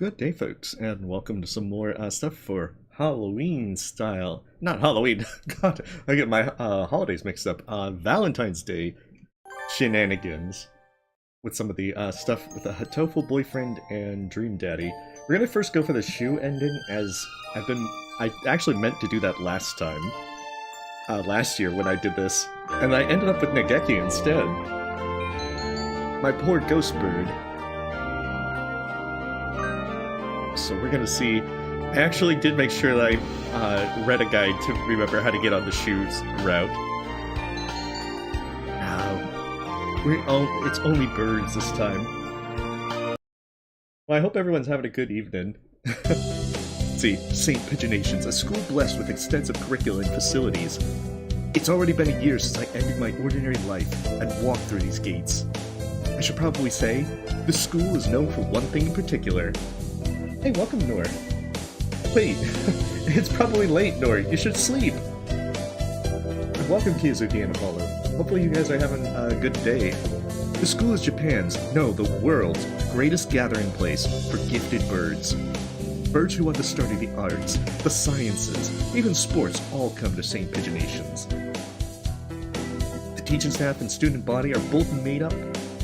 Good day, folks, and welcome to some more stuff for Halloween style. Not Halloween. God, I get my holidays mixed up. Valentine's Day shenanigans with some of the stuff with the Hatoful Boyfriend and Dream Daddy. We're gonna first go for the Shuu ending, as I actually meant to do that last time, last year when I did this, and I ended up with Nageki instead. My poor ghost bird. So we're gonna see. I actually did make sure that I read a guide to remember how to get on the Shuu's route. It's only birds this time. Well, I hope everyone's having a good evening. See, St. Pigeonations, a school blessed with extensive curriculum and facilities. It's already been a year since I ended my ordinary life and walked through these gates. I should probably say, the school is known for one thing in particular. Hey, welcome, Nor. Wait, it's probably late, Nor. You should sleep. Welcome, Kiyozuki and Apollo. Hopefully you guys are having a good day. The school is Japan's, no, the world's, greatest gathering place for gifted birds. Birds who want to study the arts, the sciences, even sports all come to St. Pigeonations. The teaching staff and student body are both made up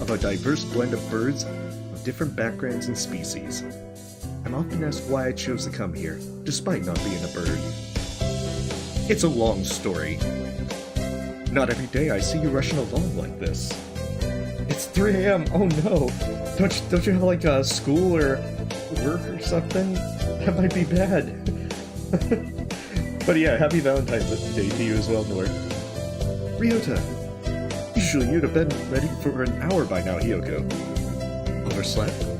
of a diverse blend of birds of different backgrounds and species. I'm often asked why I chose to come here, despite not being a bird. It's a long story. Not every day I see you rushing along like this. It's 3 a.m. Oh no! Don't you have like a school or work or something? That might be bad. But yeah, happy Valentine's Day to you as well, Nord. Ryota! Usually you'd have been ready for an hour by now, Hiyoko. Overslept.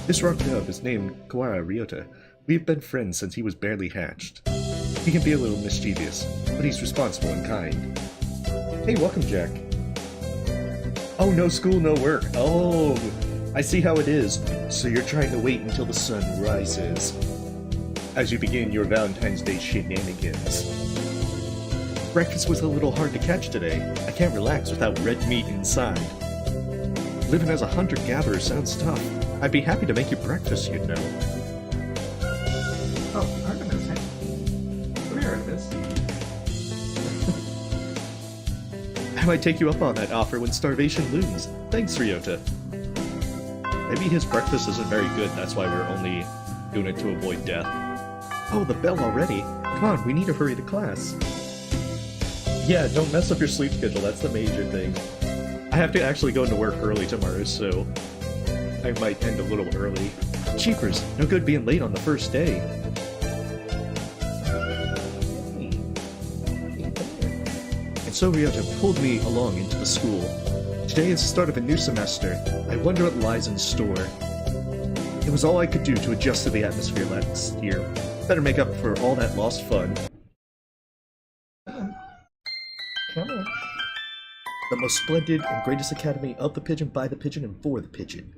This rock dove is named Kawara Ryota. We've been friends since he was barely hatched. He can be a little mischievous, but he's responsible and kind. Hey, welcome, Jack. Oh, no school, no work. Oh, I see how it is. So you're trying to wait until the sun rises as you begin your Valentine's Day shenanigans. Breakfast was a little hard to catch today. I can't relax without red meat inside. Living as a hunter-gatherer sounds tough. I'd be happy to make you breakfast, you know. Oh, Artemis, hey. Come here, Artemis. I might take you up on that offer when starvation looms. Thanks, Ryota. Maybe his breakfast isn't very good, that's why we're only doing it to avoid death. Oh, the bell already? Come on, we need to hurry to class. Yeah, don't mess up your sleep schedule, that's the major thing. I have to actually go into work early tomorrow, so I might end a little early. Cheapers, no good being late on the first day. And so Ryota pulled me along into the school. Today is the start of a new semester. I wonder what lies in store. It was all I could do to adjust to the atmosphere last year. Better make up for all that lost fun. Come on. The most splendid and greatest academy of the pigeon, by the pigeon, and for the pigeon.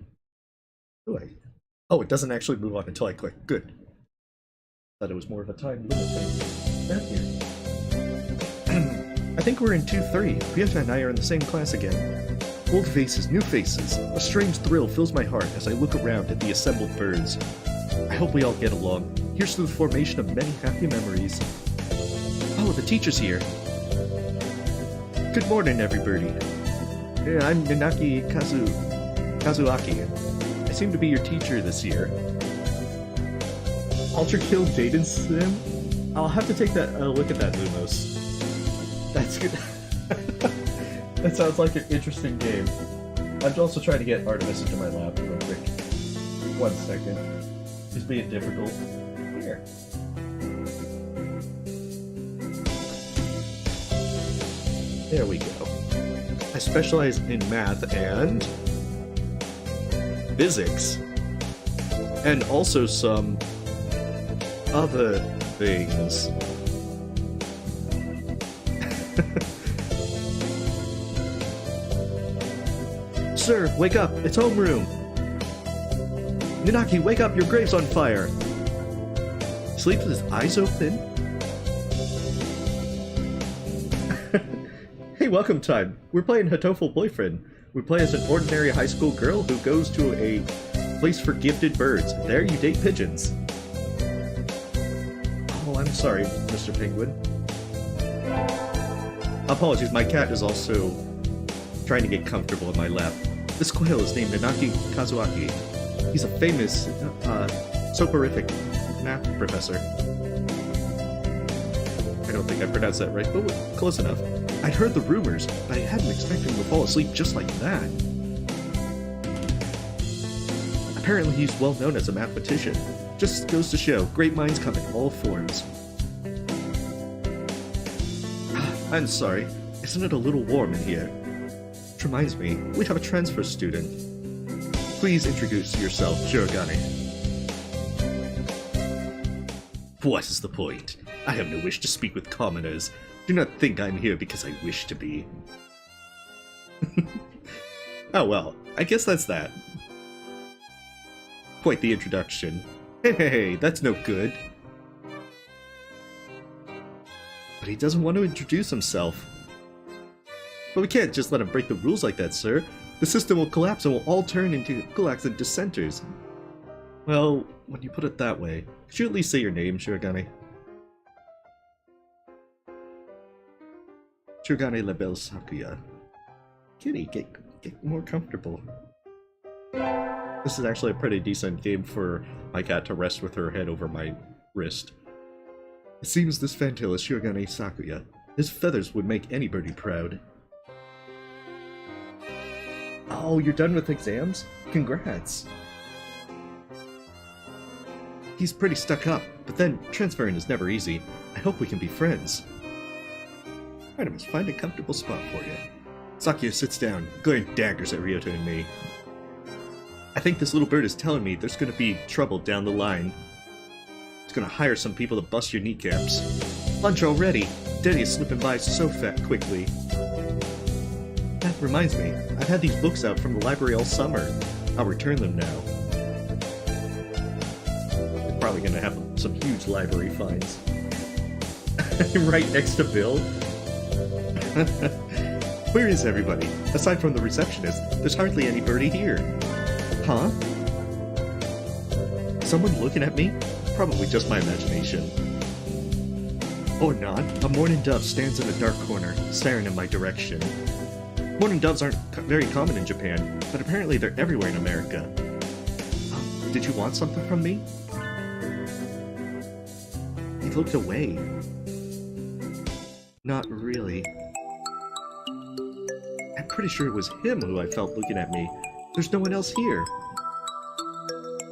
Oh, it doesn't actually move on until I click. Good. Thought it was more of a time limit thing. Back here. I think we're in 2-3. Ryota and I are in the same class again. Old faces, new faces. A strange thrill fills my heart as I look around at the assembled birds. I hope we all get along. Here's to the formation of many happy memories. Oh, the teacher's here. Good morning, everybody. I'm Minaki Kazuaki. I seem to be your teacher this year. Ultra Kill Jaden Sim? I'll have to take that look at that, Lumos. That's good. That sounds like an interesting game. I'm also trying to get Artemis into my lab real quick. 1 second. He's being difficult. Here. There we go. I specialize in math and physics. And also some other things. Sir, wake up! It's homeroom! Ninaki, wake up! Your grave's on fire! Sleeps with his eyes open? Hey, welcome time. We're playing Hatoful Boyfriend. We play as an ordinary high school girl who goes to a place for gifted birds. There you date pigeons. Oh, I'm sorry, Mr. Penguin. Apologies, my cat is also trying to get comfortable in my lap. This quail is named Nanaki Kazuaki. He's a famous, soporific math professor. I don't think I pronounced that right, but close enough. I'd heard the rumors, but I hadn't expected him to fall asleep just like that. Apparently he's well known as a mathematician. Just goes to show, great minds come in all forms. I'm sorry, isn't it a little warm in here? Which reminds me, we have a transfer student. Please introduce yourself, Shirogane. What is the point? I have no wish to speak with commoners. Do not think I'm here because I wish to be. Oh well, I guess that's that. Quite the introduction. Hey, that's no good. But he doesn't want to introduce himself. But we can't just let him break the rules like that, sir. The system will collapse and we'll all turn into gulags and dissenters. Well, when you put it that way, could you at least say your name, Shirogane? Shirogane Labelle Sakuya. Kitty, get more comfortable. This is actually a pretty decent game for my cat to rest with her head over my wrist. It seems this fantail is Shirogane Sakuya. His feathers would make any birdie proud. Oh, you're done with exams? Congrats! He's pretty stuck up, but then transferring is never easy. I hope we can be friends. Alright, I must find a comfortable spot for you. Sakuya sits down, glaring daggers at Ryota and me. I think this little bird is telling me there's gonna be trouble down the line. It's gonna hire some people to bust your kneecaps. Lunch already! Daddy is slipping by so quickly. That reminds me, I've had these books out from the library all summer. I'll return them now. We're probably gonna have some huge library fines. Right next to Bill? Where is everybody? Aside from the receptionist, there's hardly anybody here. Huh? Someone looking at me? Probably just my imagination. Or not, a mourning dove stands in a dark corner, staring in my direction. Mourning doves aren't very common in Japan, but apparently they're everywhere in America. Did you want something from me? He looked away. Not really. I'm pretty sure it was him who I felt looking at me. There's no one else here.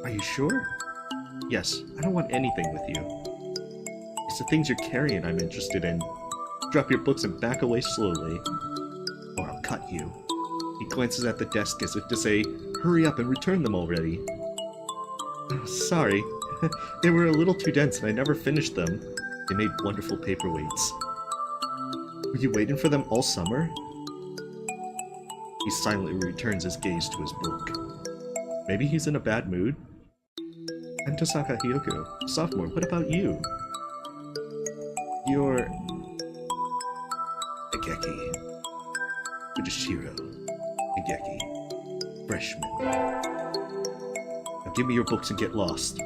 Are you sure? Yes, I don't want anything with you. It's the things you're carrying I'm interested in. Drop your books and back away slowly, or I'll cut you. He glances at the desk as if to say, hurry up and return them already. Oh, sorry. They were a little too dense and I never finished them. They made wonderful paperweights. Were you waiting for them all summer? He silently returns his gaze to his book. Maybe he's in a bad mood? I'm Tosaka Hiyoko, sophomore. What about you? You're... Higeki. Fujishiro. Higeki. Freshman. Now give me your books and get lost.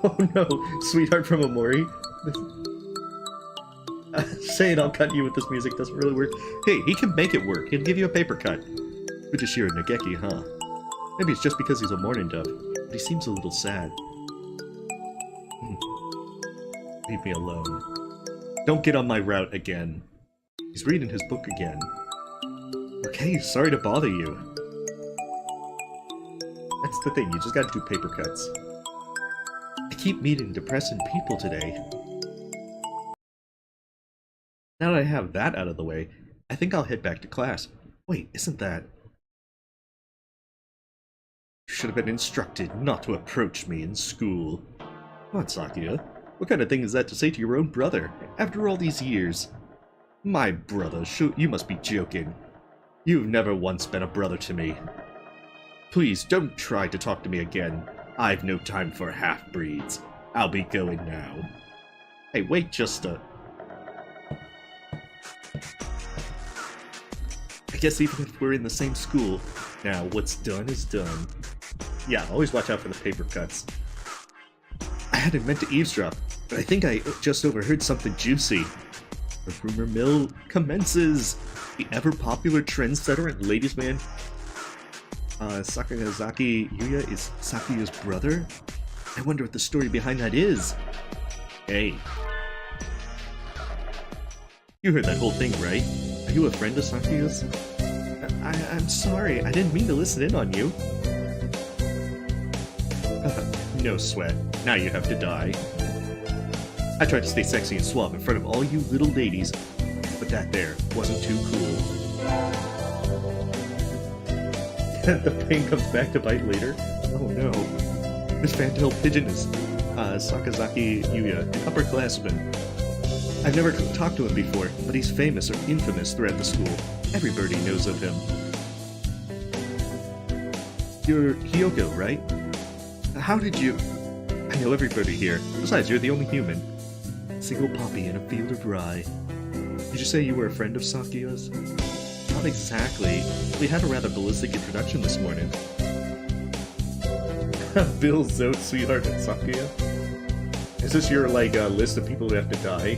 Oh no, sweetheart from Omori. Saying I'll cut you with this music doesn't really work. Hey, he can make it work. He'll give you a paper cut. Fujishiro Nageki, huh? Maybe it's just because he's a mourning dove, but he seems a little sad. Leave me alone. Don't get on my route again. He's reading his book again. Okay, sorry to bother you. That's the thing, you just gotta do paper cuts. I keep meeting depressing people today. Now that I have that out of the way, I think I'll head back to class. Wait, isn't that... You should have been instructed not to approach me in school. Come on, Sakuya. What kind of thing is that to say to your own brother, after all these years? My brother, Shuu, you must be joking. You've never once been a brother to me. Please, don't try to talk to me again. I've no time for half-breeds. I'll be going now. Hey, wait just a... I guess even if we're in the same school, now what's done is done. Yeah, always watch out for the paper cuts. I hadn't meant to eavesdrop, but I think I just overheard something juicy. The rumor mill commences! The ever-popular trendsetter and ladies' man, Sakazaki Yuya is Sakuya's brother? I wonder what the story behind that is. Hey. You heard that whole thing, right? Are you a friend of Sakuya's? I'm sorry, I didn't mean to listen in on you. No sweat. Now you have to die. I tried to stay sexy and suave in front of all you little ladies, but that there wasn't too cool. The pain comes back to bite later. Oh no. This fantail pigeon is Sakazaki Yuya, an upperclassman. I've never talked to him before, but he's famous or infamous throughout the school. Everybody knows of him. You're Hyoko, right? How did you... I know everybody here. Besides, you're the only human. Single poppy in a field of rye. Did you say you were a friend of Sakuya's? Not exactly. We had a rather ballistic introduction this morning. Bill, Zote, sweetheart, and Sakuya? Is this your, list of people who have to die?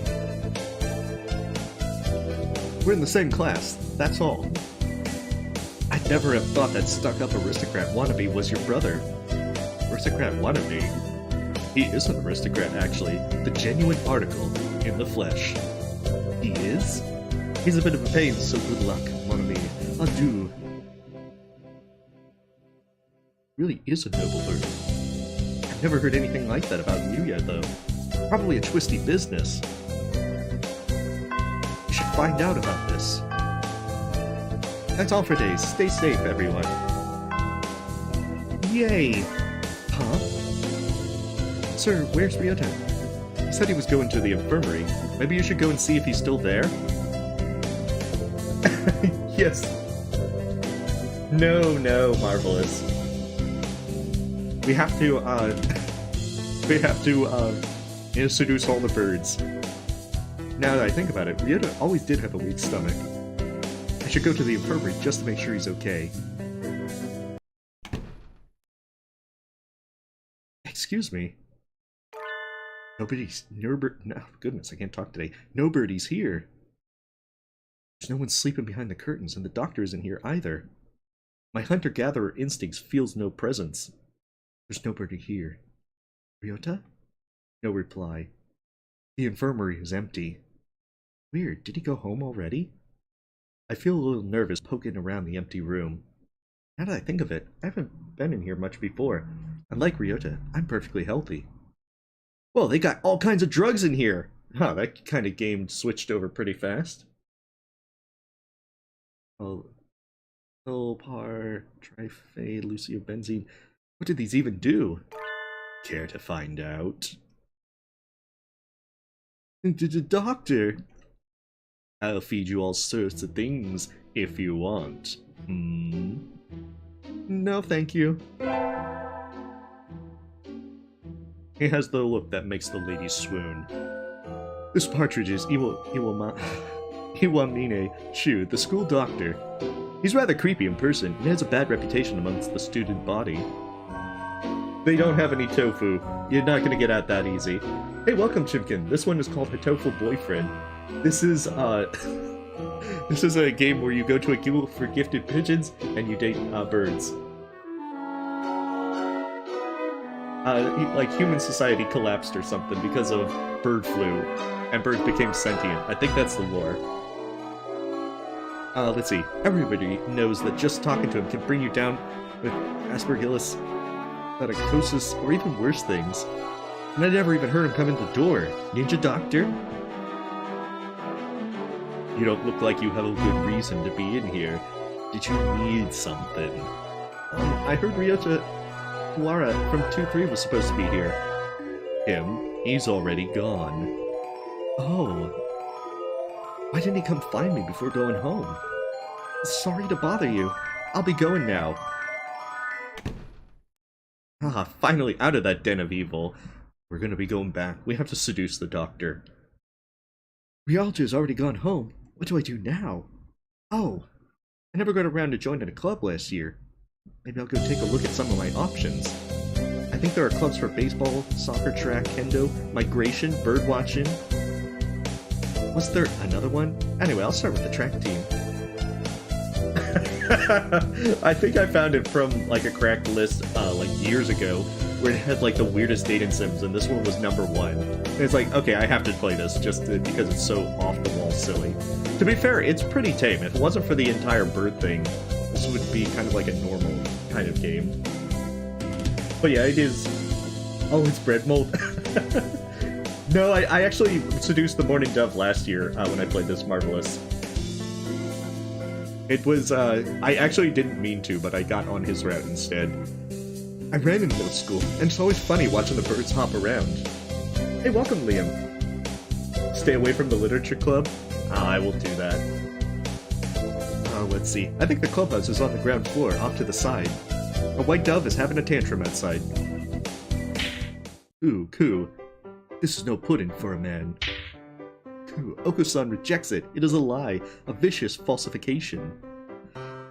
We're in the same class, that's all. I'd never have thought that stuck-up aristocrat wannabe was your brother. Aristocrat wannabe? He is an aristocrat, actually. The genuine article in the flesh. He is? He's a bit of a pain, so good luck, mon ami. Adieu. Really is a noble bird. I've never heard anything like that about Yuya, though. Probably a twisty business. You should find out about this. That's all for today. Stay safe, everyone. Yay! Huh? Sir, where's Ryota? He said he was going to the infirmary. Maybe you should go and see if he's still there? Yes. No, Marvelous. We have to, seduce all the birds. Now that I think about it, Ryota always did have a weak stomach. I should go to the infirmary just to make sure he's okay. Excuse me. No, goodness, I can't talk today. Nobody's here. There's no one sleeping behind the curtains, and the doctor isn't here either. My hunter-gatherer instincts feels no presence. There's nobody here. Ryota? No reply. The infirmary is empty. Weird, did he go home already? I feel a little nervous poking around the empty room. Now that I think of it, I haven't been in here much before. Unlike Ryota, I'm perfectly healthy. Well, they got all kinds of drugs in here! Huh, that kind of game switched over pretty fast. Oh, Pilpar, Trife, Luciobenzene. What did these even do? Care to find out? Doctor! I'll feed you all sorts of things if you want. No, thank you. He has the look that makes the ladies swoon. This partridge is Iwamine Shuu, the school doctor. He's rather creepy in person and has a bad reputation amongst the student body. They don't have any tofu. You're not gonna get out that easy. Hey, welcome, Chimkin. This one is called Hatoful Boyfriend. This is, this is a game where you go to a guild for gifted pigeons and you date, birds. Like human society collapsed or something because of bird flu, and birds became sentient. I think that's the lore. Let's see. Everybody knows that just talking to him can bring you down with aspergillus, psychosis, or even worse things. And I never even heard him come in the door. Ninja Doctor? You don't look like you have a good reason to be in here. Did you need something? I heard Ryota Kuwara from 2-3 was supposed to be here. Him? He's already gone. Oh. Why didn't he come find me before going home? Sorry to bother you. I'll be going now. Ah, finally out of that den of evil. We're gonna be going back. We have to seduce the doctor. Ryalja's already gone home. What do I do now? Oh. I never got around to joining a club last year. Maybe I'll go take a look at some of my options. I think there are clubs for baseball, soccer, track, kendo, migration, bird watching. Was there another one? Anyway, I'll start with the track team. I think I found it from like a cracked list like years ago where it had like the weirdest dating sims, and this one was number 1. And it's like, okay, I have to play this just because it's so off the wall silly. To be fair, it's pretty tame. If it wasn't for the entire bird thing, this would be kind of like a normal kind of game. But yeah, it is. Oh, it's bread mold. No, I actually seduced the Morning Dove last year when I played this Marvelous. It was, I actually didn't mean to, but I got on his route instead. I ran in middle school, and it's always funny watching the birds hop around. Hey, welcome, Liam. Stay away from the literature club? I will do that. Let's see. I think the clubhouse is on the ground floor, off to the side. A white dove is having a tantrum outside. Ooh, coo. This is no pudding for a man. Coo. Oko-san rejects it. It is a lie. A vicious falsification.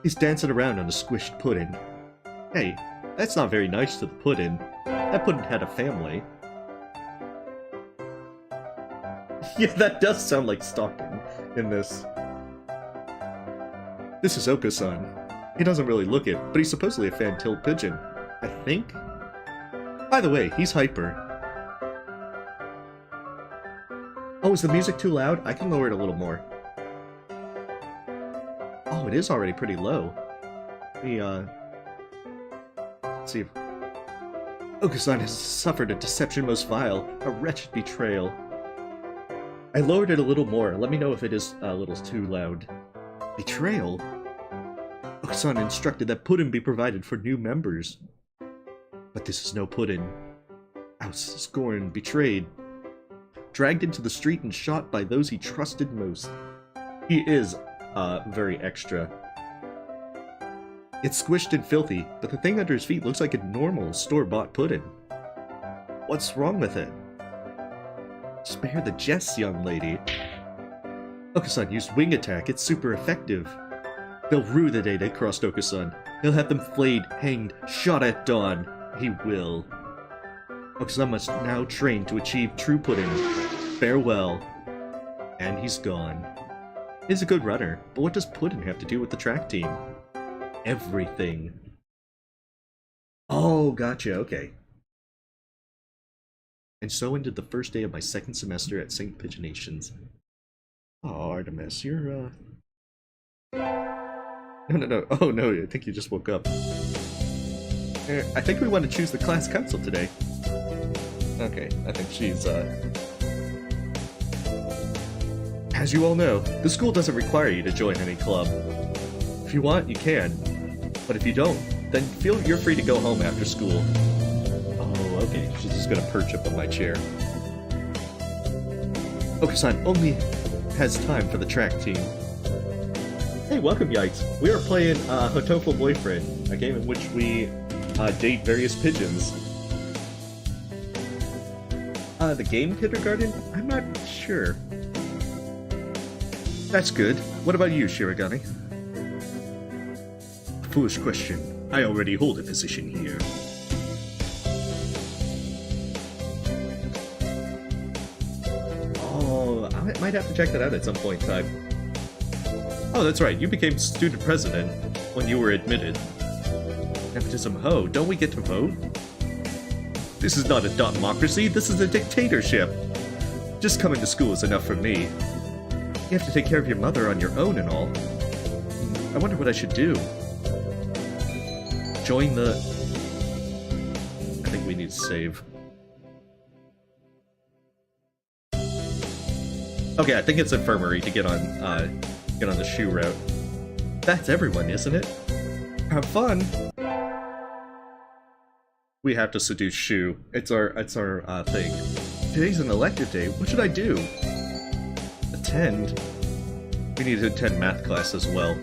He's dancing around on a squished pudding. Hey, that's not very nice to the pudding. That pudding had a family. Yeah, that does sound like stalking in this. This is Oko-san. He doesn't really look it, but he's supposedly a fan-tailed pigeon. I think? By the way, he's hyper. Oh, is the music too loud? I can lower it a little more. Oh, it is already pretty low. Let's see if... Oko-san has suffered a deception most vile, a wretched betrayal. I lowered it a little more. Let me know if it is a little too loud. Betrayal? Oko-san instructed that pudding be provided for new members. But this is no pudding. I was scorned, betrayed, dragged into the street and shot by those he trusted most. He is, very extra. It's squished and filthy, but the thing under his feet looks like a normal store-bought pudding. What's wrong with it? Spare the jests, young lady. Oko-san used wing attack, it's super effective. They'll rue the day they crossed Oko-san. He'll have them flayed, hanged, shot at dawn. He will. Oko-san must now train to achieve true pudding. Farewell. And he's gone. He's a good runner, but what does pudding have to do with the track team? Everything. Oh, gotcha, okay. And so ended the first day of my second semester at St. Pigeonations. Oh, Artemis, you're, No. Oh, no, I think you just woke up. I think we want to choose the class council today. Okay, I think she's, As you all know, the school doesn't require you to join any club. If you want, you can. But if you don't, then you're free to go home after school. Oh, okay, she's just gonna perch up on my chair. Oko-san only has time for the track team. Hey, welcome, Yikes. We are playing Hatoful Boyfriend, a game in which we date various pigeons. The game kindergarten? I'm not sure. That's good. What about you, Shirogane? Foolish question. I already hold a position here. Oh, I might have to check that out at some point in time. Oh, that's right. You became student president when you were admitted. Nepotism ho, don't we get to vote? This is not a democracy, this is a dictatorship. Just coming to school is enough for me. You have to take care of your mother on your own and all. I wonder what I should do. Join the... I think we need to save. Okay, I think it's infirmary to get on the Shuu route. That's everyone, isn't it? Have fun! We have to seduce Shuu. It's our thing. Today's an elective day. What should I do? Attend? We need to attend math class as well.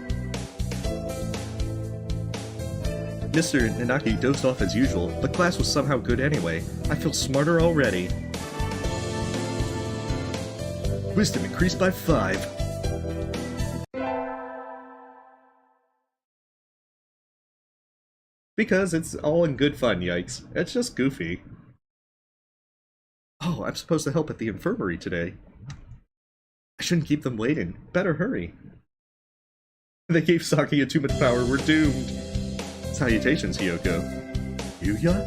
Mr. Nanaki dozed off as usual. The class was somehow good anyway. I feel smarter already. Wisdom increased by 5. Because it's all in good fun, yikes. It's just goofy. Oh, I'm supposed to help at the infirmary today. I shouldn't keep them waiting. Better hurry. They gave Sakuya too much power, we're doomed. Salutations, Hiyoko. Yuya?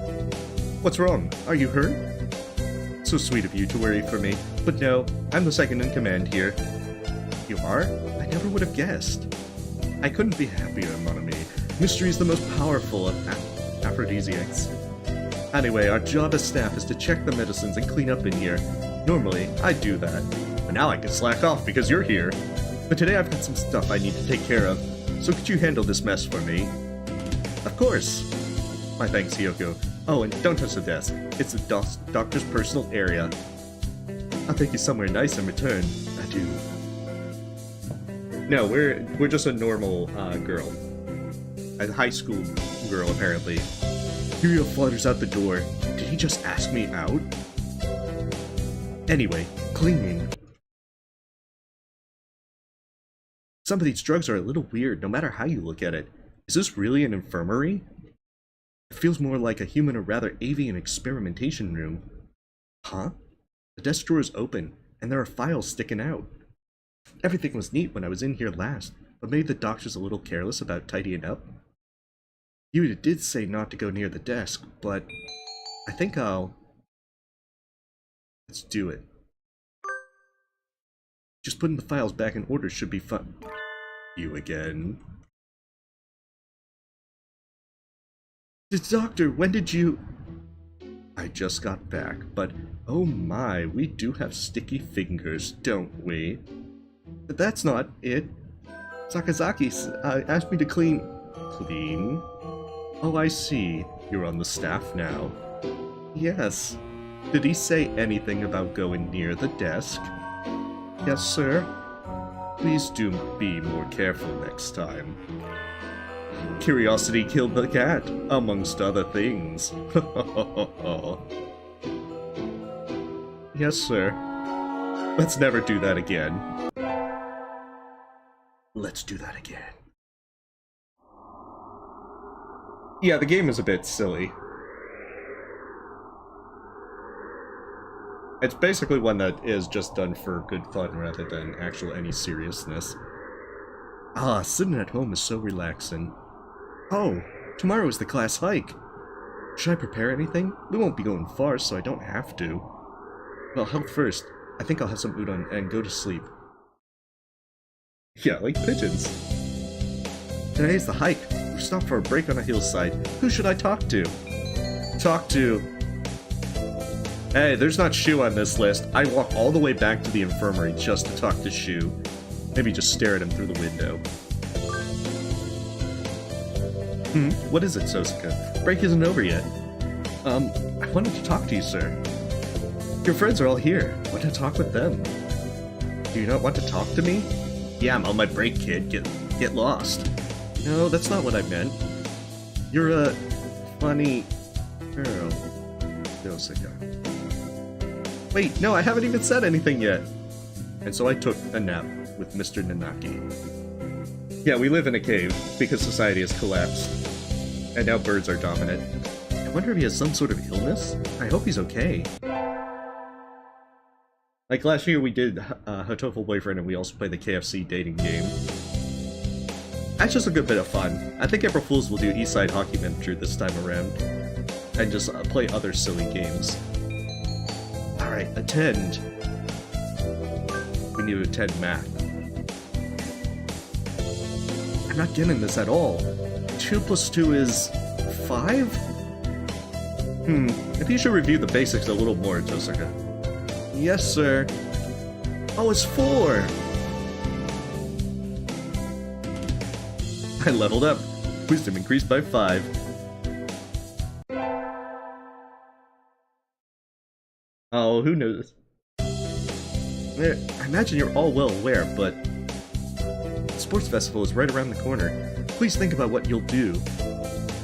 What's wrong? Are you hurt? So sweet of you to worry for me. But no, I'm the second in command here. You are? I never would have guessed. I couldn't be happier, mon ami. Mystery is the most powerful of aphrodisiacs. Anyway, our job as staff is to check the medicines and clean up in here. Normally, I do that. But now I can slack off because you're here. But today I've got some stuff I need to take care of. So could you handle this mess for me? Of course. My thanks, Hiyoko. Oh, and don't touch the desk. It's the doctor's personal area. I'll take you somewhere nice in return. Adieu. No, we're just a normal girl. A high school girl, apparently. Yuya flutters out the door. Did he just ask me out? Anyway, cleaning. Some of these drugs are a little weird, no matter how you look at it. Is this really an infirmary? It feels more like a human or rather avian experimentation room. Huh? The desk drawer is open, and there are files sticking out. Everything was neat when I was in here last, but maybe the doctor's a little careless about tidying up. Yuya did say not to go near the desk, but I think I'll... Let's do it. Just putting the files back in order should be fun. You again. Doctor, when did you... I just got back, but oh my, we do have sticky fingers, don't we? But that's not it. Sakazaki asked me to clean... Clean? Oh, I see. You're on the staff now. Yes. Did he say anything about going near the desk? Yes, sir. Please do be more careful next time. Curiosity killed the cat, amongst other things. Yes, sir. Let's never do that again. Let's do that again. Yeah, the game is a bit silly. It's basically one that is just done for good fun rather than actual any seriousness. Ah, sitting at home is so relaxing. Oh, tomorrow is the class hike. Should I prepare anything? We won't be going far, so I don't have to. Well, health first. I think I'll have some udon and go to sleep. Yeah, like pigeons. Today's the hike. We stopped for a break on a hillside. Who should I talk to? Talk to... Hey, there's not Shuu on this list. I walk all the way back to the infirmary just to talk to Shuu. Maybe just stare at him through the window. What is it, Sosuke? Break isn't over yet. I wanted to talk to you, sir. Your friends are all here. Want to talk with them? Do you not want to talk to me? Yeah, I'm on my break, kid. Get lost. No, that's not what I meant. You're a funny girl, Sosuke. Wait, no, I haven't even said anything yet. And so I took a nap with Mr. Nanaki. Yeah, we live in a cave because society has collapsed. And now birds are dominant. I wonder if he has some sort of illness? I hope he's okay. Like last year we did Hatoful Boyfriend and we also played the KFC dating game. That's just a good bit of fun. I think April Fools will do Eastside Hockey Manager this time around. And just play other silly games. Alright, attend. We need to attend math. I'm not getting this at all. 2 plus 2 is... 5? If you should review the basics a little more, Tosuke. Yes, sir. Oh, it's 4! I leveled up. Wisdom increased by 5. Oh, who knows? I imagine you're all well aware, but... Sports Festival is right around the corner. Please think about what you'll do.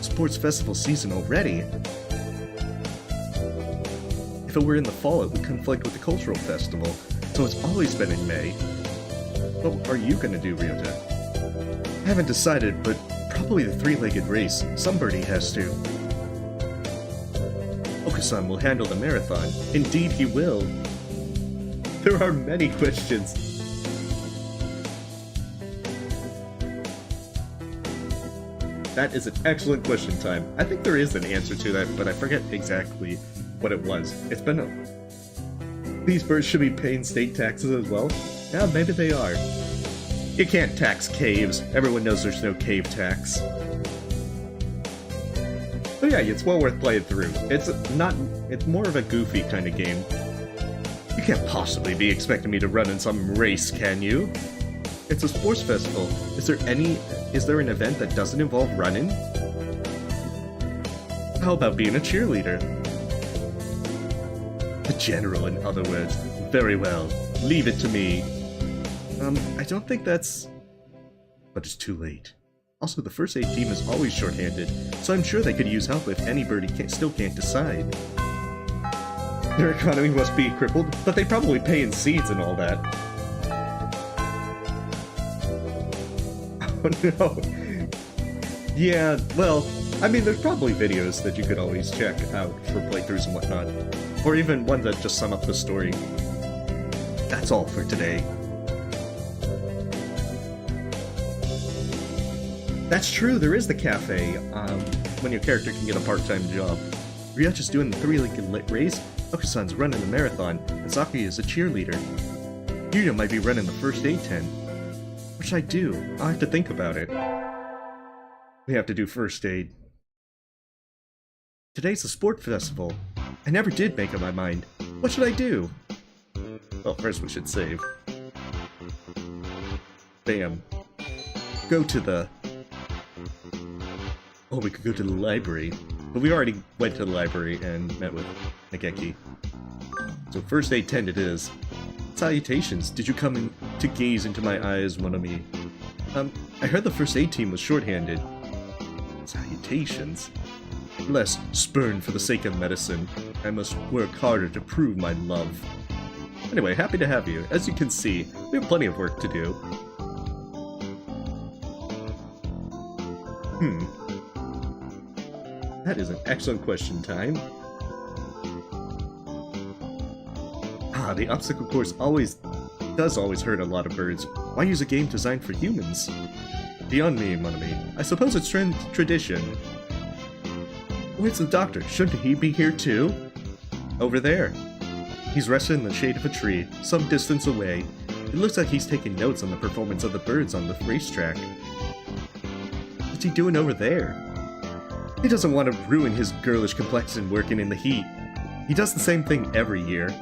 Sports Festival season already? If it were in the fall, it would conflict with the Cultural Festival, so it's always been in May. What are you gonna do, Ryota? I haven't decided, but Probably the three-legged race. Somebody has to. Oka-san will handle the marathon. Indeed he will. There are many questions. That is an excellent question time. I think there is an answer to that, but I forget exactly what it was. It's been These birds should be paying state taxes as well? Yeah, maybe they are. You can't tax caves. Everyone knows there's no cave tax. But yeah, it's well worth playing through. It's more of a goofy kind of game. You can't possibly be expecting me to run in some race, can you? It's a sports festival. Is there an event that doesn't involve running? How about being a cheerleader? The general, in other words. Very well. Leave it to me. I don't think that's... But it's too late. Also, the first aid team is always short-handed, so I'm sure they could use help if anybody still can't decide. Their economy must be crippled, but they probably pay in seeds and all that. Oh no. Yeah, well, I mean, there's probably videos that you could always check out for playthroughs and whatnot. Or even ones that just sum up the story. That's all for today. That's true, there is the cafe, when your character can get a part-time job. Ryacha's doing the three-legged race, Oka-san's running the marathon, and Saki is a cheerleader. Yuya might be running the first aid tent. What should I do? I'll have to think about it. We have to do first aid. Today's a sport festival. I never did make up my mind. What should I do? Well, first we should save. Bam. Go to the... Oh, we could go to the library. But we already went to the library and met with Nageki. So first aid tent it is. Salutations. Did you come in to gaze into my eyes, mon ami? I heard the first aid team was short-handed. Salutations. Less spurn for the sake of medicine. I must work harder to prove my love. Anyway, happy to have you. As you can see, we have plenty of work to do. That is an excellent question time. The obstacle course does always hurt a lot of birds. Why use a game designed for humans? Beyond me, mon ami. I suppose it's tradition. Where's the doctor? Shouldn't he be here too? Over there. He's resting in the shade of a tree, some distance away. It looks like he's taking notes on the performance of the birds on the racetrack. What's he doing over there? He doesn't want to ruin his girlish complexion working in the heat. He does the same thing every year.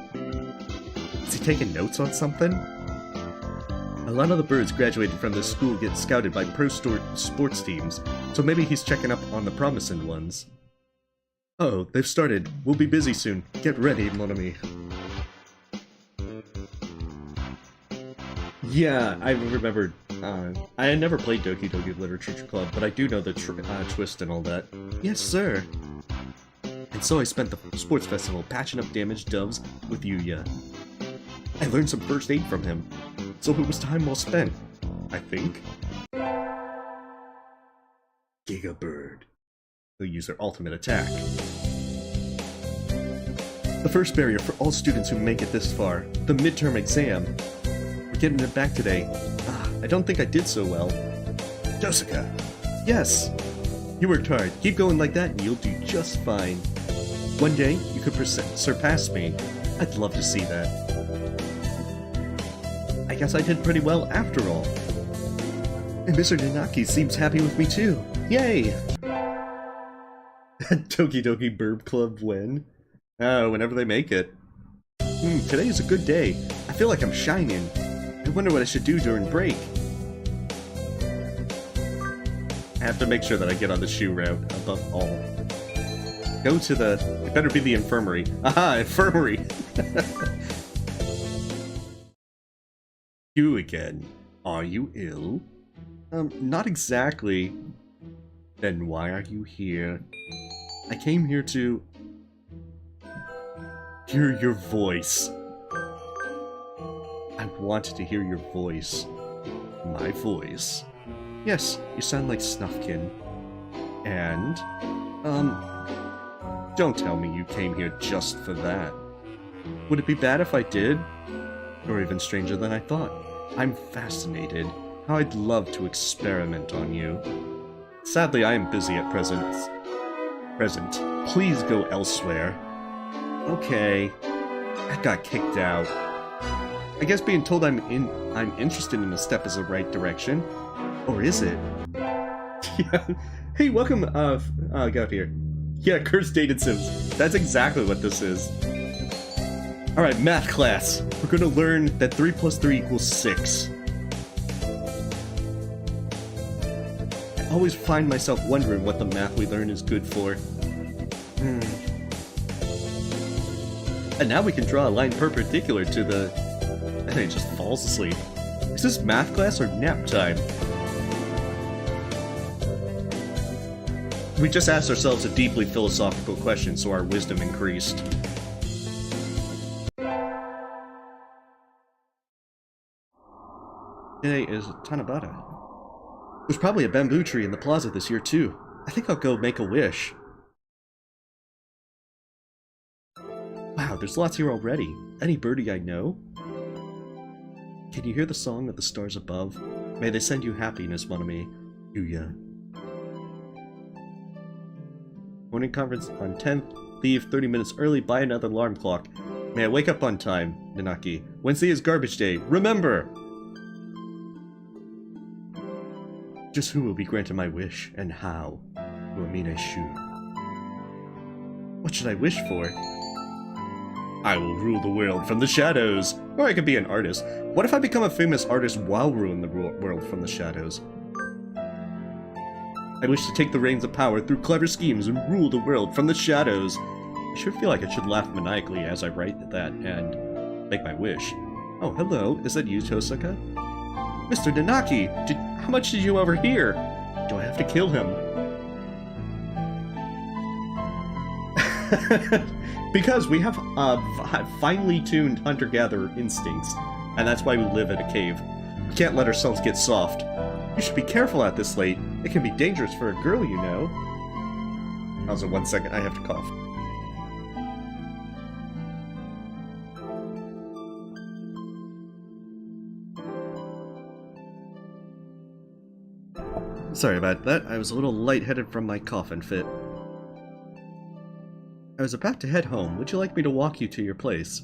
Is he taking notes on something? A lot of the birds graduated from this school get scouted by pro sports teams, so maybe he's checking up on the promising ones. Oh, they've started. We'll be busy soon. Get ready, mon ami. Yeah, I remembered. I had never played Doki Doki Literature Club, but I do know the twist and all that. Yes, sir. And so I spent the sports festival patching up damaged doves with Yuya. I learned some first aid from him, so it was time well spent, I think. Giga Bird. They'll use their ultimate attack. The first barrier for all students who make it this far, the midterm exam. We're getting it back today. I don't think I did so well. Jessica! Yes! You worked hard. Keep going like that and you'll do just fine. One day, you could surpass me. I'd love to see that. I guess I did pretty well after all. And Mr. Nanaki seems happy with me too. Yay! Doki Doki Burb Club win. Whenever they make it. Today is a good day. I feel like I'm shining. I wonder what I should do during break. I have to make sure that I get on the Shuu route above all. Go to the... It better be the infirmary. Aha! Infirmary! You again. Are you ill? Not exactly. Then why are you here? I came here to... hear your voice. I wanted to hear your voice. My voice. Yes, you sound like Snufkin. And, don't tell me you came here just for that. Would it be bad if I did? Or even stranger than I thought. I'm fascinated. How I'd love to experiment on you. Sadly, I am busy at present. Please go elsewhere. Okay. I got kicked out. I guess being told I'm interested in a step is the right direction. Or is it? Yeah. Hey, welcome, get out here. Yeah, cursed dated Sims. That's exactly what this is. Alright, math class. We're gonna learn that 3 plus 3 equals 6. I always find myself wondering what the math we learn is good for. And now we can draw a line perpendicular to the... And then it just falls asleep. Is this math class or nap time? We just asked ourselves a deeply philosophical question, so our wisdom increased. Today is Tanabata. There's probably a bamboo tree in the plaza this year, too. I think I'll go make a wish. Wow, there's lots here already. Any birdie I know? Can you hear the song of the stars above? May they send you happiness, mon ami. Yuya. Morning conference on 10th. Leave 30 minutes early. Buy another alarm clock. May I wake up on time, Nanaki. Wednesday is garbage day. Remember! Just who will be granted my wish, and how? Uamine Shuu. What should I wish for? I will rule the world from the shadows. Or I could be an artist. What if I become a famous artist while ruling the world from the shadows? I wish to take the reins of power through clever schemes and rule the world from the shadows. I sure feel like I should laugh maniacally as I write that and make my wish. Oh, hello. Is that you, Tosaka? Mr. Nanaki, how much did you overhear? Do I have to kill him? Because we have finely tuned hunter-gatherer instincts, and that's why we live in a cave. We can't let ourselves get soft. You should be careful at this late. It can be dangerous for a girl, you know. Also, 1 second, I have to cough. Sorry about that, I was a little lightheaded from my coughing fit. I was about to head home. Would you like me to walk you to your place?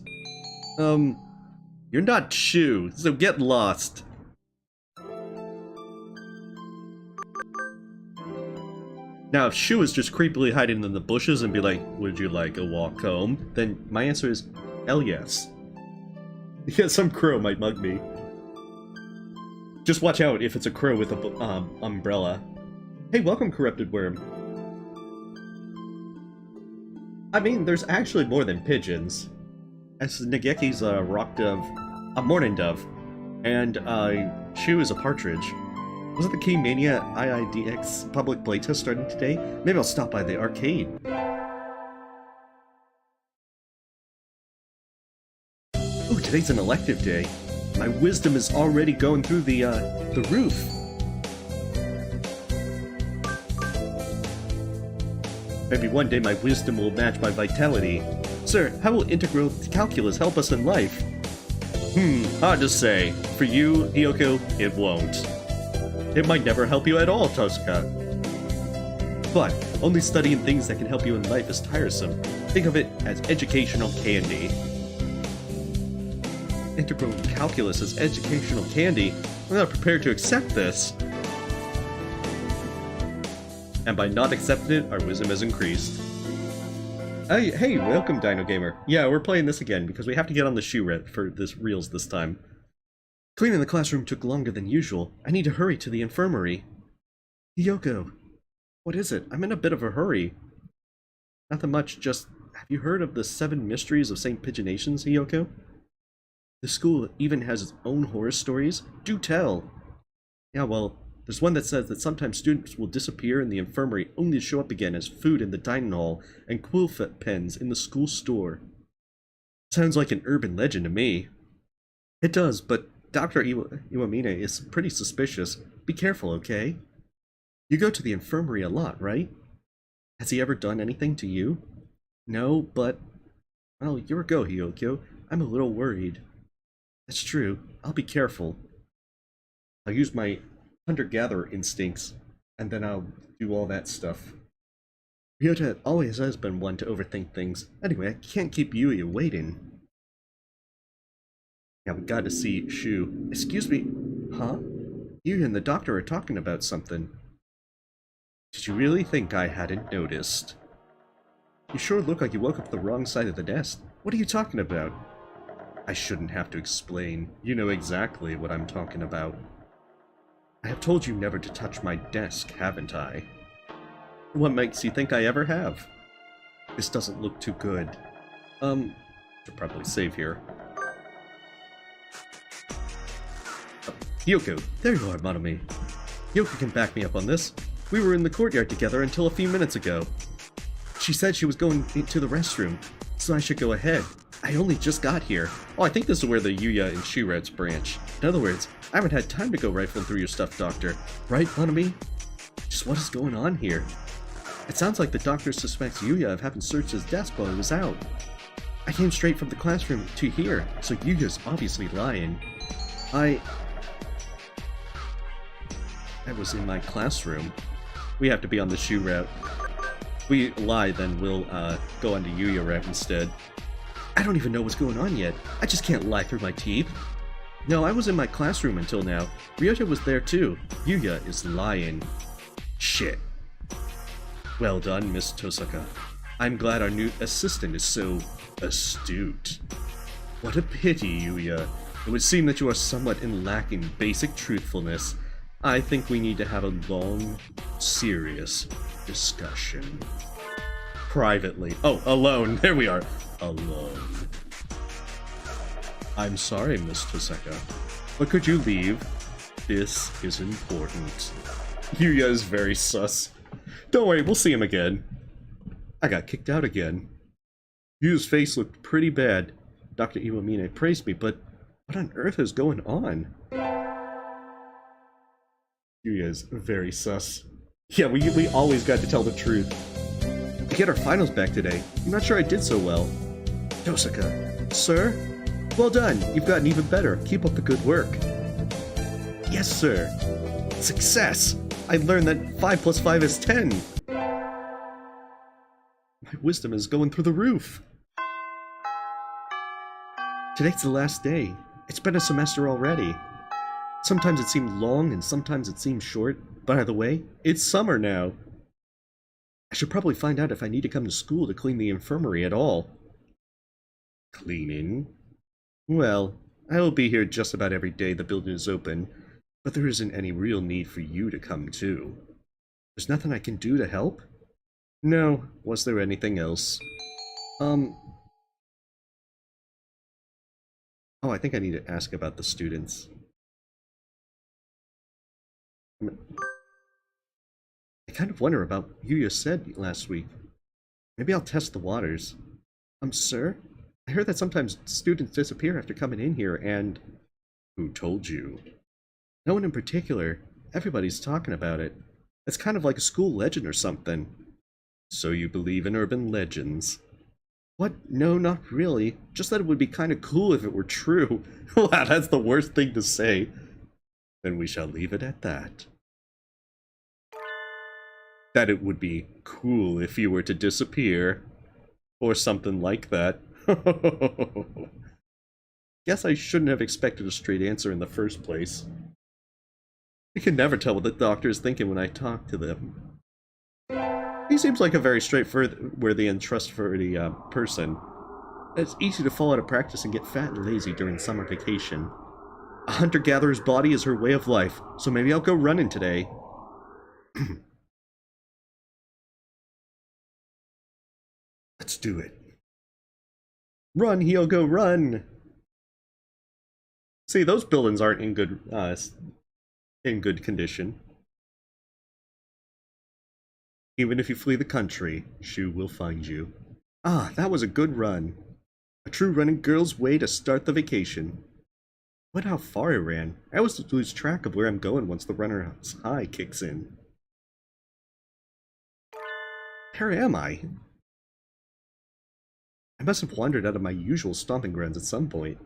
You're not Shuu, so get lost. Now, if Shuu is just creepily hiding in the bushes and be like, would you like a walk home? Then my answer is, hell yes. Yeah, some crow might mug me. Just watch out if it's a crow with a umbrella. Hey, welcome, corrupted worm. I mean, there's actually more than pigeons. As Nageki's a rock dove, a morning dove, and Shuu is a partridge. Wasn't the King Mania IIDX public playtest starting today? Maybe I'll stop by the arcade. Ooh, today's an elective day. My wisdom is already going through the roof. Maybe one day my wisdom will match my vitality. Sir, how will integral calculus help us in life? Hard to say. For you, Hiyoko, it won't. It might never help you at all, Tosaka. But only studying things that can help you in life is tiresome. Think of it as educational candy. Integral calculus is educational candy. I'm not prepared to accept this. And by not accepting it, our wisdom has increased. Hey, welcome, Dino Gamer. Yeah, we're playing this again because we have to get on the Shuu for this reels this time. Cleaning the classroom took longer than usual. I need to hurry to the infirmary. Hiyoko, what is it? I'm in a bit of a hurry. Nothing much, just... Have you heard of the 7 mysteries of St. Pigeonations, Hiyoko? The school even has its own horror stories? Do tell! Yeah, well, there's one that says that sometimes students will disappear in the infirmary only to show up again as food in the dining hall and quill pens in the school store. Sounds like an urban legend to me. It does, but Dr. Iwamine is pretty suspicious. Be careful, okay? You go to the infirmary a lot, right? Has he ever done anything to you? No, but... Well, you're a go, Hyokyo. I'm a little worried. That's true. I'll be careful. I'll use my hunter-gatherer instincts, and then I'll do all that stuff. Ryota always has been one to overthink things. Anyway, I can't keep Yuya waiting. Yeah, we got to see Shuu. Excuse me. Huh? You and the doctor are talking about something. Did you really think I hadn't noticed? You sure look like you woke up the wrong side of the desk. What are you talking about? I shouldn't have to explain. You know exactly what I'm talking about. I have told you never to touch my desk, haven't I? What makes you think I ever have? This doesn't look too good. Should probably save here. Hyoko, there you are, Monomi. Hyoko can back me up on this. We were in the courtyard together until a few minutes ago. She said she was going to the restroom, so I should go ahead. I only just got here. Oh, I think this is where the Yuya and Shuu routes branch. In other words, I haven't had time to go rifling through your stuff, Doctor. Right, Monomi? Just what is going on here? It sounds like the doctor suspects Yuya of having searched his desk while he was out. I came straight from the classroom to here, so Yuya's obviously lying. I was in my classroom. We have to be on the Shuu route. If we lie, then we'll go on the Yuya route instead. I don't even know what's going on yet. I just can't lie through my teeth. No, I was in my classroom until now. Ryota was there too. Yuya is lying. Shit. Well done, Miss Tosaka. I'm glad our new assistant is so astute. What a pity, Yuya. It would seem that you are somewhat lacking basic truthfulness. I think we need to have a long, serious discussion. Privately. Oh, alone. There we are. Alone. I'm sorry, Miss Tosaka, but could you leave? This is important. Yuya is very sus. Don't worry, we'll see him again. I got kicked out again. Yuya's face looked pretty bad. Dr. Iwamine praised me, but what on earth is going on? Yuya is very sus. Yeah, we always got to tell the truth. We get our finals back today. I'm not sure I did so well. Tosaka, sir? Well done. You've gotten even better. Keep up the good work. Yes, sir. Success! I learned that 5 plus 5 is 10. My wisdom is going through the roof. Today's the last day. It's been a semester already. Sometimes it seemed long and sometimes it seemed short. But either way, it's summer now. I should probably find out if I need to come to school to clean the infirmary at all. Cleaning? Well, I will be here just about every day the building is open, but there isn't any real need for you to come too. There's nothing I can do to help? No. Was there anything else? Oh, I think I need to ask about the students. I kind of wonder about what Yuya said last week. Maybe I'll test the waters. Sir? I heard that sometimes students disappear after coming in here and... Who told you? No one in particular. Everybody's talking about it. It's kind of like a school legend or something. So you believe in urban legends? What? No, not really. Just that it would be kind of cool if it were true. Wow, that's the worst thing to say. Then we shall leave it at that. That it would be cool if you were to disappear. Or something like that. Guess I shouldn't have expected a straight answer in the first place. You can never tell what the doctor is thinking when I talk to them. He seems like a very straightforward and trustworthy person. It's easy to fall out of practice and get fat and lazy during summer vacation. A hunter-gatherer's body is her way of life, so maybe I'll go running today. Let's do it. Run, Hyogo, run! See, those buildings aren't in good condition. Even if you flee the country, Shuu will find you. Ah, that was a good run. A true running girl's way to start the vacation. What how far I ran? I always lose track of where I'm going once the runner's high kicks in. Where am I? I must have wandered out of my usual stomping grounds at some point.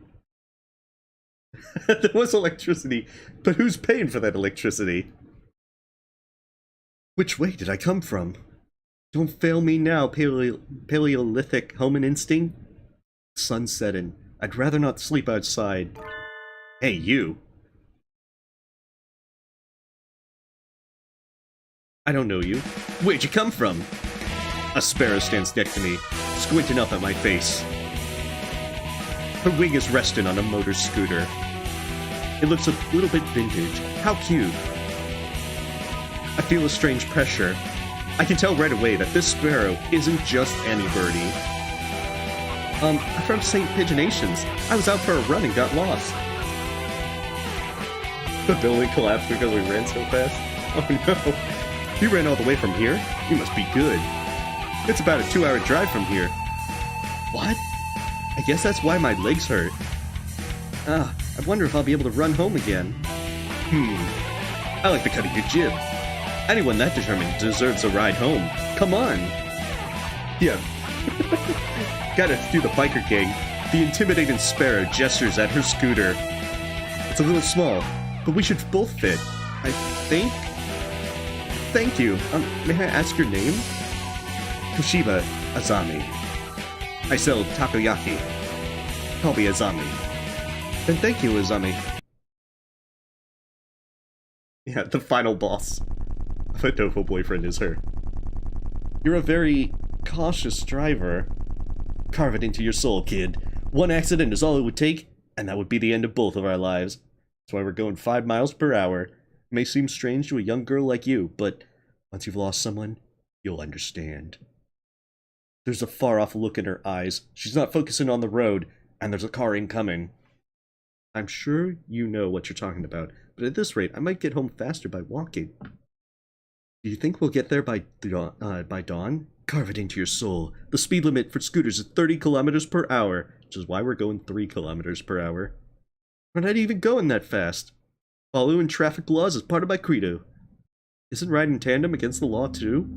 There was electricity, but who's paying for that electricity? Which way did I come from? Don't fail me now, Paleolithic homin instinct. Sun's setting. I'd rather not sleep outside. Hey, you. I don't know you. Where'd you come from? A sparrow stands next to me, squinting up at my face. Her wing is resting on a motor scooter. It looks a little bit vintage. How cute. I feel a strange pressure. I can tell right away that this sparrow isn't just any birdie. I'm from St. Pigeonations. I was out for a run and got lost. The building collapsed because we ran so fast. Oh no. You ran all the way from here? You must be good. It's about a 2-hour drive from here. What? I guess that's why my legs hurt. I wonder if I'll be able to run home again. I like the cut of your jib. Anyone that determined deserves a ride home. Come on. Yeah. Gotta do the biker gang. The intimidating sparrow gestures at her scooter. It's a little small, but we should both fit. I think? Thank you. May I ask your name? Toshiba Azami. I sell takoyaki. Call me Azami. Then thank you, Azami. Yeah, the final boss of Hatoful Boyfriend is her. You're a very cautious driver. Carve it into your soul, kid. One accident is all it would take, and that would be the end of both of our lives. That's why we're going 5 miles per hour. It may seem strange to a young girl like you, but once you've lost someone, you'll understand. There's a far-off look in her eyes. She's not focusing on the road, and there's a car incoming. I'm sure you know what you're talking about, but at this rate, I might get home faster by walking. Do you think we'll get there by dawn? Carve it into your soul. The speed limit for scooters is 30 kilometers per hour, which is why we're going 3 kilometers per hour. We're not even going that fast. Following traffic laws is part of my credo. Isn't riding tandem against the law too?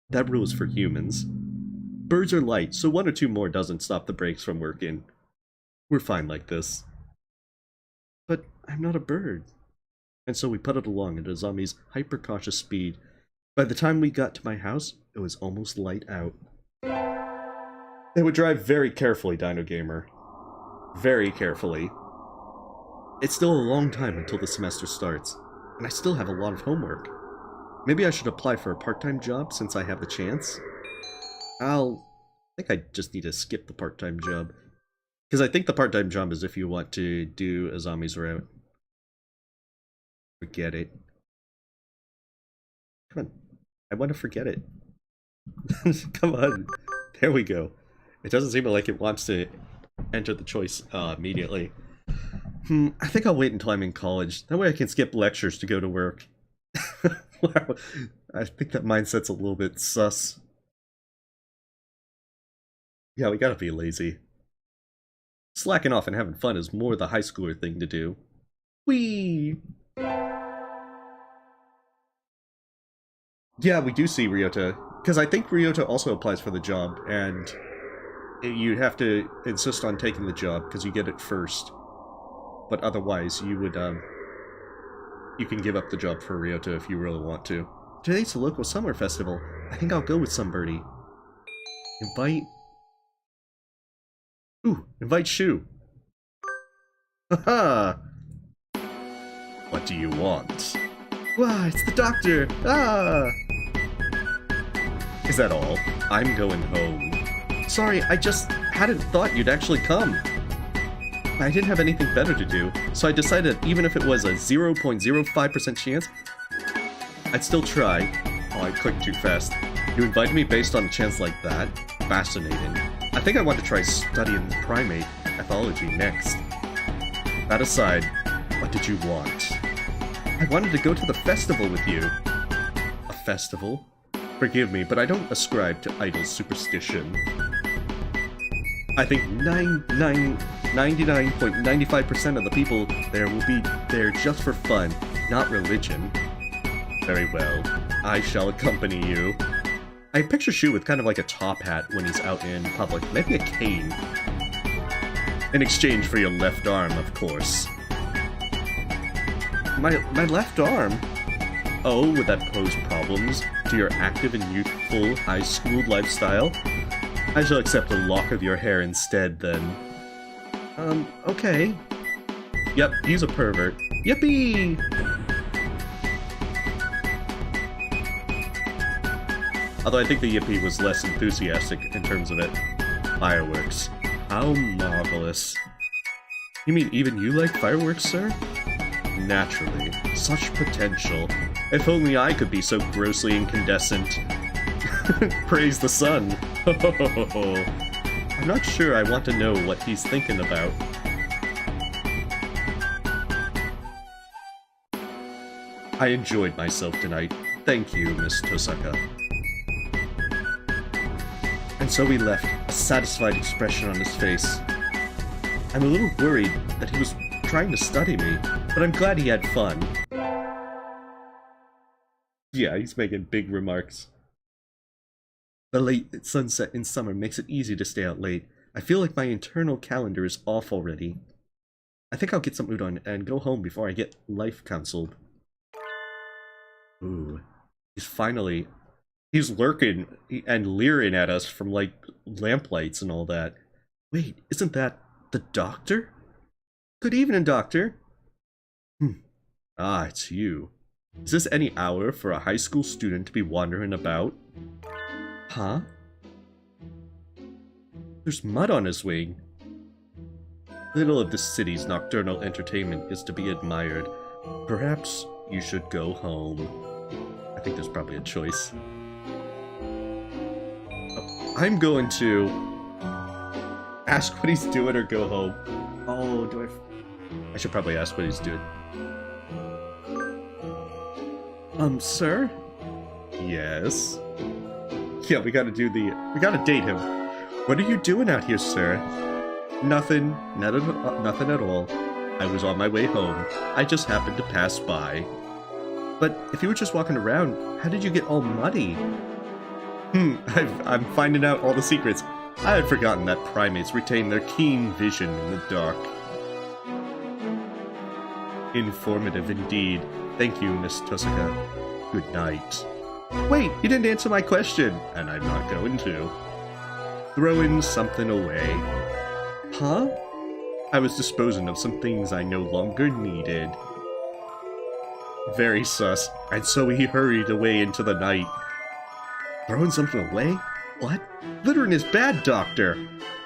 That rule is for humans. Birds are light, so 1 or 2 more doesn't stop the brakes from working. We're fine like this. But I'm not a bird. And so we putted along at Azami's hyper-cautious speed. By the time we got to my house, it was almost light out. They would drive very carefully, Dino Gamer. Very carefully. It's still a long time until the semester starts, and I still have a lot of homework. Maybe I should apply for a part-time job since I have the chance. I think I just need to skip the part-time job. Because I think the part-time job is if you want to do Azami's route. Forget it. Come on. I want to forget it. Come on. There we go. It doesn't seem like it wants to enter the choice immediately. I think I'll wait until I'm in college. That way I can skip lectures to go to work. Wow. I think that mindset's a little bit sus. Yeah, we gotta be lazy. Slacking off and having fun is more the high schooler thing to do. Whee! Yeah, we do see Ryota. Because I think Ryota also applies for the job, and you have to insist on taking the job because you get it first. But otherwise, you would, you can give up the job for Ryota if you really want to. Today's the local summer festival. I think I'll go with somebody. Invite... Ooh, invite Shuu. Haha! What do you want? Wow, it's the doctor! Ah! Is that all? I'm going home. Sorry, I just hadn't thought you'd actually come. I didn't have anything better to do, so I decided even if it was a 0.05% chance, I'd still try. Oh, I clicked too fast. You invited me based on a chance like that? Fascinating. I think I want to try studying primate ethology next. That aside, what did you want? I wanted to go to the festival with you. A festival? Forgive me, but I don't ascribe to idle superstition. I think 99.95% of the people there will be there just for fun, not religion. Very well. I shall accompany you. I picture Shuu with kind of like a top hat when he's out in public. Maybe a cane. In exchange for your left arm, of course. My left arm? Oh, would that pose problems to your active and youthful high school lifestyle? I shall accept a lock of your hair instead, then. Okay. Yep, he's a pervert. Yippee! Although I think the yippee was less enthusiastic in terms of it. Fireworks. How marvelous. You mean even you like fireworks, sir? Naturally. Such potential. If only I could be so grossly incandescent. Praise the sun. I'm not sure I want to know what he's thinking about. I enjoyed myself tonight. Thank you, Miss Tosaka. And so he left, a satisfied expression on his face. I'm a little worried that he was trying to study me, but I'm glad he had fun. Yeah, he's making big remarks. The late sunset in summer makes it easy to stay out late. I feel like my internal calendar is off already. I think I'll get some udon and go home before I get life counseled. Ooh. He's lurking and leering at us from, like, lamplights and all that. Wait, isn't that the doctor? Good evening, doctor. Ah, it's you. Is this any hour for a high school student to be wandering about? Huh? There's mud on his wing. Little of this city's nocturnal entertainment is to be admired. Perhaps you should go home. I think there's probably a choice. Oh, I'm going to ask what he's doing or go home. Oh, I should probably ask what he's doing. Sir? Yes? Yeah, we gotta date him. What are you doing out here, sir? Nothing. Nothing at all. I was on my way home. I just happened to pass by. But if you were just walking around, how did you get all muddy? I'm finding out all the secrets. I had forgotten that primates retain their keen vision in the dark. Informative indeed. Thank you, Miss Tosaka. Good night. Wait, you didn't answer my question, and I'm not going to. Throwing something away. Huh? I was disposing of some things I no longer needed. Very sus, and so he hurried away into the night. Throwing something away? What? Littering is bad, Doctor!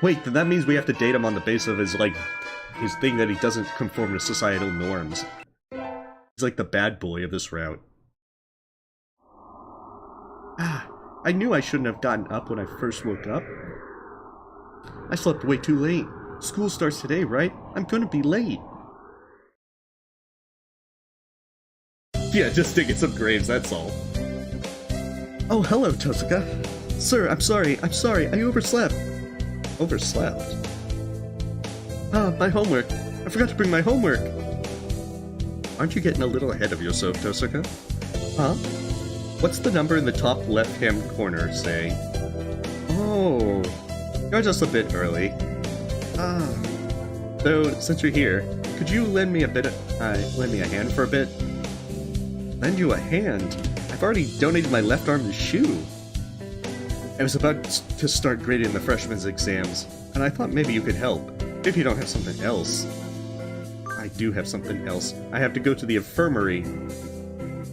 Wait, then that means we have to date him on the basis of his thing that he doesn't conform to societal norms. He's like the bad boy of this route. Ah, I knew I shouldn't have gotten up when I first woke up. I slept way too late. School starts today, right? I'm gonna be late. Yeah, just digging some graves, that's all. Oh, hello, Tosaka. Sir, I'm sorry, I overslept. Overslept? Ah, my homework. I forgot to bring my homework. Aren't you getting a little ahead of yourself, Tosaka? Huh? What's the number in the top left-hand corner say? Oh, you're just a bit early. Ah. So, since you're here, could you lend me a hand for a bit? Lend you a hand? I've already donated my left arm to Shuu. I was about to start grading the freshman's exams, and I thought maybe you could help, if you don't have something else. I do have something else. I have to go to the infirmary.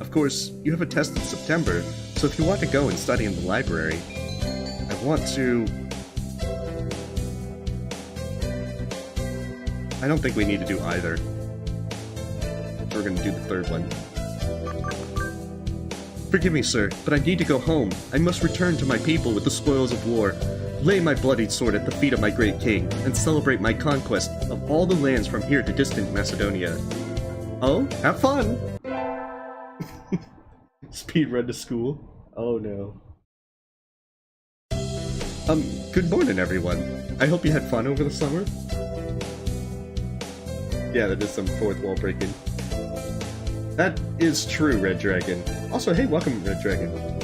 Of course, you have a test in September, so if you want to go and study in the library, I want to... I don't think we need to do either. We're gonna do the third one. Forgive me, sir, but I need to go home. I must return to my people with the spoils of war, lay my bloodied sword at the feet of my great king, and celebrate my conquest of all the lands from here to distant Macedonia. Oh, have fun! Speed run to school? Oh no. Good morning, everyone. I hope you had fun over the summer. Yeah, that is some fourth wall breaking. That is true, Red Dragon. Also, hey, welcome, Red Dragon.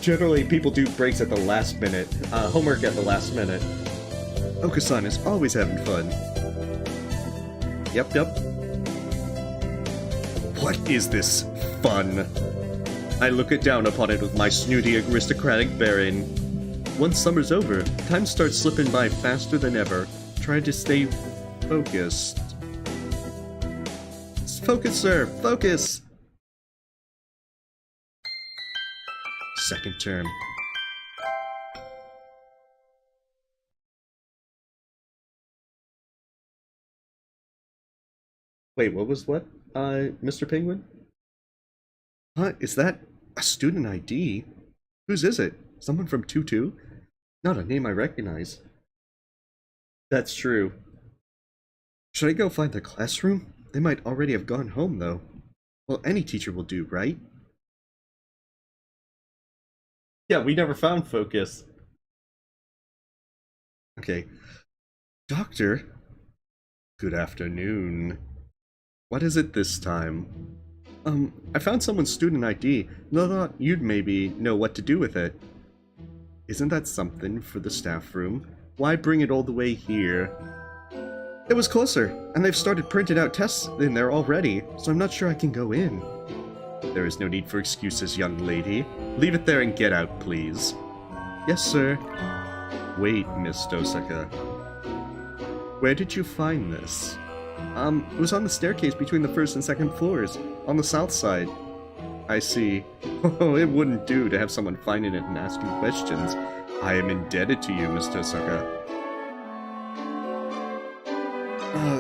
Generally, people do breaks at the last minute, homework at the last minute. Okasan is always having fun. Yep. What is this fun? I look it down upon it with my snooty aristocratic bearing. Once summer's over, time starts slipping by faster than ever, trying to stay focused. Focus, sir! Focus! Second term. Wait, what was what? Mr. Penguin? Huh? Is that a student ID? Whose is it? Someone from 2-2? Not a name I recognize. That's true. Should I go find the classroom? They might already have gone home, though. Well, any teacher will do, right? Yeah, we never found Focus. Okay. Doctor? Good afternoon. What is it this time? I found someone's student ID, and I thought you'd maybe know what to do with it. Isn't that something for the staff room? Why bring it all the way here? It was closer, and they've started printing out tests in there already, so I'm not sure I can go in. There is no need for excuses, young lady. Leave it there and get out, please. Yes, sir. Wait, Miss Dosaka. Where did you find this? It was on the staircase between the first and second floors, on the south side. I see. Oh, it wouldn't do to have someone finding it and asking questions. I am indebted to you, Miss Dosaka.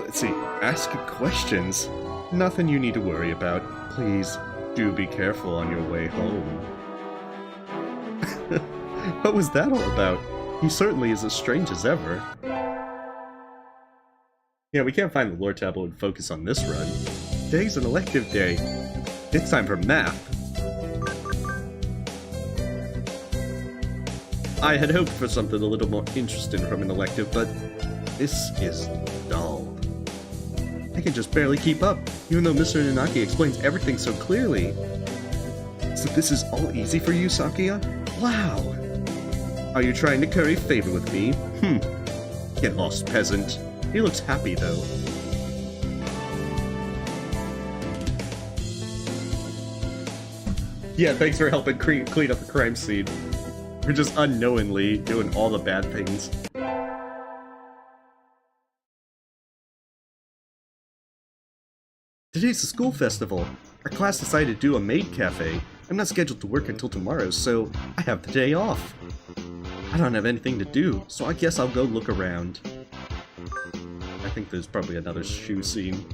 Let's see. Asking questions? Nothing you need to worry about. Please, do be careful on your way home. What was that all about? He certainly is as strange as ever. Yeah, we can't find the lore tableau and focus on this run. Today's an elective day. It's time for math. I had hoped for something a little more interesting from an elective, but this is dull. I can just barely keep up, even though Mr. Nanaki explains everything so clearly. So this is all easy for you, Sakuya? Wow! Are you trying to curry favor with me? Get lost, peasant. He looks happy, though. Yeah, thanks for helping clean up the crime scene. We're just unknowingly doing all the bad things. Today's the school festival. Our class decided to do a maid cafe. I'm not scheduled to work until tomorrow, so I have the day off. I don't have anything to do, so I guess I'll go look around. I think there's probably another Shuu scene.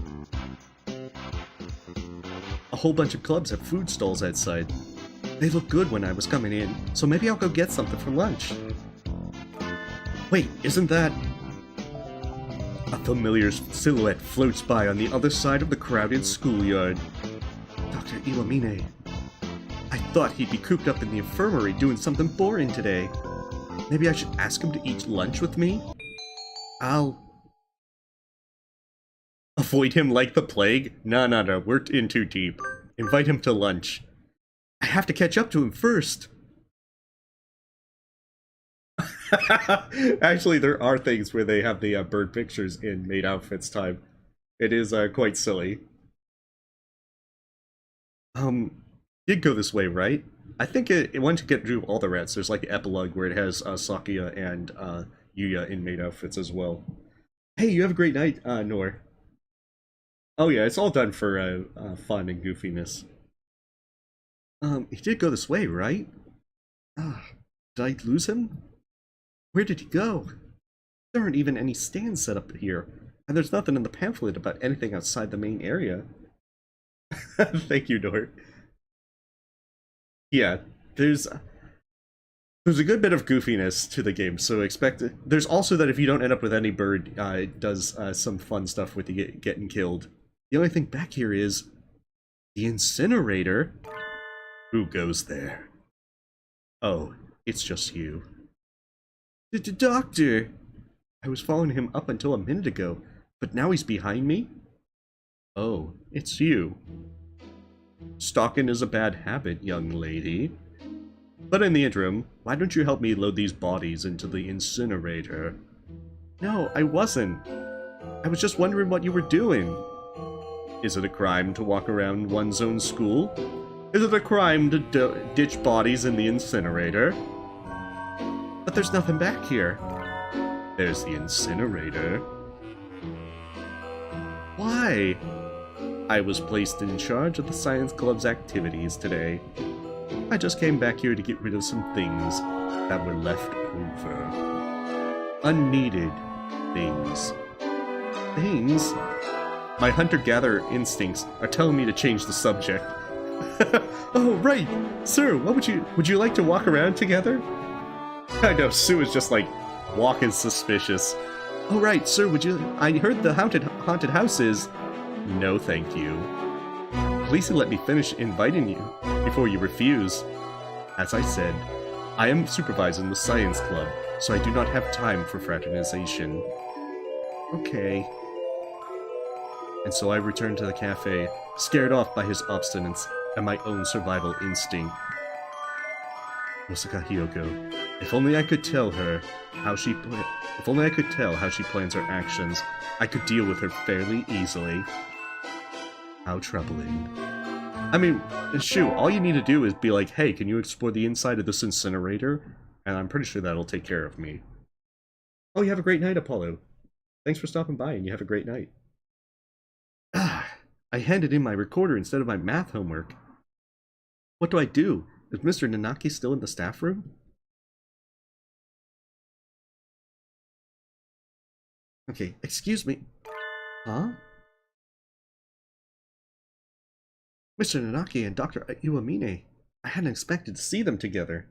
A whole bunch of clubs have food stalls outside. They looked good when I was coming in, so maybe I'll go get something for lunch. Wait, isn't that... A familiar silhouette floats by on the other side of the crowded schoolyard. Dr. Iwamine. I thought he'd be cooped up in the infirmary doing something boring today. Maybe I should ask him to eat lunch with me? I'll... Avoid him like the plague? No, we're in too deep. Invite him to lunch. I have to catch up to him first. Actually, there are things where they have the bird pictures in maid outfits time. It is quite silly. Did go this way, right? I think once you get through all the rats, there's like an epilogue where it has Sakuya and Yuya in maid outfits as well. Hey, you have a great night, Nor. Oh yeah, it's all done for fun and goofiness. He did go this way, right? Did I lose him? Where did he go? There aren't even any stands set up here, and there's nothing in the pamphlet about anything outside the main area. Thank you, Nor. Yeah, there's a good bit of goofiness to the game, so expect it. There's also that if you don't end up with any bird, it does some fun stuff with you getting killed. The only thing back here is the incinerator. Who goes there? Oh, it's just you. Doctor! I was following him up until a minute ago, but now he's behind me? Oh, it's you. Stalking is a bad habit, young lady. But in the interim, why don't you help me load these bodies into the incinerator? No, I wasn't. I was just wondering what you were doing. Is it a crime to walk around one's own school? Is it a crime to ditch bodies in the incinerator? But there's nothing back here. There's the incinerator. Why? I was placed in charge of the science club's activities today. I just came back here to get rid of some things that were left over. Unneeded things. Things? My hunter-gatherer instincts are telling me to change the subject. Oh, right! Sir, what would you like to walk around together? I know, Shuu is just like walking suspicious. Oh, right, sir, I heard the haunted house is... No, thank you. Please let me finish inviting you before you refuse. As I said, I am supervising the science club, so I do not have time for fraternization. Okay. And so I returned to the cafe, scared off by his obstinance and my own survival instinct. Osaka Hyoko, if only I could tell her how she plans her actions, I could deal with her fairly easily. How troubling. I mean, Shuu, all you need to do is be like, hey, can you explore the inside of this incinerator? And I'm pretty sure that'll take care of me. Oh, you have a great night, Apollo. Thanks for stopping by, and you have a great night. Ah, I handed in my recorder instead of my math homework. What do I do? Is Mr. Nanaki still in the staff room? Okay, excuse me. Huh? Mr. Nanaki and Dr. Iwamine. I hadn't expected to see them together.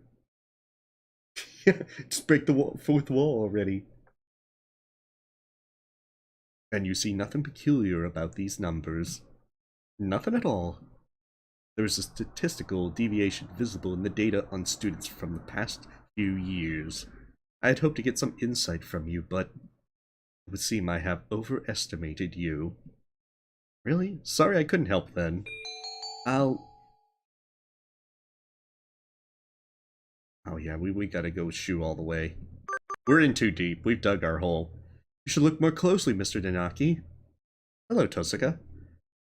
Just break the fourth wall already. And you see nothing peculiar about these numbers. Nothing at all. There is a statistical deviation visible in the data on students from the past few years. I had hoped to get some insight from you, but it would seem I have overestimated you. Really? Sorry I couldn't help then. Oh yeah, we gotta go with Shuu all the way. We're in too deep. We've dug our hole. You should look more closely, Mr. Nanaki. Hello, Tosaka.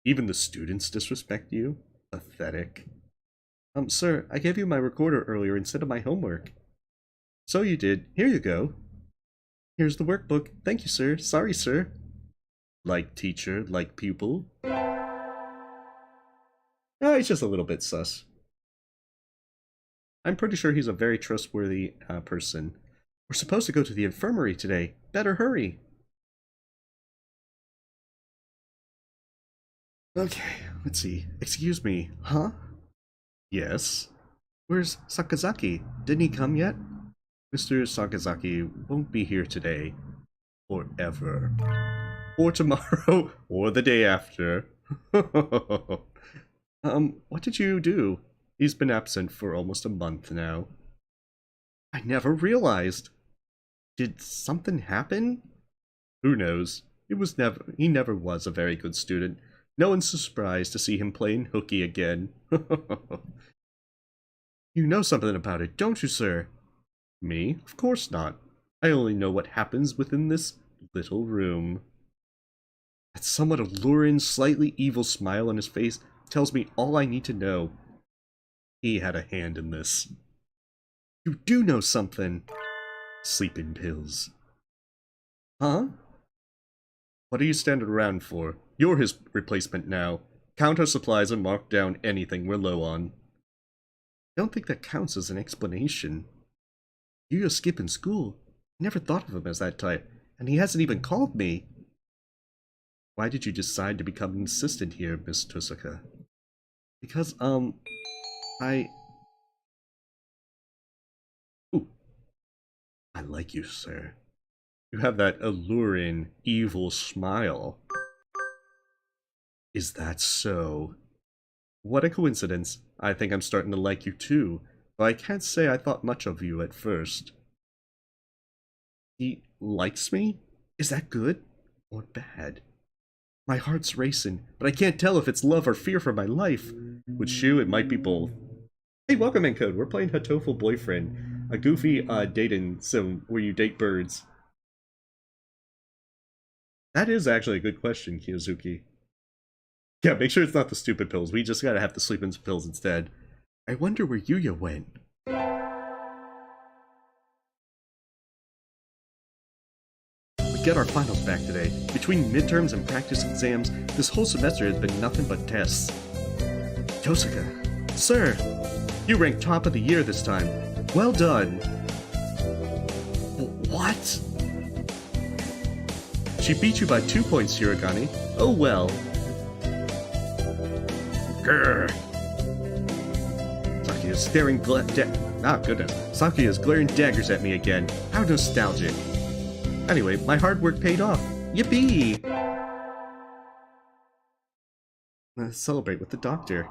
Even the students disrespect you? Pathetic. Sir, I gave you my recorder earlier instead of my homework. So you did. Here you go. Here's the workbook. Thank you, sir. Sorry, sir. Like teacher, like pupil. Oh, he's just a little bit sus. I'm pretty sure he's a very trustworthy person. We're supposed to go to the infirmary today. Better hurry. Okay, let's see. Excuse me, huh? Yes? Where's Sakazaki? Didn't he come yet? Mr. Sakazaki won't be here today. Or ever. Or tomorrow, or the day after. What did you do? He's been absent for almost a month now. I never realized. Did something happen? Who knows? He never was a very good student. No one's surprised to see him playing hooky again. You know something about it, don't you, sir? Me? Of course not. I only know what happens within this little room. That somewhat alluring, slightly evil smile on his face tells me all I need to know. He had a hand in this. You do know something. Sleeping pills. Huh? What are you standing around for? You're his replacement now. Count our supplies and mark down anything we're low on. I don't think that counts as an explanation. You're skipping school. I never thought of him as that type, and he hasn't even called me. Why did you decide to become an assistant here, Miss Tosaka? Because, Ooh. I like you, sir. You have that alluring, evil smile. Is that so? What a coincidence. I think I'm starting to like you too, but I can't say I thought much of you at first. He likes me? Is that good or bad? My heart's racing, but I can't tell if it's love or fear for my life. With Shuu, it might be both. Hey, welcome in Code. We're playing Hatoful Boyfriend, a goofy dating sim where you date birds. That is actually a good question, Kiyozuki. Yeah, make sure it's not the stupid pills. We just gotta have the sleeping pills instead. I wonder where Yuya went. We get our finals back today. Between midterms and practice exams, this whole semester has been nothing but tests. Tosaka, sir, you ranked top of the year this time. Well done. What? She beat you by 2 points, Shirogane. Oh well. Grrr. Saki is staring Saki is glaring daggers at me again. How nostalgic. Anyway, my hard work paid off. Yippee! Let's celebrate with the doctor.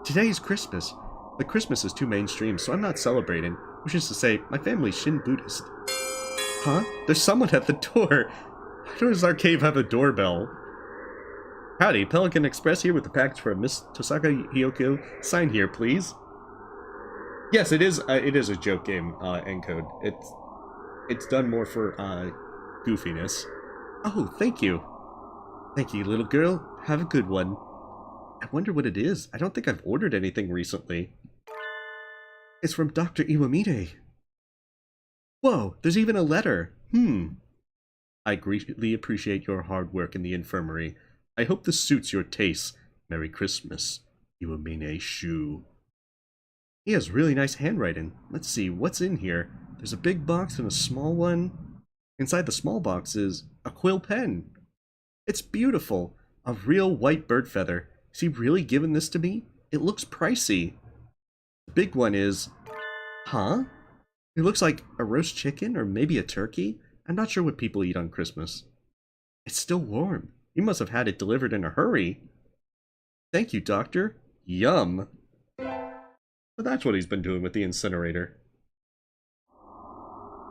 Today is Christmas. But Christmas is too mainstream, so I'm not celebrating. Which is to say, my family's Shin Buddhist. Huh? There's someone at the door. Why does our cave have a doorbell? Howdy, Pelican Express here with the package for Miss Tosaka Hiyoko. Sign here, please. Yes, it is a joke game, encode. It's done more for, goofiness. Oh, thank you. Thank you, little girl. Have a good one. I wonder what it is. I don't think I've ordered anything recently. It's from Dr. Iwamine. Whoa, there's even a letter. I greatly appreciate your hard work in the infirmary. I hope this suits your tastes. Merry Christmas, Iwamine Shuu. He has really nice handwriting. Let's see, what's in here? There's a big box and a small one. Inside the small box is a quill pen. It's beautiful. A real white bird feather. Is he really giving this to me? It looks pricey. The big one is... Huh? It looks like a roast chicken or maybe a turkey. I'm not sure what people eat on Christmas. It's still warm. You must have had it delivered in a hurry. Thank you, Doctor. Yum. So that's what he's been doing with the incinerator.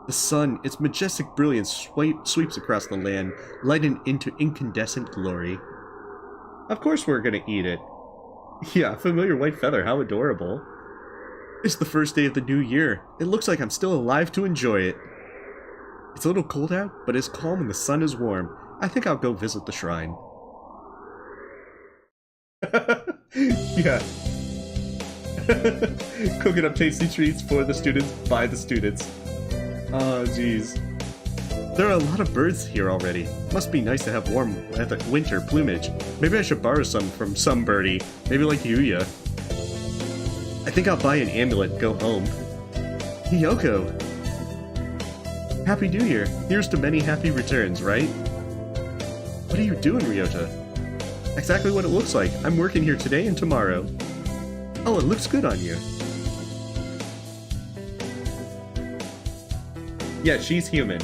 The sun, its majestic brilliance sweeps across the land, lighting into incandescent glory. Of course we're gonna eat it. Yeah, familiar white feather, how adorable. It's the first day of the new year. It looks like I'm still alive to enjoy it. It's a little cold out, but it's calm and the sun is warm. I think I'll go visit the shrine. Yeah. Cooking up tasty treats for the students, by the students. Oh, jeez. There are a lot of birds here already. Must be nice to have warm winter plumage. Maybe I should borrow some from some birdie. Maybe like Yuya. I think I'll buy an amulet and go home. Hiyoko! Happy New Year! Here's to many happy returns, right? What are you doing, Ryota? Exactly what it looks like. I'm working here today and tomorrow. Oh, it looks good on you. Yeah, she's human.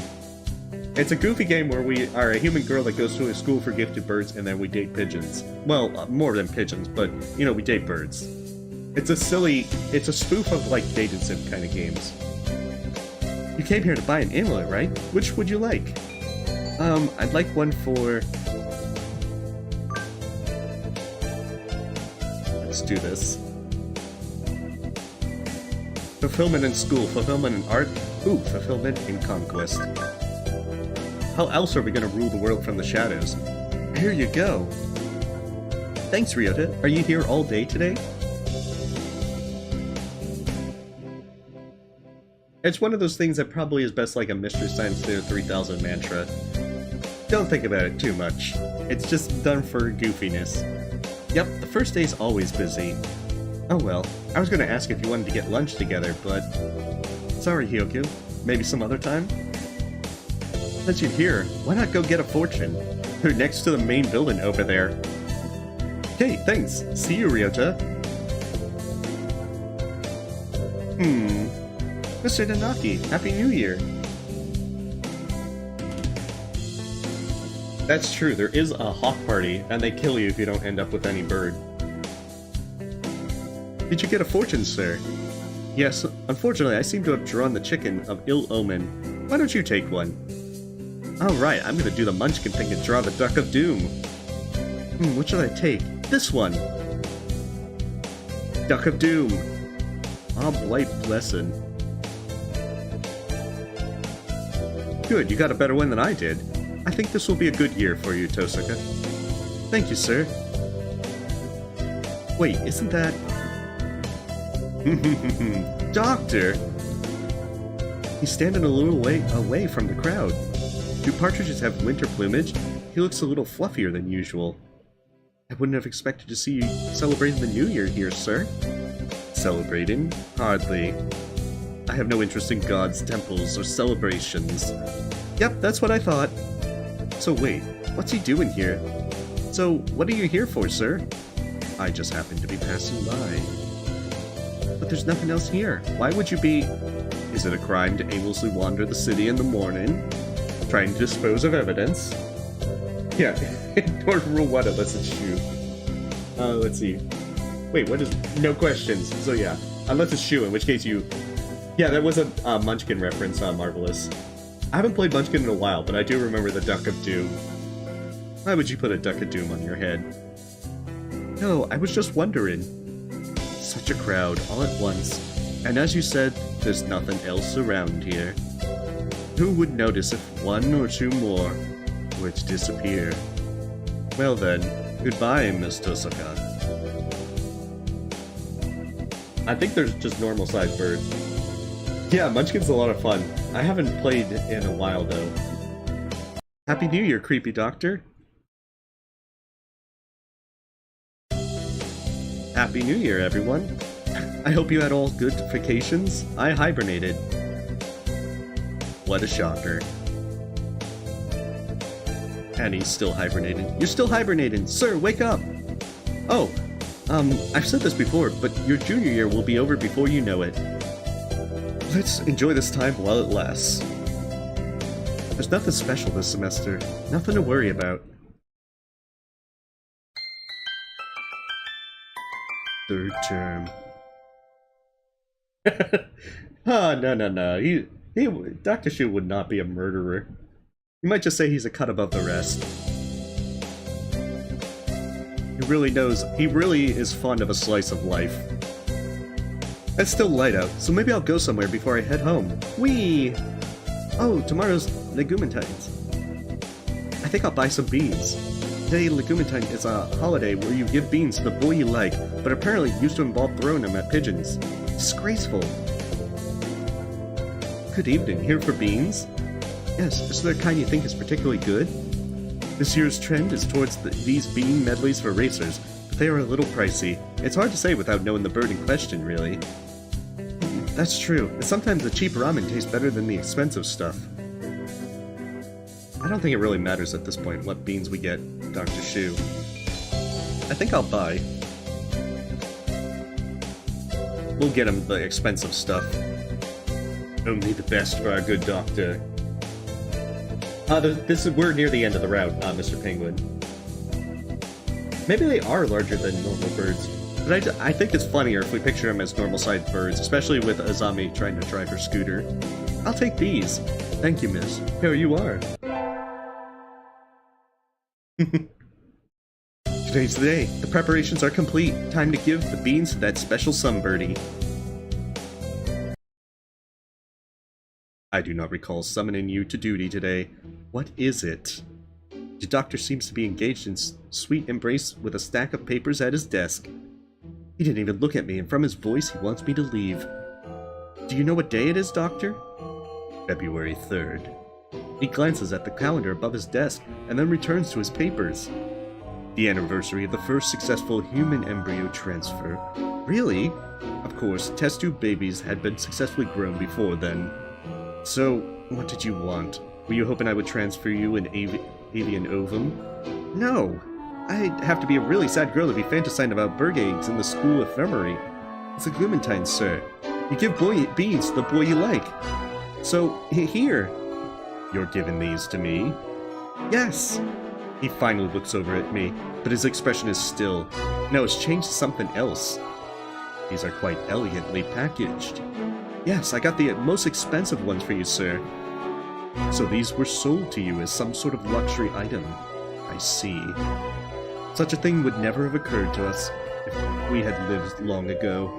It's a goofy game where we are a human girl that goes to a school for gifted birds and then we date pigeons. Well, more than pigeons, but, you know, we date birds. It's a spoof of, like, dating sim kind of games. You came here to buy an amulet, right? Which would you like? I'd like one for... Let's do this. Fulfillment in school, fulfillment in art, ooh, fulfillment in conquest. How else are we gonna rule the world from the shadows? Here you go. Thanks, Ryota. Are you here all day today? It's one of those things that probably is best like a Mystery Science Theater 3000 mantra. Don't think about it too much. It's just done for goofiness. Yep, the first day's always busy. Oh well, I was gonna ask if you wanted to get lunch together, but... Sorry, Hiyoko. Maybe some other time? Since you're here, why not go get a fortune? They're next to the main building over there. Okay, thanks. See you, Ryota. Mr. Nanaki, Happy New Year! That's true, there is a hawk party, and they kill you if you don't end up with any bird. Did you get a fortune, sir? Yes, unfortunately I seem to have drawn the chicken of ill omen. Why don't you take one? Alright, I'm gonna do the Munchkin thing and draw the Duck of Doom. What should I take? This one! Duck of Doom! Ah, blight blessing. Good, you got a better one than I did. I think this will be a good year for you, Tosuka. Thank you, sir. Wait, isn't that... Doctor! He's standing a little way away from the crowd. Do partridges have winter plumage? He looks a little fluffier than usual. I wouldn't have expected to see you celebrating the New Year here, sir. Celebrating? Hardly. I have no interest in gods, temples, or celebrations. Yep, that's what I thought. So wait, what's he doing here? So, what are you here for, sir? I just happened to be passing by. But there's nothing else here. Why would you be... Is it a crime to aimlessly wander the city in the morning? Trying to dispose of evidence? Yeah, ignore rule 1 unless it's Shuu. Let's see. Wait, what is... No questions. So yeah, unless it's Shuu, in which case you... Yeah, that was a Munchkin reference, Marvelous. I haven't played Munchkin in a while, but I do remember the Duck of Doom. Why would you put a Duck of Doom on your head? No, I was just wondering. Such a crowd, all at once. And as you said, there's nothing else around here. Who would notice if one or two more were to disappear? Well then, goodbye, Miss Tosuka. I think there's just normal-sized birds. Yeah, Munchkin's a lot of fun. I haven't played in a while, though. Happy New Year, creepy doctor. Happy New Year, everyone. I hope you had all good vacations. I hibernated. What a shocker. And he's still hibernating. You're still hibernating! Sir, wake up! Oh, I've said this before, but your junior year will be over before you know it. Let's enjoy this time while it lasts. There's nothing special this semester. Nothing to worry about. Third term. Oh, no. Dr. Shuu would not be a murderer. You might just say he's a cut above the rest. He really is fond of a slice of life. It's still light out, so maybe I'll go somewhere before I head home. Whee! Oh, tomorrow's Legumentine's. I think I'll buy some beans. Today, Legumентine is a holiday where you give beans to the boy you like, but apparently used to involve throwing them at pigeons. Disgraceful. Good evening, here for beans? Yes, is there a kind you think is particularly good? This year's trend is towards these bean medleys for racers, but they are a little pricey. It's hard to say without knowing the bird in question, really. That's true, and sometimes the cheap ramen tastes better than the expensive stuff. I don't think it really matters at this point what beans we get, Dr. Shuu. I think I'll buy. We'll get him the expensive stuff. Only the best for our good doctor. We're near the end of the route, Mr. Penguin. Maybe they are larger than normal birds, but I think it's funnier if we picture them as normal-sized birds, especially with Azami trying to drive her scooter. I'll take these. Thank you, miss. Here you are. Today's the day. The preparations are complete. Time to give the beans to that special sunbirdie. I do not recall summoning you to duty today. What is it? The doctor seems to be engaged in sweet embrace with a stack of papers at his desk. He didn't even look at me, and from his voice he wants me to leave. Do you know what day it is, Doctor? February 3rd. He glances at the calendar above his desk, and then returns to his papers. The anniversary of the first successful human embryo transfer. Really? Of course, test tube babies had been successfully grown before then. So, what did you want? Were you hoping I would transfer you an avian ovum? No! I'd have to be a really sad girl to be fantasizing about bird eggs in the school ephemery. It's a Glumentine, sir. You give beans to the boy you like. So, here. You're giving these to me? Yes! He finally looks over at me, but his expression is still. No, it's changed to something else. These are quite elegantly packaged. Yes, I got the most expensive ones for you, sir. So these were sold to you as some sort of luxury item. I see. Such a thing would never have occurred to us if we had lived long ago.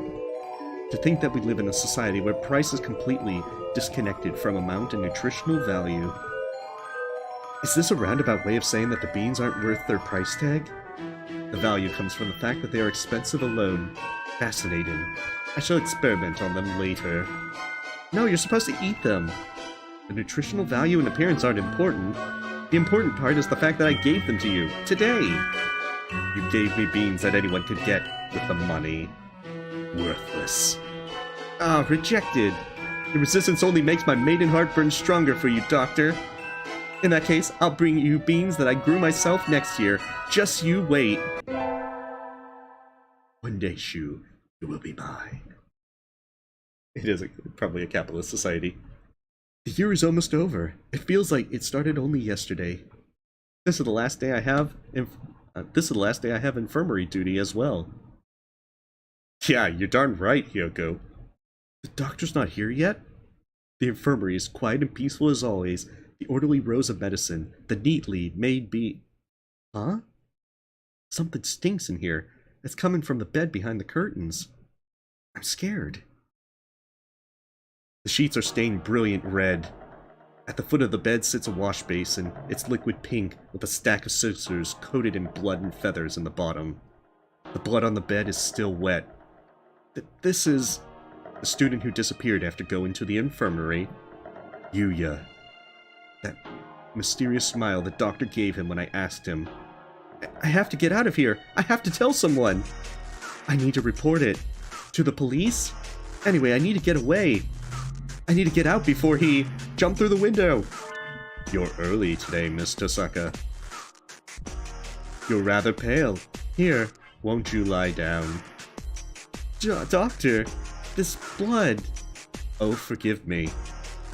To think that we live in a society where price is completely disconnected from amount and nutritional value. Is this a roundabout way of saying that the beans aren't worth their price tag? The value comes from the fact that they are expensive alone. Fascinating. I shall experiment on them later. No, you're supposed to eat them. The nutritional value and appearance aren't important. The important part is the fact that I gave them to you, today. You gave me beans that anyone could get with the money. Worthless. Ah, rejected. Your resistance only makes my maiden heart burn stronger for you, Doctor. In that case, I'll bring you beans that I grew myself next year. Just you wait. One day, Shuu, you will be mine. It is probably a capitalist society. The year is almost over. It feels like it started only yesterday. This is the last day I have. Infirmary duty as well. Yeah, you're darn right, Hyoko. The doctor's not here yet? The infirmary is quiet and peaceful as always. The orderly rows of medicine, the neatly made Huh? Something stinks in here. It's coming from the bed behind the curtains. I'm scared. The sheets are stained brilliant red. At the foot of the bed sits a wash basin. It's liquid pink with a stack of scissors coated in blood and feathers in the bottom. The blood on the bed is still wet. This is the student who disappeared after going to the infirmary. Yuya. That mysterious smile the doctor gave him when I asked him. I have to get out of here. I have to tell someone. I need to report it. To the police? Anyway, I need to get away. I need to get out before he jumped through the window. You're early today, Miss Tosaka. You're rather pale. Here, won't you lie down? Doctor, this blood. Oh, forgive me.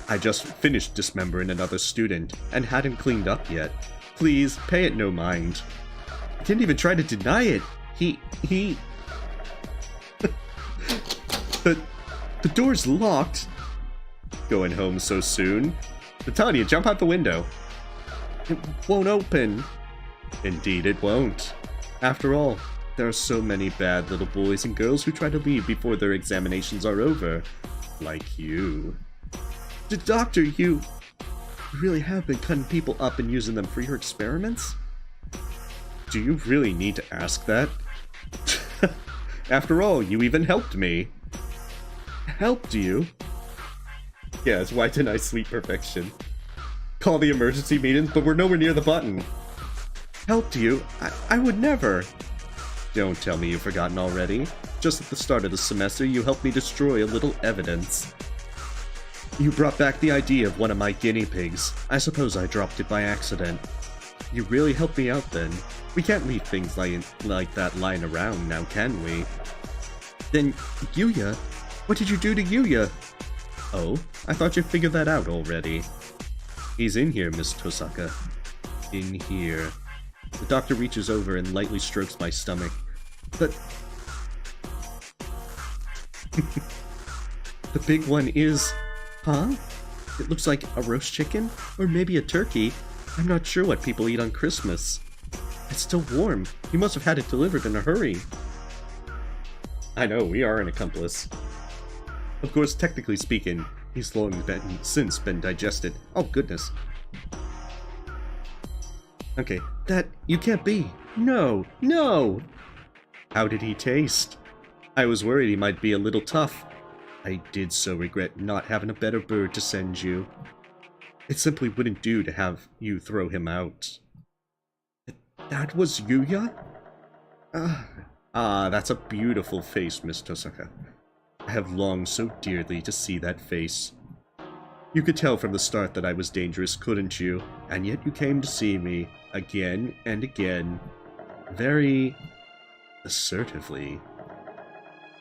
I just finished dismembering another student and hadn't cleaned up yet. Please, pay it no mind. I didn't even try to deny it. He... The door's locked. Going home so soon? Titania, jump out the window. It won't open. Indeed it won't. After all, there are so many bad little boys and girls who try to leave before their examinations are over. Like you. Doctor, you really have been cutting people up and using them for your experiments? Do you really need to ask that? After all, you even helped me. Helped you? Yes, why didn't I sleep perfection? Call the emergency meetings, but we're nowhere near the button. Helped you? I would never. Don't tell me you've forgotten already. Just at the start of the semester, you helped me destroy a little evidence. You brought back the idea of one of my guinea pigs. I suppose I dropped it by accident. You really helped me out then. We can't leave things like that lying around now, can we? Then, Yuya? What did you do to Yuya? Oh, I thought you figured that out already. He's in here, Miss Tosaka. In here. The doctor reaches over and lightly strokes my stomach. But... the big one is... Huh? It looks like a roast chicken? Or maybe a turkey. I'm not sure what people eat on Christmas. It's still warm. You must have had it delivered in a hurry. I know, we are an accomplice. Of course, technically speaking, he's long since been digested. Oh, goodness. Okay, that... you can't be. No, no! How did he taste? I was worried he might be a little tough. I did so regret not having a better bird to send you. It simply wouldn't do to have you throw him out. That was Yuya? That's a beautiful face, Miss Tosaka. I have longed so dearly to see that face. You could tell from the start that I was dangerous, couldn't you? And yet you came to see me, again and again. Very... assertively.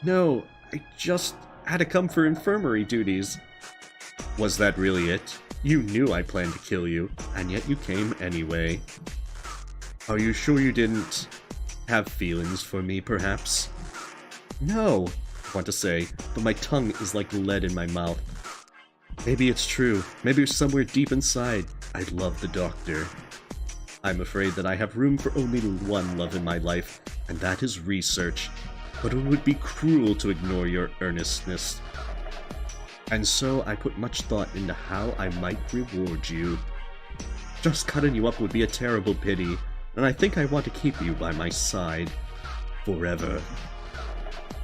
No, I just had to come for infirmary duties. Was that really it? You knew I planned to kill you, and yet you came anyway. Are you sure you didn't have feelings for me, perhaps? No, I want to say, but my tongue is like lead in my mouth. Maybe it's true. Maybe somewhere deep inside, I love the Doctor. I'm afraid that I have room for only one love in my life, and that is research. But it would be cruel to ignore your earnestness. And so I put much thought into how I might reward you. Just cutting you up would be a terrible pity, and I think I want to keep you by my side. Forever.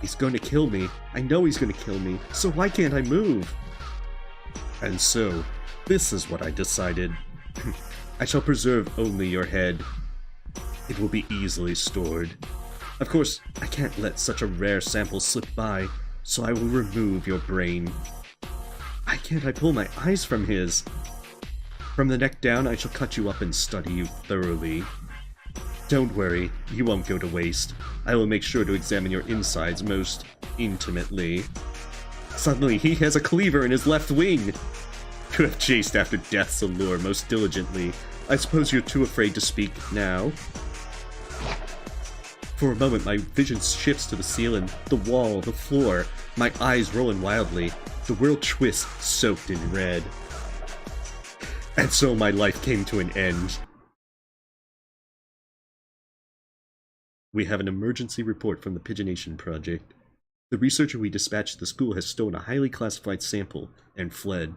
He's going to kill me. I know he's going to kill me, so why can't I move? And so, this is what I decided. I shall preserve only your head. It will be easily stored. Of course, I can't let such a rare sample slip by, so I will remove your brain. Why can't I pull my eyes from his? From the neck down, I shall cut you up and study you thoroughly. Don't worry, you won't go to waste. I will make sure to examine your insides most intimately. Suddenly, he has a cleaver in his left wing! Could have chased after death's allure most diligently. I suppose you're too afraid to speak now? For a moment, my vision shifts to the ceiling, the wall, the floor, my eyes rolling wildly, the world twists soaked in red. And so my life came to an end. We have an emergency report from the Pigeonation Project. The researcher we dispatched to the school has stolen a highly classified sample and fled.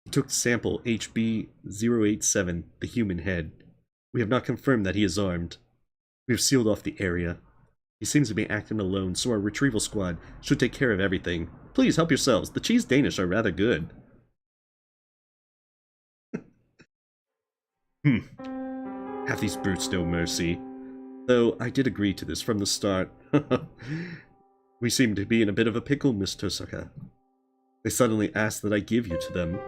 He took sample HB-087, the human head. We have not confirmed that he is armed. We have sealed off the area. He seems to be acting alone, so our retrieval squad should take care of everything. Please help yourselves. The cheese Danish are rather good. Have these brutes no mercy. Though I did agree to this from the start. We seem to be in a bit of a pickle, Miss Tosaka. They suddenly asked that I give you to them.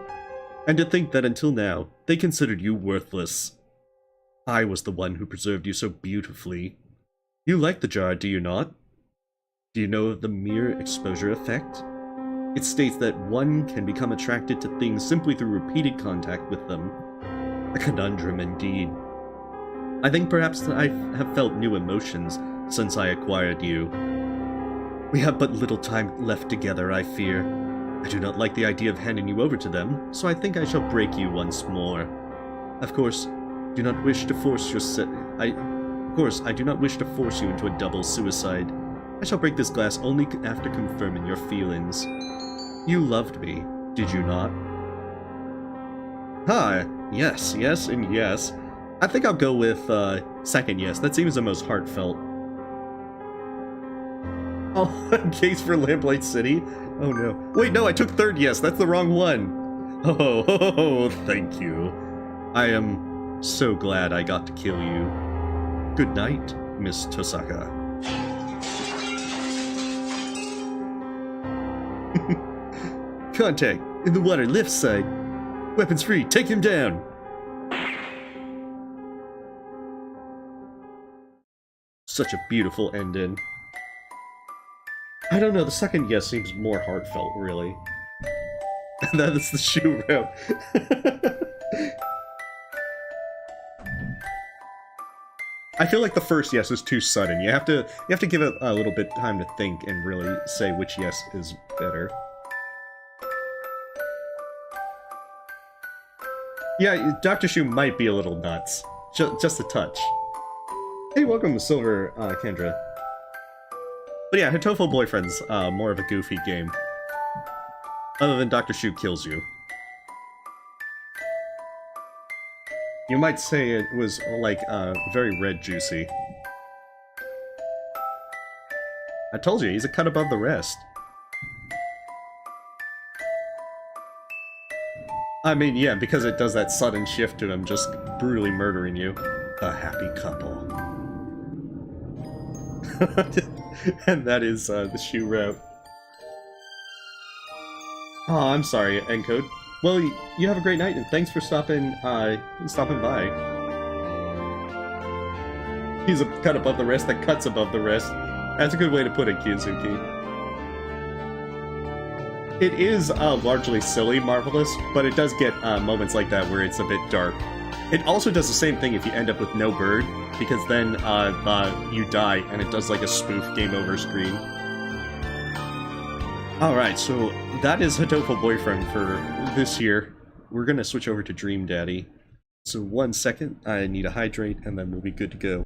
And to think that until now, they considered you worthless. I was the one who preserved you so beautifully. You like the jar, do you not? Do you know of the mere exposure effect? It states that one can become attracted to things simply through repeated contact with them. A conundrum indeed. I think perhaps I have felt new emotions since I acquired you. We have but little time left together, I fear. I do not like the idea of handing you over to them, so I think I shall break you once more. Of course, do not wish to force I do not wish to force you into a double suicide. I shall break this glass only after confirming your feelings. You loved me, did you not? Huh, yes, and yes. I think I'll go with, second yes. That seems the most heartfelt. Oh, case for Lamplight City? Oh no. Wait, no, I took third yes. That's the wrong one. Oh, thank you. I am so glad I got to kill you. Good night, Miss Tosaka. Contact! In the water, left side. Weapons free, take him down! Such a beautiful ending. I don't know, the second yes seems more heartfelt, really. That is the Shuu route. I feel like the first yes is too sudden. You have to give it a little bit time to think and really say which yes is better. Yeah, Dr. Shuu might be a little nuts. Just a touch. Hey, welcome to Silver, Kendra. But yeah, Hatoful Boyfriend's more of a goofy game. Other than Dr. Shuu kills you. You might say it was, like, very red juicy. I told you, he's a cut above the rest. I mean, yeah, because it does that sudden shift to him just brutally murdering you. A happy couple. And that is, the Shuu route. Oh, I'm sorry, Encode. Well, you have a great night, and thanks for stopping by. He's a cut above the rest that cuts above the rest. That's a good way to put it, Kizuki. It is largely silly, Marvelous, but it does get moments like that where it's a bit dark. It also does the same thing if you end up with no bird, because then you die, and it does like a spoof game over screen. Alright, so that is Hatoful Boyfriend for this year. We're gonna switch over to Dream Daddy. So 1 second, I need to hydrate, and then we'll be good to go.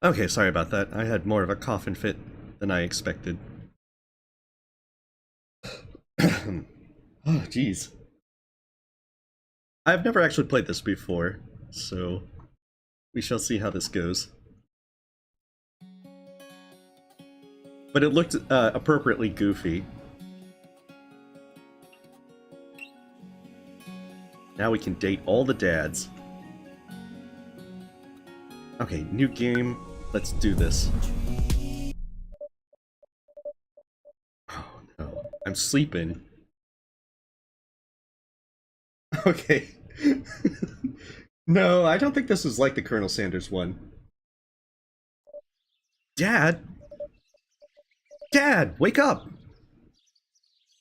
Okay, sorry about that. I had more of a coughing fit than I expected. Oh, jeez. I've never actually played this before, so we shall see how this goes. But it looked appropriately goofy. Now we can date all the dads. Okay, new game. Let's do this. Oh no, I'm sleeping. Okay. No, I don't think this is like the Colonel Sanders one. Dad? Dad, wake up!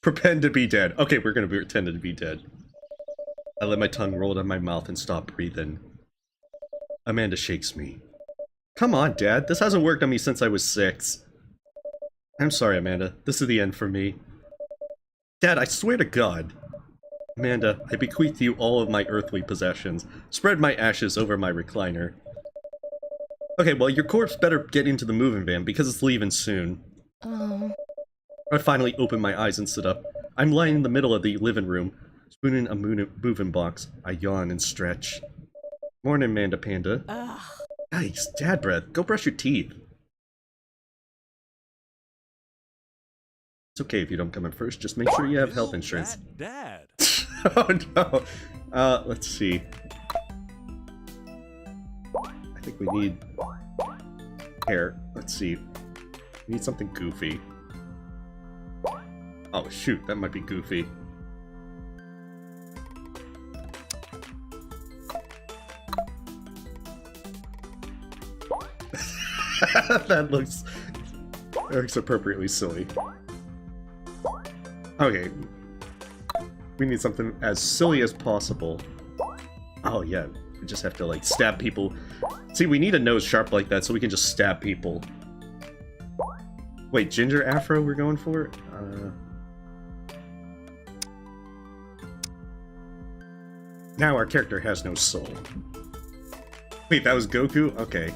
Pretend to be dead. Okay, we're gonna pretend to be dead. I let my tongue roll down my mouth and stop breathing. Amanda shakes me. Come on, Dad. This hasn't worked on me since I was 6. I'm sorry, Amanda. This is the end for me. Dad, I swear to God. Amanda, I bequeath you all of my earthly possessions. Spread my ashes over my recliner. Okay, well, your corpse better get into the moving van because it's leaving soon. Oh. I finally opened my eyes and stood up. I'm lying in the middle of the living room, spooning a moving box. I yawn and stretch. Morning, Amanda Panda. Ugh. Yikes, dad breath. Go brush your teeth. It's okay if you don't come in first. Just make sure you have health insurance. Dad. Oh no. Let's see. I think we need hair. Let's see. We need something goofy. Oh shoot, that might be goofy. That looks appropriately silly. Okay. We need something as silly as possible. Oh yeah, we just have to like stab people. See, we need a nose sharp like that so we can just stab people. Wait, ginger afro we're going for? Now our character has no soul. Wait, that was Goku? Okay.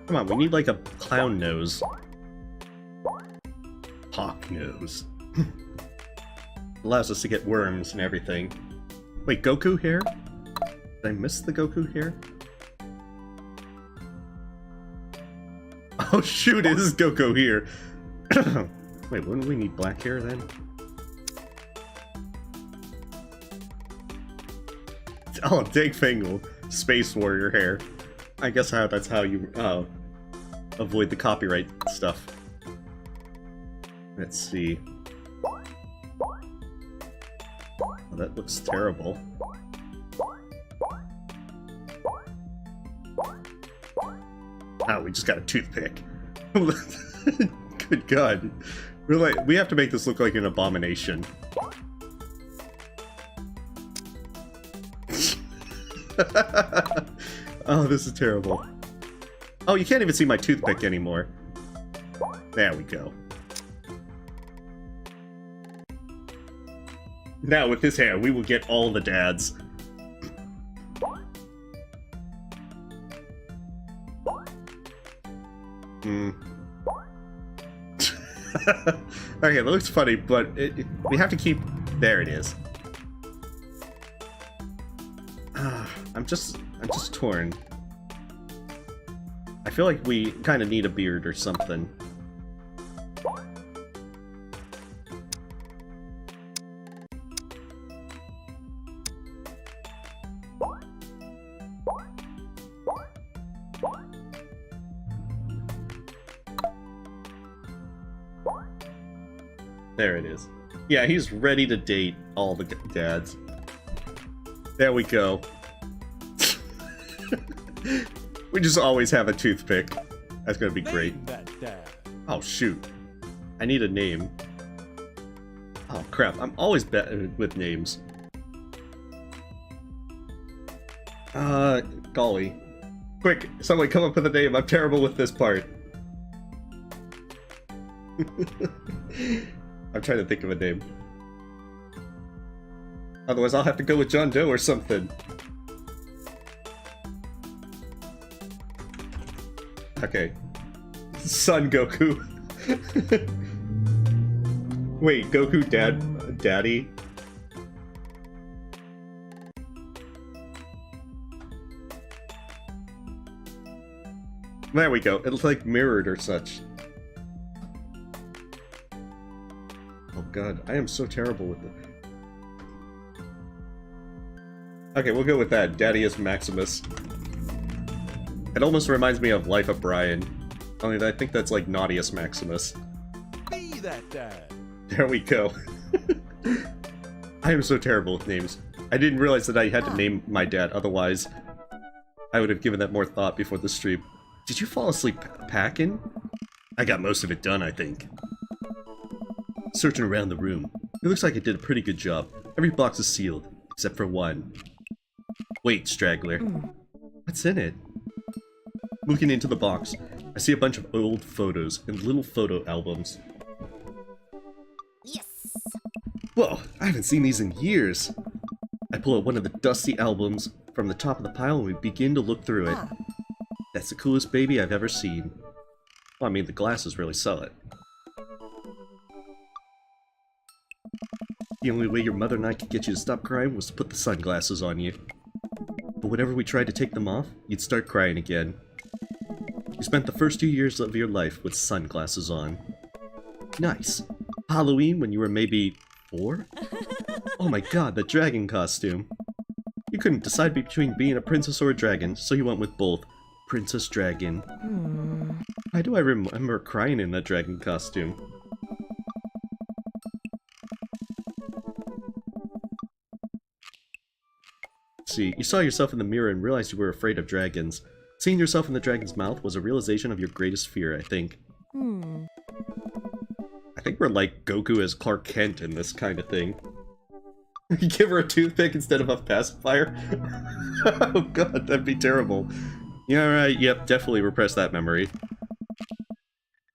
Come on, we need like a clown nose. Hawk nose. Allows us to get worms and everything. Wait, Goku hair? Did I miss the Goku hair? Oh shoot, it is Goku here. Wait, wouldn't we need black hair then? Oh, Dig Fingal. Space Warrior hair. I guess that's how you avoid the copyright stuff. Let's see. Oh, that looks terrible. Oh, we just got a toothpick. Good God. We have to make this look like an abomination. Oh, this is terrible. Oh, you can't even see my toothpick anymore. There we go. Now, with this hair, we will get all the dads. Okay, that looks funny, but we have to keep... There it is. I'm just torn. I feel like we kind of need a beard or something. There it is. Yeah, he's ready to date all the dads. There we go. We just always have a toothpick. That's gonna be great. Oh, shoot. I need a name. Oh, crap. I'm always bad with names. Golly. Quick, someone come up with a name. I'm terrible with this part. I'm trying to think of a name. Otherwise, I'll have to go with John Doe or something. Okay. Son Goku. Wait, Goku Daddy? There we go. It's like mirrored or such. Oh god, I am so terrible with it. Okay, we'll go with that. Daddy is Maximus. It almost reminds me of Life of Brian. Only I think that's like Naughtiest Maximus. Be that dad. There we go. I am so terrible with names. I didn't realize that I had to name my dad, otherwise I would have given that more thought before the stream. Did you fall asleep packing? I got most of it done, I think. Searching around the room. It looks like I did a pretty good job. Every box is sealed, except for one. Wait, straggler. What's in it? Looking into the box, I see a bunch of old photos and little photo albums. Yes. Whoa, I haven't seen these in years. I pull out one of the dusty albums from the top of the pile and we begin to look through it. That's the coolest baby I've ever seen. Well, I mean, the glasses really sell it. The only way your mother and I could get you to stop crying was to put the sunglasses on you. But whenever we tried to take them off, you'd start crying again. You spent the first 2 years of your life with sunglasses on. Nice. Halloween when you were maybe 4? Oh my god, the dragon costume. You couldn't decide between being a princess or a dragon, so you went with both. Princess Dragon. Why do I remember crying in that dragon costume? See, you saw yourself in the mirror and realized you were afraid of dragons. Seeing yourself in the dragon's mouth was a realization of your greatest fear, I think. I think we're like Goku as Clark Kent in this kind of thing. You give her a toothpick instead of a pacifier? Oh god, that'd be terrible. Yeah, right, yep, definitely repress that memory.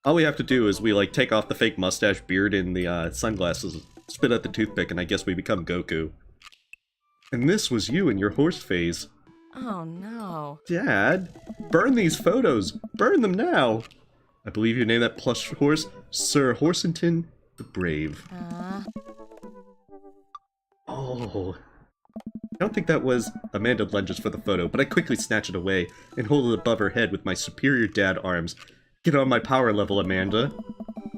All we have to do is we, like, take off the fake mustache, beard, and the sunglasses, spit out the toothpick, and I guess we become Goku. And this was you in your horse phase. Oh no. Dad, burn these photos! Burn them now! I believe you named that plush horse Sir Horsington the Brave. Oh. I don't think that was Amanda lunges for the photo, but I quickly snatch it away and hold it above her head with my superior dad arms. Get on my power level, Amanda.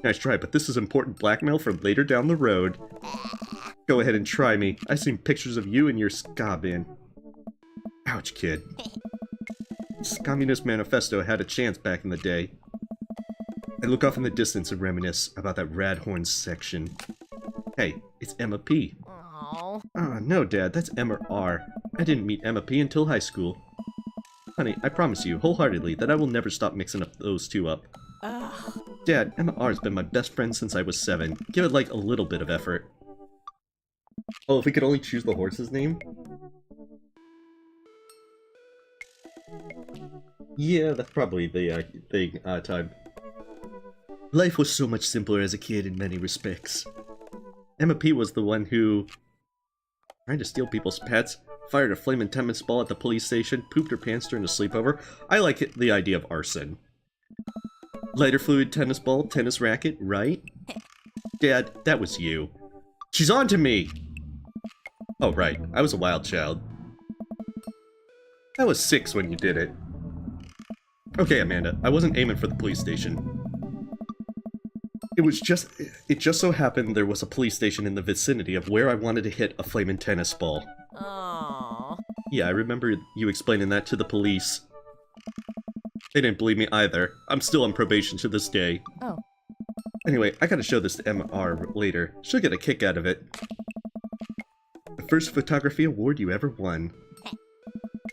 Nice try, but this is important blackmail for later down the road. Go ahead and try me. I've seen pictures of you and your ska bin. Ouch, kid. This Communist Manifesto had a chance back in the day. I look off in the distance and reminisce about that rad horn section. Hey, it's Emma P. Ah, no, Dad, that's Emma R. I didn't meet Emma P until high school. Honey, I promise you, wholeheartedly, that I will never stop mixing up those two up. Dad, Emma R has been my best friend since I was 7. Give it, like, a little bit of effort. Oh, if we could only choose the horse's name? Yeah, that's probably the thing, time. Life was so much simpler as a kid in many respects. Emma P was the one who tried to steal people's pets, fired a flaming tennis ball at the police station, pooped her pants during a sleepover. I like the idea of arson. Lighter fluid, tennis ball, tennis racket, right? Dad, that was you. She's on to me! Oh, right. I was a wild child. I was 6 when you did it. Okay, Amanda, I wasn't aiming for the police station. It just so happened there was a police station in the vicinity of where I wanted to hit a flaming tennis ball. Aww. Yeah, I remember you explaining that to the police. They didn't believe me either. I'm still on probation to this day. Oh. Anyway, I gotta show this to MR later. She'll get a kick out of it. The first photography award you ever won.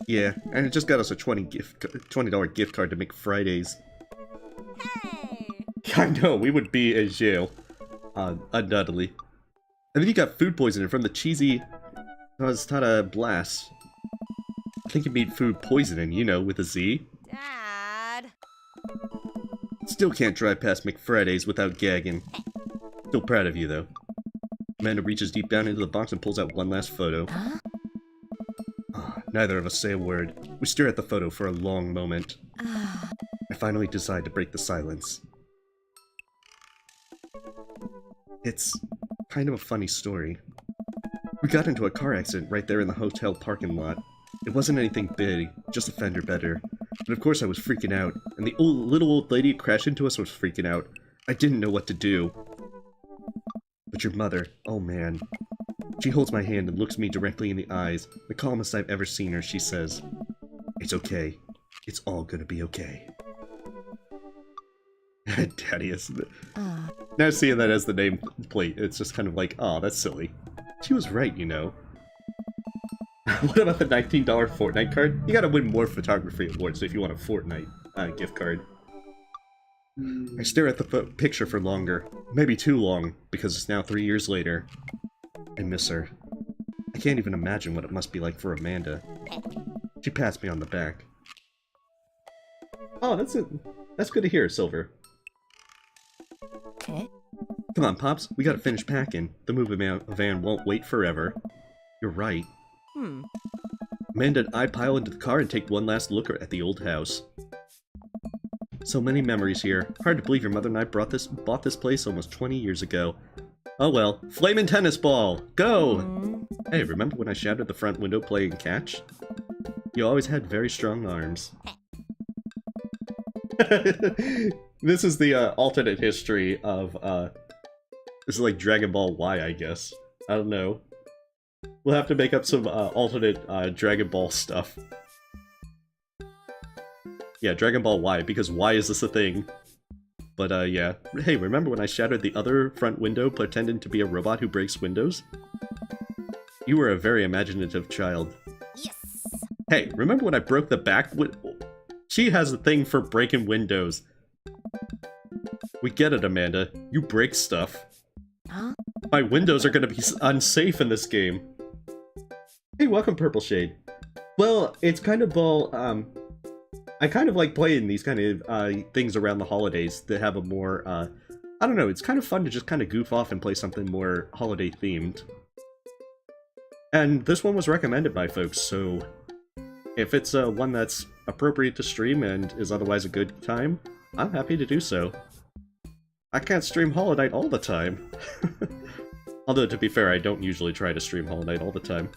Yeah, and it just got us a $20 gift card to make Fridays. Hey! I know, we would be in jail. Undoubtedly. And then you got food poisoning from the cheesy Tostada Blast. I think you mean food poisoning, you know, with a Z. Dad! Still can't drive past McFridays without gagging. Still proud of you, though. Amanda reaches deep down into the box and pulls out one last photo. Huh? Neither of us say a word. We stare at the photo for a long moment. I finally decide to break the silence. It's kind of a funny story. We got into a car accident right there in the hotel parking lot. It wasn't anything big, just a fender bender. But of course I was freaking out, and the little old lady who crashed into us was freaking out. I didn't know what to do. But your mother, oh man. She holds my hand and looks me directly in the eyes. The calmest I've ever seen her, she says, "It's okay. It's all gonna be okay." Daddy is... Now seeing that as the name plate, it's just kind of like, oh, that's silly. She was right, you know. What about the $19 Fortnite card? You gotta win more photography awards if you want a Fortnite gift card. I stare at the picture for longer. Maybe too long, because it's now 3 years later. I miss her. I can't even imagine what it must be like for Amanda. She pats me on the back. Oh, that's it. That's good to hear, Silver. Eh? Come on, Pops. We gotta finish packing. The moving van won't wait forever. You're right. Amanda and I pile into the car and take one last look at the old house. So many memories here. Hard to believe your mother and I bought this place almost 20 years ago. Oh well. Flamin' tennis ball! Go! Hey, remember when I shattered the front window playing catch? You always had very strong arms. This is the alternate history of, this is like Dragon Ball Y, I guess. I don't know. We'll have to make up some alternate Dragon Ball stuff. Yeah, Dragon Ball Y, because why is this a thing? But yeah. Hey, remember when I shattered the other front window pretending to be a robot who breaks windows? You were a very imaginative child. Yes! Hey, remember when I broke the back She has a thing for breaking windows. We get it, Amanda. You break stuff. Huh? My windows are gonna be unsafe in this game. Hey, welcome, Purple Shade. Well, it's kind of all, I kind of like playing these kind of things around the holidays that have a more, I don't know, it's kind of fun to just kind of goof off and play something more holiday themed. And this one was recommended by folks, so if it's one that's appropriate to stream and is otherwise a good time, I'm happy to do so. I can't stream Hollow Knight all the time. Although, to be fair, I don't usually try to stream Hollow Knight all the time.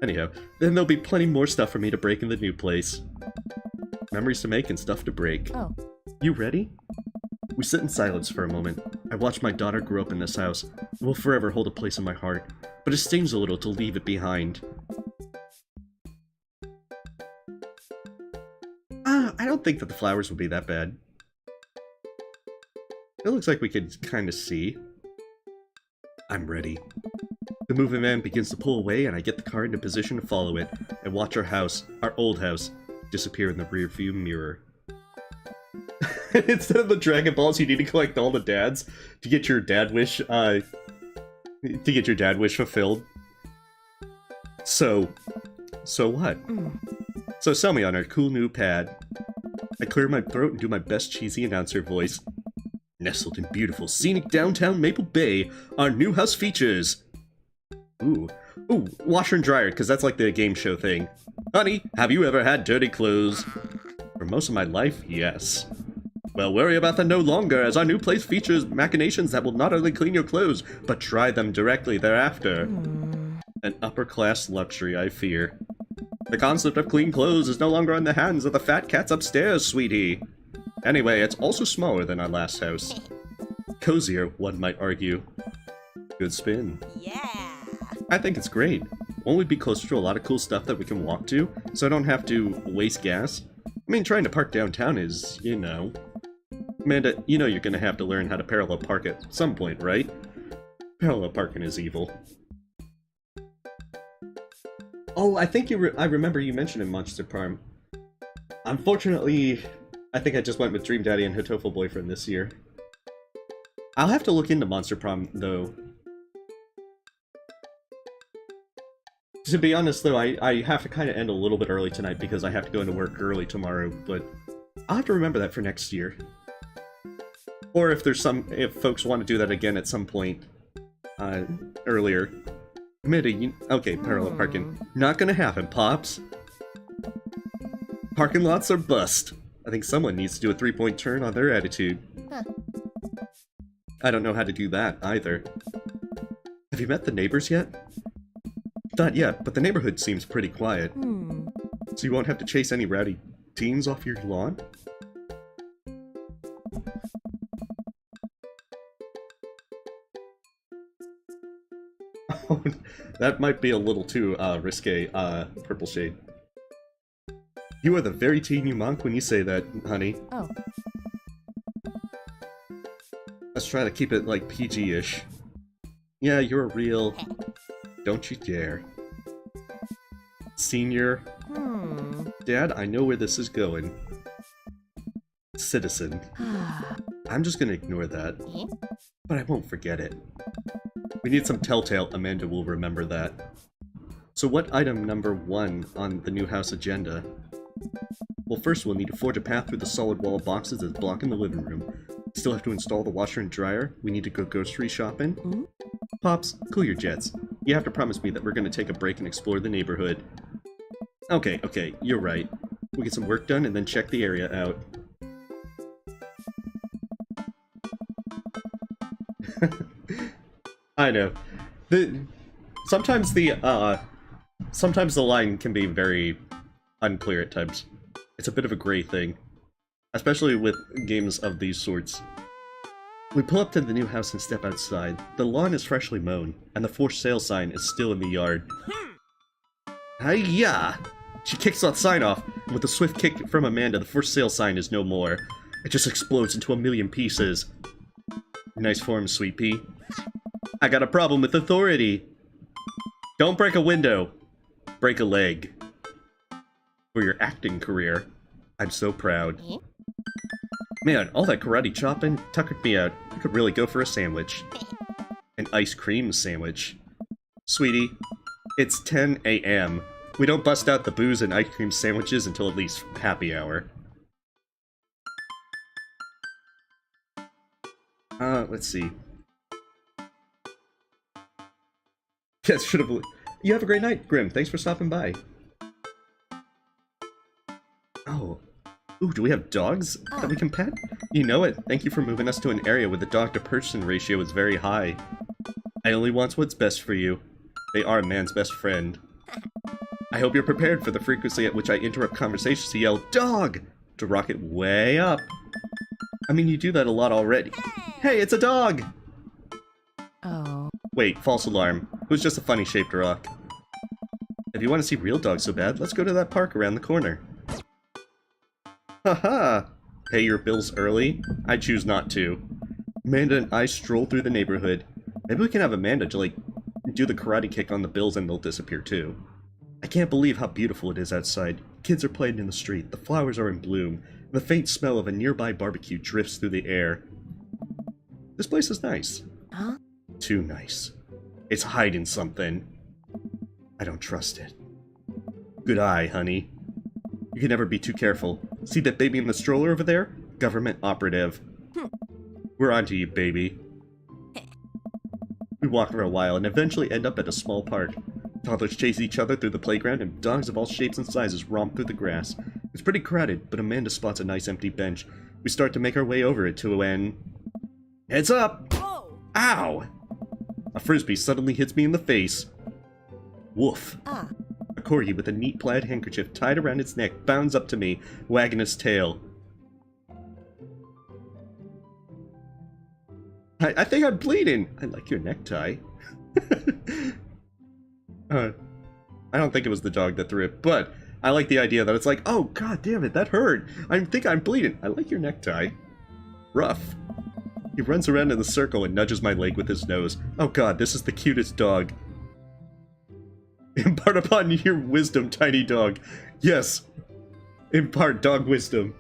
Anyhow, then there'll be plenty more stuff for me to break in the new place. Memories to make and stuff to break. Oh. You ready? We sit in silence for a moment. I watch my daughter grow up in this house. It will forever hold a place in my heart, but it stings a little to leave it behind. I don't think that the flowers will be that bad. It looks like we could kind of see. I'm ready. The moving van begins to pull away and I get the car into position to follow it and watch our house, our old house, disappear in the rearview mirror. Instead of the Dragon Balls, you need to collect all the dads to get your dad wish, fulfilled. So what? So sell me on our cool new pad. I clear my throat and do my best cheesy announcer voice. Nestled in beautiful, scenic downtown Maple Bay, our new house features. Ooh, washer and dryer, because that's like the game show thing. Honey, have you ever had dirty clothes? For most of my life, yes. Well, worry about them no longer, as our new place features machinations that will not only clean your clothes, but dry them directly thereafter. An upper-class luxury, I fear. The concept of clean clothes is no longer in the hands of the fat cats upstairs, sweetie. Anyway, it's also smaller than our last house. Cozier, one might argue. Good spin. Yeah! I think it's great. Won't we be closer to a lot of cool stuff that we can walk to, so I don't have to waste gas? I mean, trying to park downtown is, you know... Amanda, you know you're gonna have to learn how to parallel park at some point, right? Parallel parking is evil. Oh, I think I remember you mentioned in Monster Parm. Unfortunately, I think I just went with Dream Daddy and Hatoful Boyfriend this year. I'll have to look into Monster Prom, though. To be honest, though, I have to kind of end a little bit early tonight because I have to go into work early tomorrow, but I'll have to remember that for next year. Or if if folks want to do that again at some point, earlier. Amanda, okay, parallel parking. Not gonna happen, Pops. Parking lots are bust. I think someone needs to do a 3-point turn on their attitude. Huh. I don't know how to do that, either. Have you met the neighbors yet? Not yet, but the neighborhood seems pretty quiet. So you won't have to chase any rowdy teens off your lawn? Oh, that might be a little too, risque, Purple Shade. You are the very teen you monk when you say that, honey. Oh. Let's try to keep it, like, PG-ish. Yeah, you're a real... Don't you dare. Senior. Dad, I know where this is going. Citizen. I'm just gonna ignore that. But I won't forget it. We need some telltale. Amanda will remember that. So what item number 1 on the new house agenda? Well, first we'll need to forge a path through the solid wall of boxes that's blocking the living room. Still have to install the washer and dryer. We need to go grocery shopping. Pops, cool your jets. You have to promise me that we're going to take a break and explore the neighborhood. Okay, you're right. We'll get some work done and then check the area out. I know. Sometimes the line can be very unclear at times. It's a bit of a gray thing. Especially with games of these sorts. We pull up to the new house and step outside. The lawn is freshly mown, and the for sale sign is still in the yard. Hi-ya! She kicks that sign off, and with a swift kick from Amanda, the for sale sign is no more. It just explodes into a million pieces. Nice form, Sweet Pea. I got a problem with authority! Don't break a window! Break a leg. For your acting career. I'm so proud. Man, all that karate chopping tuckered me out. I could really go for a sandwich. An ice cream sandwich. Sweetie, it's 10 a.m. We don't bust out the booze and ice cream sandwiches until at least happy hour. Let's see. Yes, should have... You have a great night, Grim. Thanks for stopping by. Oh. Ooh, do we have dogs that we can pet? You know it. Thank you for moving us to an area where the dog-to-person ratio is very high. I only want what's best for you. They are a man's best friend. I hope you're prepared for the frequency at which I interrupt conversations to yell, "Dog!" to rocket way up. I mean, you do that a lot already. Hey, it's a dog! Oh. Wait, false alarm. It was just a funny-shaped rock. If you want to see real dogs so bad, let's go to that park around the corner. Haha! Pay your bills early? I choose not to. Amanda and I stroll through the neighborhood. Maybe we can have Amanda to, like, do the karate kick on the bills and they'll disappear too. I can't believe how beautiful it is outside. Kids are playing in the street, the flowers are in bloom, and the faint smell of a nearby barbecue drifts through the air. This place is nice. Huh? Too nice. It's hiding something. I don't trust it. Good eye, honey. You can never be too careful. See that baby in the stroller over there? Government operative. We're onto you, baby. We walk for a while and eventually end up at a small park. Toddlers chase each other through the playground and dogs of all shapes and sizes romp through the grass. It's pretty crowded, but Amanda spots a nice empty bench. We start to make our way over it to when... Heads up! Whoa! Ow! A frisbee suddenly hits me in the face. Woof. Ah. A corgi with a neat plaid handkerchief tied around its neck bounds up to me, wagging its tail. I think I'm bleeding! I like your necktie. I don't think it was the dog that threw it, but I like the idea that it's like, oh god damn it, that hurt! I think I'm bleeding. I like your necktie. Rough. He runs around in the circle and nudges my leg with his nose. Oh god, this is the cutest dog. Impart upon your wisdom, tiny dog. Yes. Impart dog wisdom.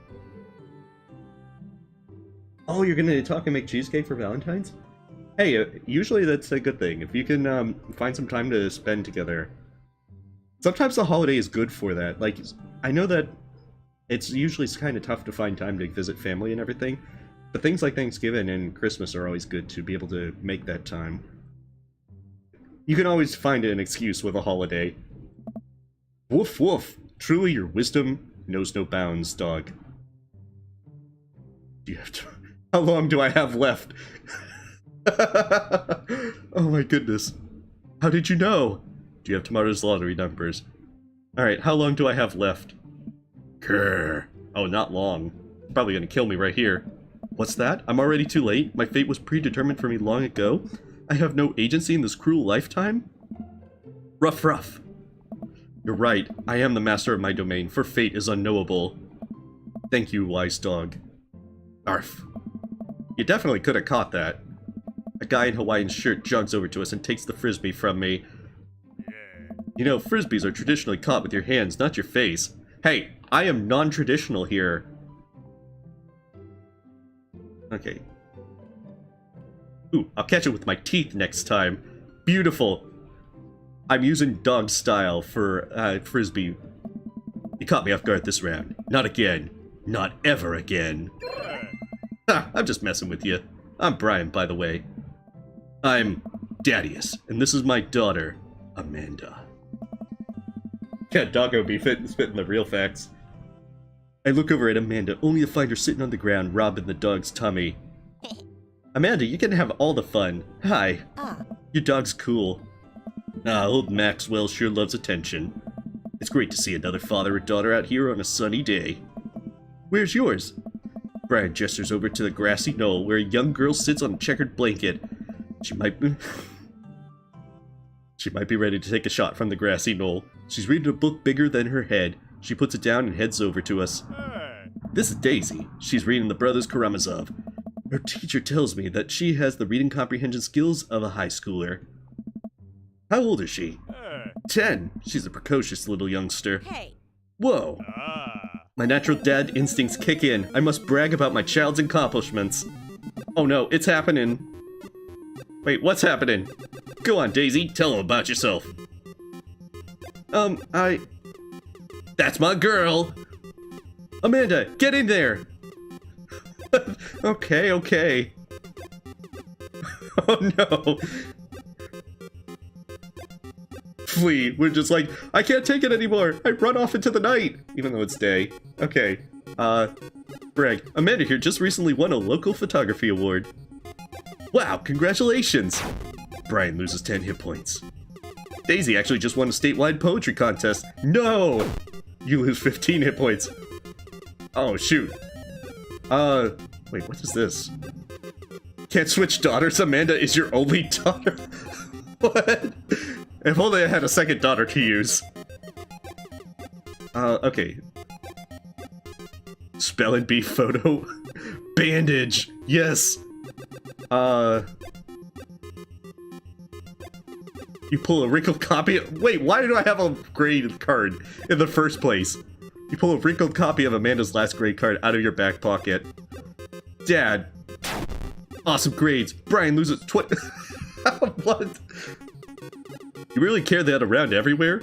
Oh, you're gonna talk and make cheesecake for Valentine's? Hey, usually that's a good thing. If you can find some time to spend together. Sometimes the holiday is good for that. Like, I know that it's usually kind of tough to find time to visit family and everything, but things like Thanksgiving and Christmas are always good to be able to make that time. You can always find an excuse with a holiday. Woof woof. Truly your wisdom knows no bounds, dog. Do you have to... How long do I have left? Oh my goodness. How did you know? Do you have tomorrow's lottery numbers? Alright, how long do I have left? Grrr. Oh, not long. Probably gonna kill me right here. What's that? I'm already too late? My fate was predetermined for me long ago? I have no agency in this cruel lifetime? Rough, rough. You're right. I am the master of my domain, for fate is unknowable. Thank you, wise dog. Arf. You definitely could have caught that. A guy in Hawaiian shirt jogs over to us and takes the frisbee from me. You know, frisbees are traditionally caught with your hands, not your face. Hey, I am non-traditional here. Okay. Ooh, I'll catch it with my teeth next time. Beautiful. I'm using dog style for frisbee. You caught me off guard this round. Not again. Not ever again. Ha, I'm just messing with you. I'm Brian, by the way. I'm Daddius, and this is my daughter, Amanda. Yeah, doggo be spitting the real facts. I look over at Amanda, only to find her sitting on the ground, robbing the dog's tummy. Amanda, you can have all the fun. Hi. Your dog's cool. Old Maxwell sure loves attention. It's great to see another father and daughter out here on a sunny day. Where's yours? Brian gestures over to the grassy knoll where a young girl sits on a checkered blanket. She might be ready to take a shot from the grassy knoll. She's reading a book bigger than her head. She puts it down and heads over to us. This is Daisy. She's reading the Brothers Karamazov. Her teacher tells me that she has the reading comprehension skills of a high schooler. How old is she? 10. She's a precocious little youngster. Hey. Whoa. My natural dad instincts kick in. I must brag about my child's accomplishments. Oh no, it's happening. Wait, what's happening? Go on, Daisy, tell them about yourself. That's my girl! Amanda, get in there! Okay. Oh no. Flee. We're just like, I can't take it anymore. I run off into the night. Even though it's day. Okay. Brag. Amanda here just recently won a local photography award. Wow, congratulations. Brian loses 10 hit points. Daisy actually just won a statewide poetry contest. No! You lose 15 hit points. Oh, shoot. Wait, what is this? Can't switch daughters? Amanda is your only daughter? What? If only I had a second daughter to use. Okay. Spelling bee photo. Bandage. Yes. You pull a wrinkled copy of... Wait, why do I have a grade card in the first place? You pull a wrinkled copy of Amanda's last grade card out of your back pocket. Dad. Awesome grades. Brian loses 20... What? You really carry that around everywhere?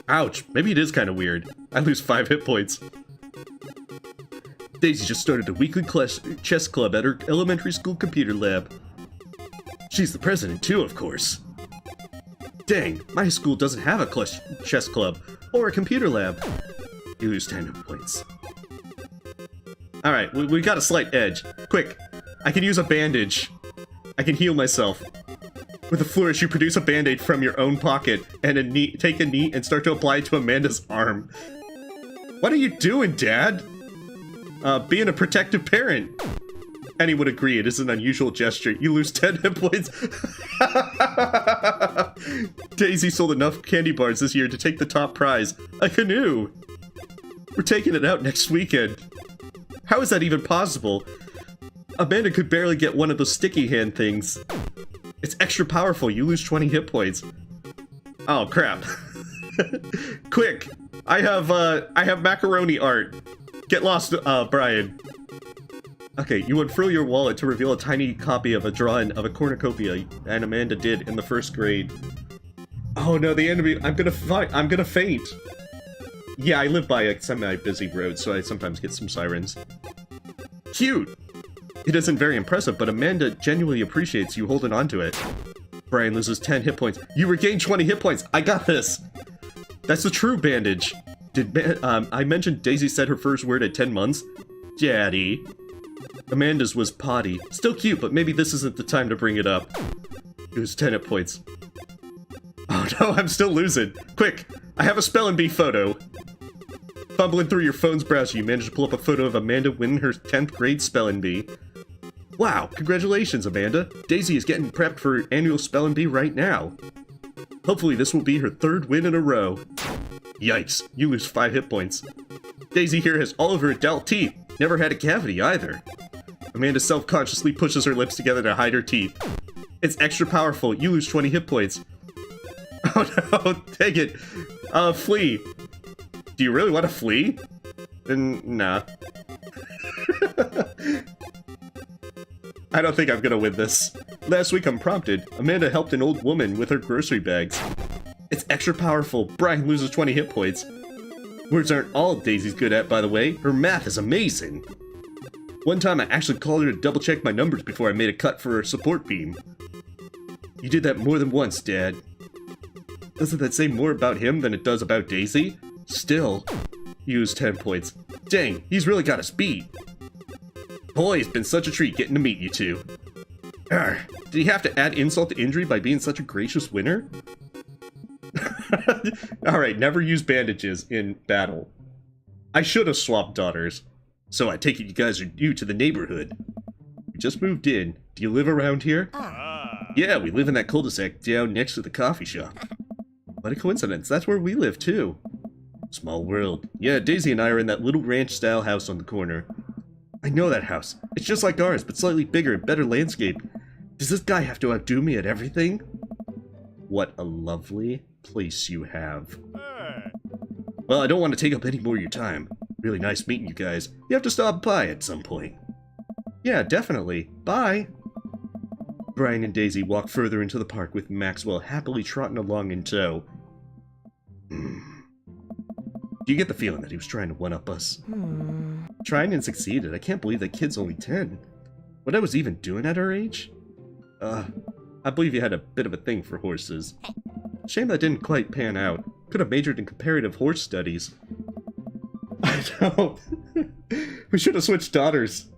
Ouch, maybe it is kind of weird. I lose 5 hit points. Daisy just started a weekly chess club at her elementary school computer lab. She's the president too, of course. Dang, my school doesn't have a chess club or a computer lab. You lose 10 hit points. Alright, we got a slight edge. Quick, I can use a bandage. I can heal myself. With a flourish, you produce a band-aid from your own pocket, and take a knee and start to apply it to Amanda's arm. What are you doing, Dad? Being a protective parent. Annie would agree, it is an unusual gesture. You lose 10 hit points. Daisy sold enough candy bars this year to take the top prize, a canoe. We're taking it out next weekend. How is that even possible? Amanda could barely get one of those sticky hand things. It's extra powerful. You lose 20 hit points. Oh, crap. Quick! I have macaroni art. Get lost, Brian. Okay, you unfurl your wallet to reveal a tiny copy of a drawing of a cornucopia and Amanda did in the 1st grade. Oh no, the enemy! I'm gonna faint. Yeah, I live by a semi-busy road, so I sometimes get some sirens. Cute! It isn't very impressive, but Amanda genuinely appreciates you holding on to it. Brian loses 10 hit points. You regain 20 hit points! I got this! That's the true bandage! I mentioned Daisy said her first word at 10 months? Daddy. Amanda's was potty. Still cute, but maybe this isn't the time to bring it up. It was 10 hit points. Oh no, I'm still losing. Quick! I have a spelling bee photo! Fumbling through your phone's browser, you managed to pull up a photo of Amanda winning her 10th grade spelling bee. Wow, congratulations, Amanda. Daisy is getting prepped for annual spelling bee right now. Hopefully this will be her 3rd win in a row. Yikes, you lose 5 hit points. Daisy here has all of her adult teeth. Never had a cavity either. Amanda self-consciously pushes her lips together to hide her teeth. It's extra powerful. You lose 20 hit points. Oh no, take it. Flee. Do you really want to flee? Then, nah. I don't think I'm gonna win this. Last week, unprompted, Amanda helped an old woman with her grocery bags. It's extra powerful. Brian loses 20 hit points. Words aren't all Daisy's good at, by the way. Her math is amazing. One time, I actually called her to double-check my numbers before I made a cut for her support beam. You did that more than once, Dad. Doesn't that say more about him than it does about Daisy? Still, you lose 10 points. Dang, he's really got us beat. Boy, it's been such a treat getting to meet you two. Arr, did he have to add insult to injury by being such a gracious winner? Alright, never use bandages in battle. I should have swapped daughters. So I take it you guys are new to the neighborhood. You just moved in. Do you live around here? Yeah, we live in that cul-de-sac down next to the coffee shop. What a coincidence, that's where we live too. Small world. Yeah, Daisy and I are in that little ranch-style house on the corner. I know that house. It's just like ours, but slightly bigger and better landscape. Does this guy have to outdo me at everything? What a lovely place you have. Well, I don't want to take up any more of your time. Really nice meeting you guys. You have to stop by at some point. Yeah, definitely. Bye. Brian and Daisy walk further into the park with Maxwell happily trotting along in tow. Do you get the feeling that he was trying to one-up us? Trying and succeeded. I can't believe that kid's only 10. What I was even doing at her age? I believe you had a bit of a thing for horses. Shame that didn't quite pan out. Could have majored in comparative horse studies. I know. We should have switched daughters.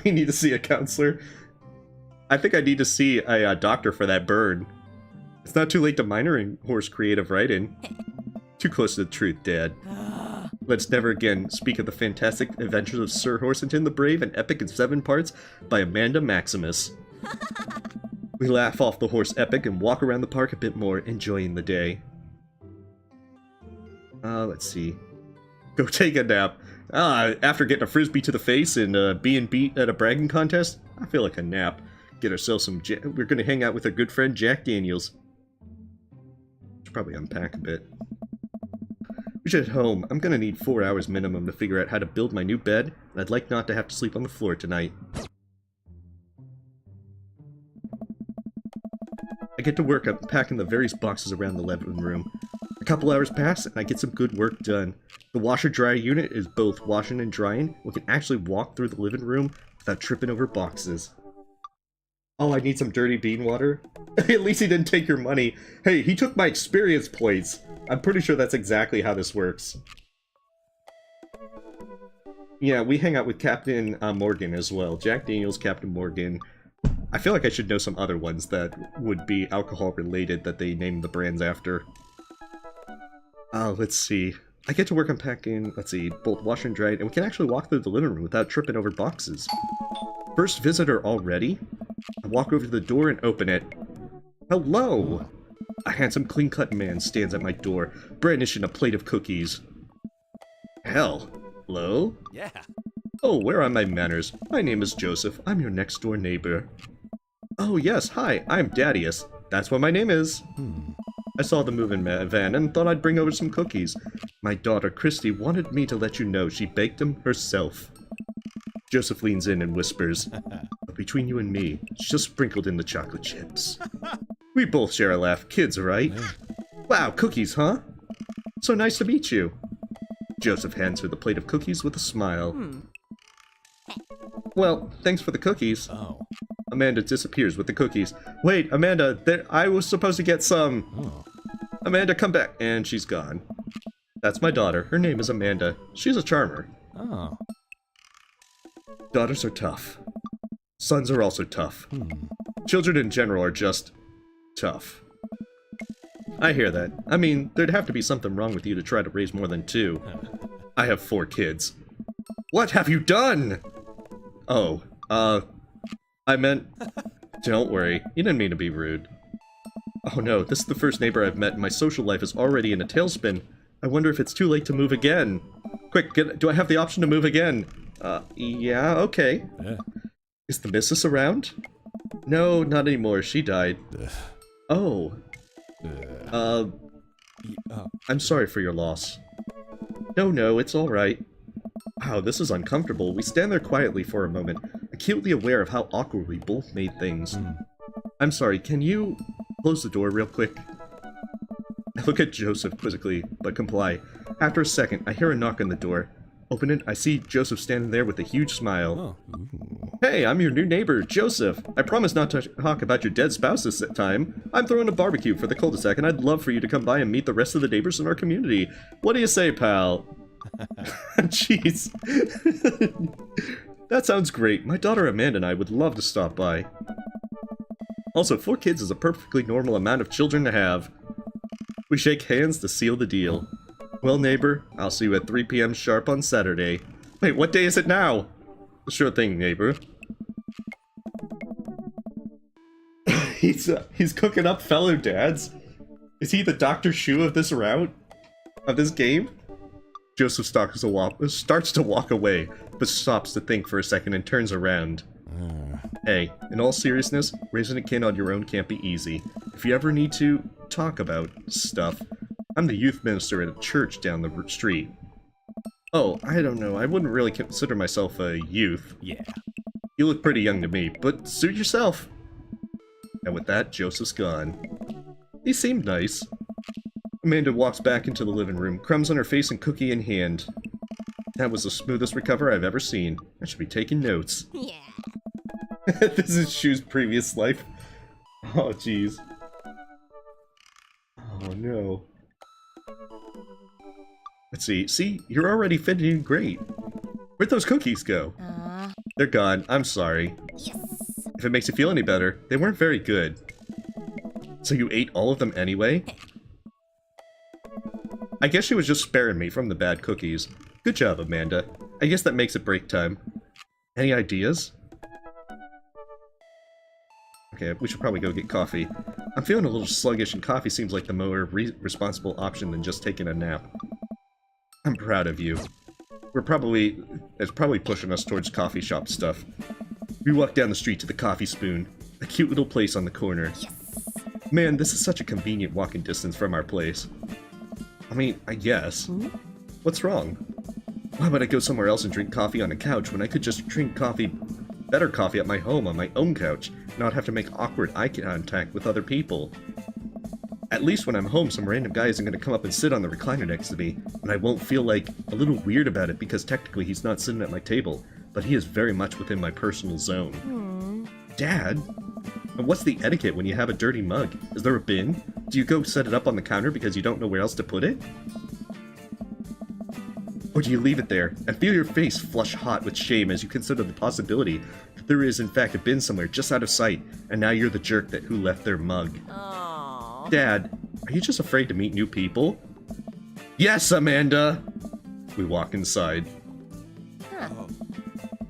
We need to see a counselor. I think I need to see a doctor for that burn. It's not too late to minor in horse creative writing. Too close to the truth, Dad. Let's never again speak of the fantastic adventures of Sir Horsington the Brave, an epic in 7 parts by Amanda Maximus. We laugh off the horse epic and walk around the park a bit more, enjoying the day. Let's see. Go take a nap. After getting a frisbee to the face and being beat at a bragging contest, I feel like a nap. Get ourselves some we're gonna hang out with our good friend Jack Daniels. Should probably unpack a bit. We should head home. I'm gonna need 4 hours minimum to figure out how to build my new bed, and I'd like not to have to sleep on the floor tonight. I get to work unpacking the various boxes around the living room. A couple hours pass, and I get some good work done. The washer-dryer unit is both washing and drying. We can actually walk through the living room without tripping over boxes. Oh, I need some dirty bean water? At least he didn't take your money. Hey, he took my experience points. I'm pretty sure that's exactly how this works. Yeah, we hang out with Captain Morgan as well. Jack Daniels, Captain Morgan. I feel like I should know some other ones that would be alcohol-related that they named the brands after. Let's see. I get to work unpacking, let's see, both washer and dried, and we can actually walk through the living room without tripping over boxes. First visitor already? I walk over to the door and open it. Hello! A handsome, clean-cut man stands at my door, brandishing a plate of cookies. Hell, Hello? Yeah. Oh, where are my manners? My name is Joseph. I'm your next-door neighbor. Oh, yes, hi, I'm Daddius. That's what my name is. I saw the moving van and thought I'd bring over some cookies. My daughter, Christy, wanted me to let you know she baked them herself. Joseph leans in and whispers, but between you and me, it's just sprinkled in the chocolate chips. We both share a laugh. Kids, right? Wow, cookies, huh? So nice to meet you. Joseph hands her the plate of cookies with a smile. Well, thanks for the cookies. Oh. Amanda disappears with the cookies. Wait, Amanda, I was supposed to get some. Oh. Amanda, come back. And she's gone. That's my daughter. Her name is Amanda. She's a charmer. Oh. Daughters are tough. Sons are also tough. Children in general are just tough. I hear that. I mean, there'd have to be something wrong with you to try to raise more than 2. I have 4 kids. What have you done? Oh, I meant... Don't worry, you didn't mean to be rude. Oh no, this is the first neighbor I've met and my social life is already in a tailspin. I wonder if it's too late to move again. Quick, do I have the option to move again? Yeah, okay. Yeah. Is the missus around? No, not anymore, she died. Oh. I'm sorry for your loss. No, it's alright. Wow, this is uncomfortable. We stand there quietly for a moment, acutely aware of how awkward we both made things. I'm sorry, can you close the door real quick? I look at Joseph quizzically, but comply. After a second, I hear a knock on the door. Open it, I see Joseph standing there with a huge smile. Oh. Hey, I'm your new neighbor, Joseph. I promise not to talk about your dead spouse this time. I'm throwing a barbecue for the cul-de-sac, and I'd love for you to come by and meet the rest of the neighbors in our community. What do you say, pal? Jeez. That sounds great. My daughter Amanda and I would love to stop by. Also, 4 kids is a perfectly normal amount of children to have. We shake hands to seal the deal. Well, neighbor, I'll see you at 3 p.m. sharp on Saturday. Wait, what day is it now? Sure thing, neighbor. He's cooking up fellow dads. Is he the Dr. Shuu of this route? Of this game? Joseph starts to walk away, but stops to think for a second and turns around. Hey, in all seriousness, raising a kid on your own can't be easy. If you ever need to talk about stuff, I'm the youth minister at a church down the street. Oh, I don't know, I wouldn't really consider myself a youth. Yeah. You look pretty young to me, but suit yourself. And with that, Joseph's gone. He seemed nice. Amanda walks back into the living room, crumbs on her face and cookie in hand. That was the smoothest recovery I've ever seen. I should be taking notes. Yeah. This is Shu's previous life. Oh, jeez. Oh, no. Let's see. See, you're already fitting great. Where'd those cookies go? They're gone. I'm sorry. Yes. If it makes you feel any better, they weren't very good. So you ate all of them anyway? I guess she was just sparing me from the bad cookies. Good job, Amanda. I guess that makes it break time. Any ideas? Okay, we should probably go get coffee. I'm feeling a little sluggish and coffee seems like the more responsible option than just taking a nap. I'm proud of you. It's probably pushing us towards coffee shop stuff. We walk down the street to the Coffee Spoon, a cute little place on the corner. Yes. Man, this is such a convenient walking distance from our place. I mean, I guess. What's wrong? Why would I go somewhere else and drink coffee on a couch when I could just drink better coffee at my home on my own couch, and not have to make awkward eye contact with other people? At least when I'm home, some random guy isn't going to come up and sit on the recliner next to me, and I won't feel like a little weird about it because technically he's not sitting at my table, but he is very much within my personal zone. Dad? And what's the etiquette when you have a dirty mug? Is there a bin? Do you go set it up on the counter because you don't know where else to put it? Or do you leave it there and feel your face flush hot with shame as you consider the possibility that there is in fact a bin somewhere just out of sight, and now you're the jerk who left their mug? Aww. Dad, are you just afraid to meet new people? Yes, Amanda! We walk inside.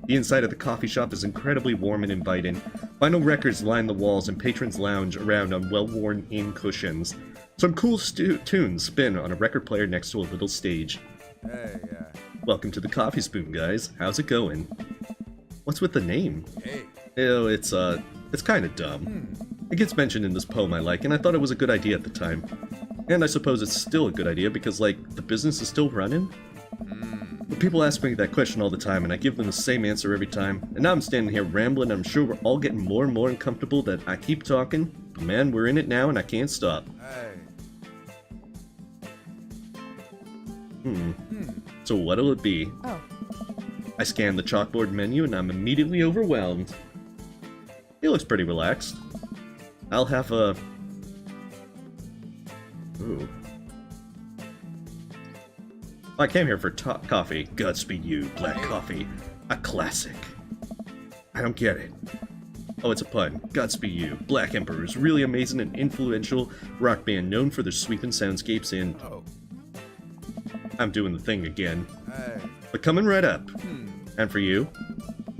The inside of the coffee shop is incredibly warm and inviting. Vinyl records line the walls and patrons lounge around on well-worn-in cushions. Some cool tunes spin on a record player next to a little stage. Hey, Welcome to the Coffee Spoon, guys. How's it going? What's with the name? hey. Ew, it's kind of dumb. It gets mentioned in this poem I like, and I thought it was a good idea at the time. And I suppose it's still a good idea because, like, the business is still running? But people ask me that question all the time, and I give them the same answer every time. And now I'm standing here rambling, and I'm sure we're all getting more and more uncomfortable that I keep talking. But man, we're in it now, and I can't stop. Hey. So what'll it be? Oh. I scan the chalkboard menu, and I'm immediately overwhelmed. It looks pretty relaxed. I'll have a... Ooh. I came here for coffee. Godspeed you, black coffee. A classic. I don't get it. Oh, it's a pun. Godspeed you. Black Emperor is really amazing and influential rock band known for their sweeping soundscapes and... Oh. I'm doing the thing again. Hey. But coming right up. And for you,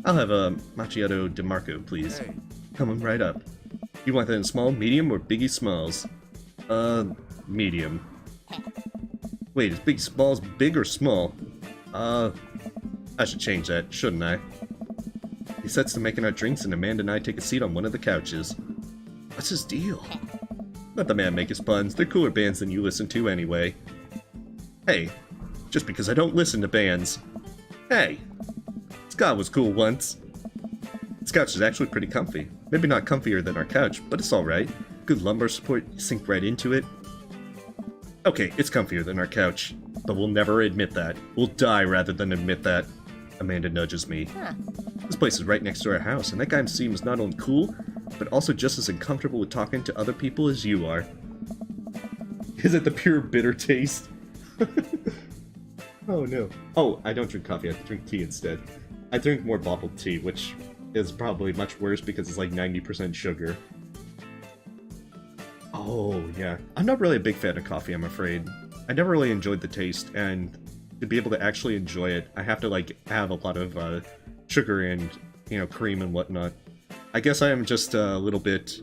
I'll have a macchiato di Marco, please. Hey. Coming right up. You want that in small, medium, or Biggie Smalls? Medium. Wait, is Biggie Smalls big or small? I should change that, shouldn't I? He sets to making our drinks and Amanda and I take a seat on one of the couches. What's his deal? Let the man make his puns. They're cooler bands than you listen to anyway. Hey, just because I don't listen to bands. Hey, Scott was cool once. This couch is actually pretty comfy. Maybe not comfier than our couch, but it's alright. Good lumbar support, you sink right into it. Okay, it's comfier than our couch, but we'll never admit that. We'll die rather than admit that. Amanda nudges me. Huh. This place is right next to our house, and that guy seems not only cool, but also just as uncomfortable with talking to other people as you are. Is it the pure bitter taste? Oh no. Oh, I don't drink coffee, I drink tea instead. I drink more bottled tea, which is probably much worse because it's like 90% sugar. Oh, yeah. I'm not really a big fan of coffee, I'm afraid. I never really enjoyed the taste, and to be able to actually enjoy it, I have to, like, have a lot of sugar and, you know, cream and whatnot. I guess I am just a little bit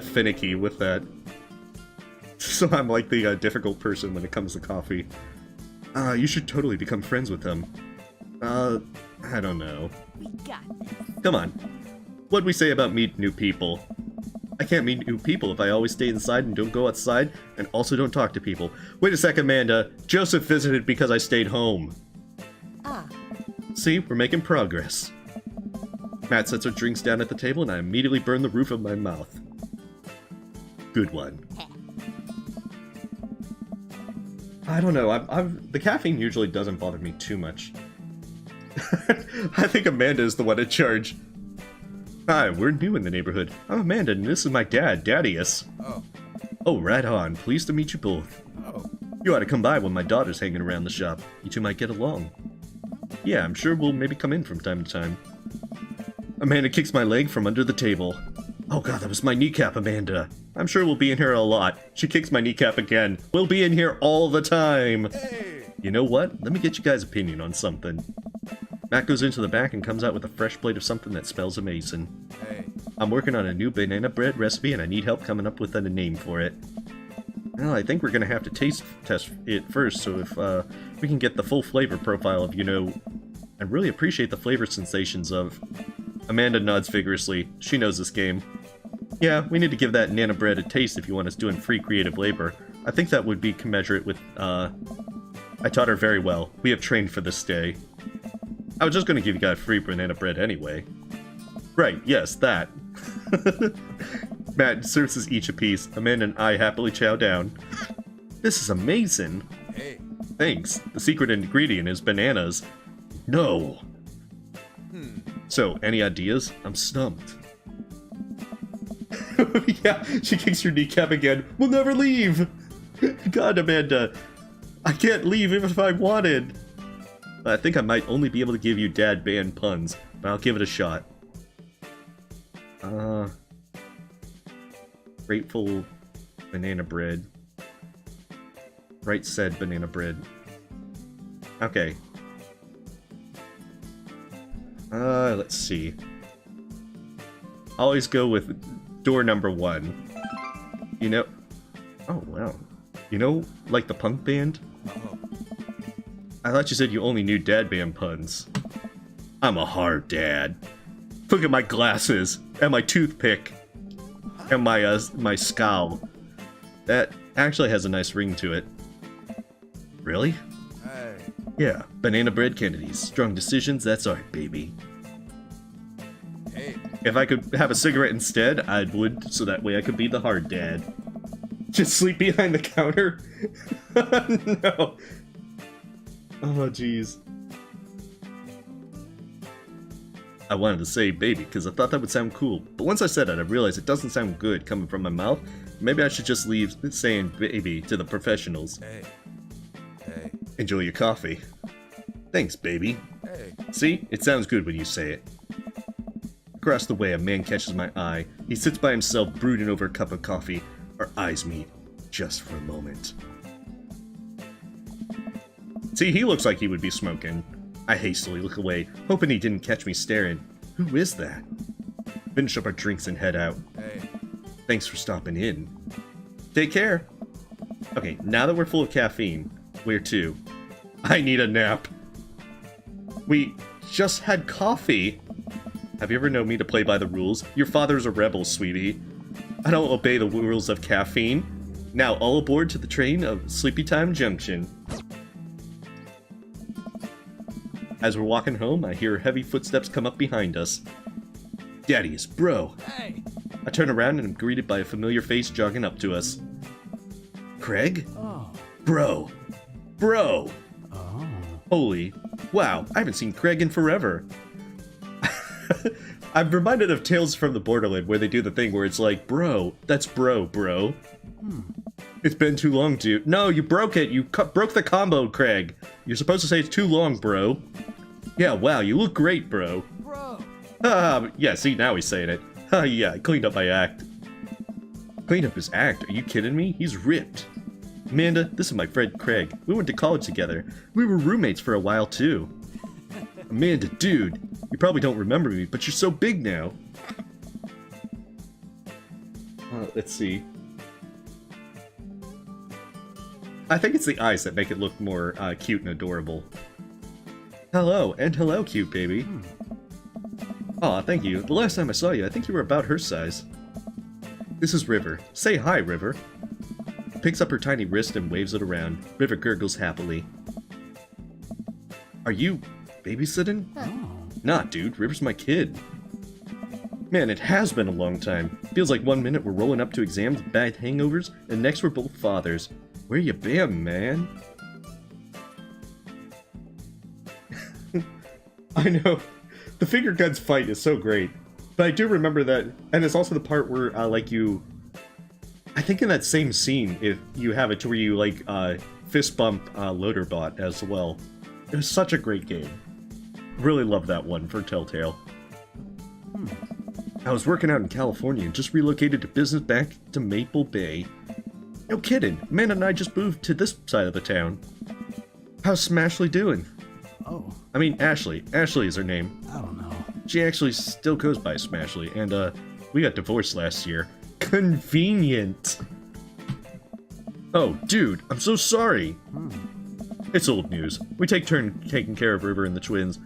finicky with that. So I'm like the difficult person when it comes to coffee. You should totally become friends with him. I don't know. We got this. Come on. What'd we say about meeting new people? I can't meet new people if I always stay inside and don't go outside, and also don't talk to people. Wait a sec, Amanda. Joseph visited because I stayed home. Ah. See, we're making progress. Matt sets our drinks down at the table, and I immediately burn the roof of my mouth. Good one. I don't know, the caffeine usually doesn't bother me too much. I think Amanda is the one in charge. Hi, we're new in the neighborhood. I'm Amanda, and this is my dad, Daddius. Oh. Oh, right on. Pleased to meet you both. Oh. You ought to come by when my daughter's hanging around the shop. You two might get along. Yeah, I'm sure we'll maybe come in from time to time. Amanda kicks my leg from under the table. Oh god, that was my kneecap, Amanda. I'm sure we'll be in here a lot. She kicks my kneecap again. We'll be in here all the time. Hey. You know what? Let me get you guys' opinion on something. Matt goes into the back and comes out with a fresh plate of something that smells amazing. Hey. I'm working on a new banana bread recipe and I need help coming up with a name for it. Well, I think we're gonna have to taste test it first, so if we can get the full flavor profile of, you know, I really appreciate the flavor sensations of... Amanda nods vigorously. She knows this game. Yeah, we need to give that Nana bread a taste if you want us doing free creative labor. I think that would be commensurate with, I taught her very well. We have trained for this day. I was just gonna give you guys free banana bread anyway. Right, yes, that. Matt serves us each a piece. Amanda and I happily chow down. This is amazing. Hey. Thanks. The secret ingredient is bananas. No. So, any ideas? I'm stumped. Yeah, she kicks your kneecap again. We'll never leave! God, Amanda. I can't leave even if I wanted. I think I might only be able to give you dad band puns, but I'll give it a shot. Grateful banana bread. Right said banana bread. Okay. Let's see. Always go with door number 1. You know... Oh, wow. You know, like the punk band? Oh. I thought you said you only knew dad band puns. I'm a hard dad. Look at my glasses, and my toothpick, and my scowl. That actually has a nice ring to it. Really? Hey. Yeah, banana bread Kennedys. Strong decisions, that's art, baby. Hey. If I could have a cigarette instead, I would, so that way I could be the hard dad. Just sleep behind the counter? No. Oh, jeez. I wanted to say baby because I thought that would sound cool, but once I said it, I realized it doesn't sound good coming from my mouth. Maybe I should just leave saying baby to the professionals. Hey. Hey. Enjoy your coffee. Thanks, baby. Hey. See? It sounds good when you say it. Across the way, a man catches my eye. He sits by himself, brooding over a cup of coffee. Our eyes meet, just for a moment. See, he looks like he would be smoking. I hastily look away, hoping he didn't catch me staring. Who is that? Finish up our drinks and head out. Hey. Thanks for stopping in. Take care. Okay, now that we're full of caffeine, where to? I need a nap. We just had coffee. Have you ever known me to play by the rules? Your father's a rebel, sweetie. I don't obey the rules of caffeine. Now all aboard to the train of Sleepy Time Junction. As we're walking home, I hear heavy footsteps come up behind us. Daddy, it's Bro. Hey. I turn around and am greeted by a familiar face jogging up to us. Craig? Oh. Bro. Bro! Oh. Holy. Wow, I haven't seen Craig in forever. I'm reminded of Tales from the Borderland where they do the thing where it's like, bro, that's bro. It's been too long, dude. No, you broke it. You broke the combo, Craig. You're supposed to say it's too long, bro. Yeah, wow, you look great, bro. Bro. Yeah, see, now he's saying it. Yeah, I cleaned up my act. Cleaned up his act? Are you kidding me? He's ripped. Amanda, this is my friend Craig. We went to college together. We were roommates for a while, too. Amanda, dude, you probably don't remember me, but you're so big now. Let's see. I think it's the eyes that make it look more cute and adorable. Hello, and hello, cute baby. Aw, thank you. The last time I saw you, I think you were about her size. This is River. Say hi, River. Picks up her tiny wrist and waves it around. River gurgles happily. Are you babysitting? Nah, dude. River's my kid. Man, it has been a long time. Feels like one minute we're rolling up to exams with bad hangovers, and next we're both fathers. Where you been, man? I know. The finger guns fight is so great. But I do remember that, and it's also the part where, like, you... I think in that same scene, if you have it to where you, like, fist bump Loaderbot as well. It was such a great game. Really love that one for Telltale. I was working out in California and just relocated to business back to Maple Bay. No kidding, Amanda and I just moved to this side of the town. How's Smashley doing? Oh. I mean, Ashley. Ashley is her name. I don't know. She actually still goes by Smashley, and, we got divorced last year. Convenient! Oh, dude, I'm so sorry! It's old news. We take turn taking care of River and the twins.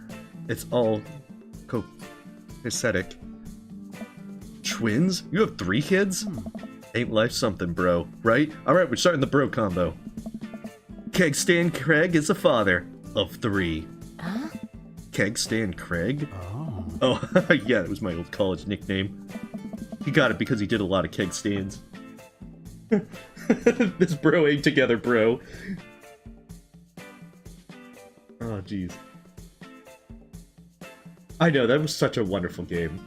It's all... aesthetic. Twins? You have 3 kids? Ain't life something, bro, right? Alright, we're starting the bro combo. Keg Stan Craig is a father of 3. Huh? Keg Stan Craig? Oh. Oh, yeah, that was my old college nickname. He got it because he did a lot of keg stands. This bro ain't together, bro. Oh, jeez. I know, that was such a wonderful game.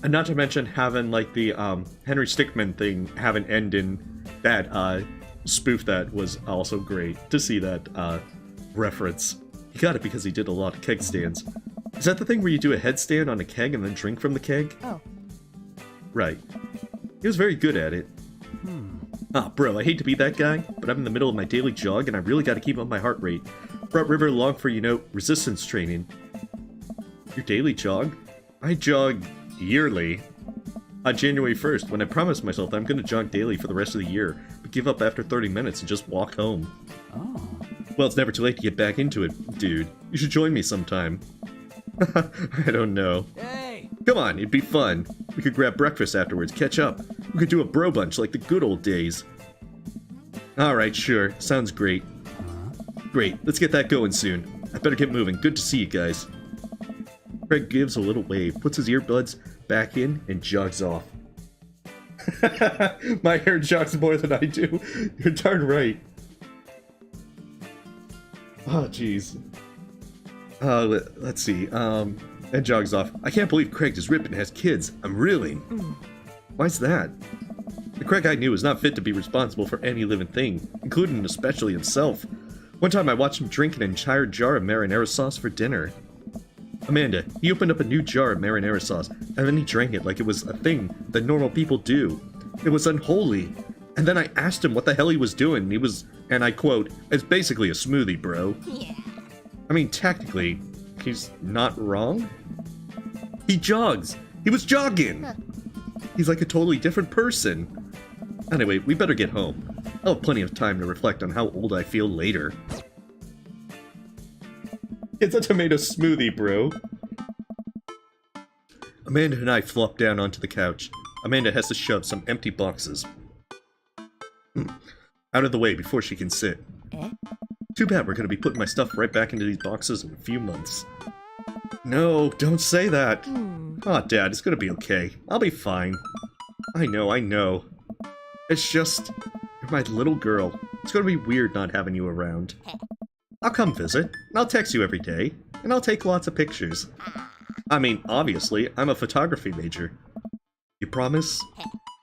And not to mention having, like, the, Henry Stickmin thing have an end in that, spoof that was also great to see that, reference. He got it because he did a lot of keg stands. Is that the thing where you do a headstand on a keg and then drink from the keg? Oh. Right. He was very good at it. Ah, bro, I hate to be that guy, but I'm in the middle of my daily jog and I really gotta keep up my heart rate. Brought River along for, you know, resistance training. Your daily jog? I jog yearly. On January 1st, when I promised myself that I'm gonna jog daily for the rest of the year, but give up after 30 minutes and just walk home. Oh. Well, it's never too late to get back into it, dude. You should join me sometime. I don't know. Hey! Come on, it'd be fun. We could grab breakfast afterwards, catch up. We could do a bro bunch like the good old days. Alright, sure. Sounds great. Great, let's get that going soon. I better get moving. Good to see you guys. Craig gives a little wave, puts his earbuds back in, and jogs off. My hair jogs more than I do. You're darn right. Oh, jeez. Let's see. And jogs off. I can't believe Craig is ripped and has kids. I'm reeling. Why's that? The Craig I knew was not fit to be responsible for any living thing, including and especially himself. One time I watched him drink an entire jar of marinara sauce for dinner. Amanda, he opened up a new jar of marinara sauce, and then he drank it like it was a thing that normal people do. It was unholy. And then I asked him what the hell he was doing, and he was, and I quote, "It's basically a smoothie, bro." Yeah. I mean, technically, he's not wrong. He jogs. He was jogging. He's like a totally different person. Anyway, we better get home. I'll have plenty of time to reflect on how old I feel later. It's a tomato smoothie, bro. Amanda and I flop down onto the couch. Amanda has to shove some empty boxes out of the way before she can sit. Too bad we're going to be putting my stuff right back into these boxes in a few months. No, don't say that. Aw, Dad, it's going to be okay. I'll be fine. I know. It's just, you're my little girl. It's going to be weird not having you around. I'll come visit, and I'll text you every day, and I'll take lots of pictures. I mean, obviously, I'm a photography major. You promise?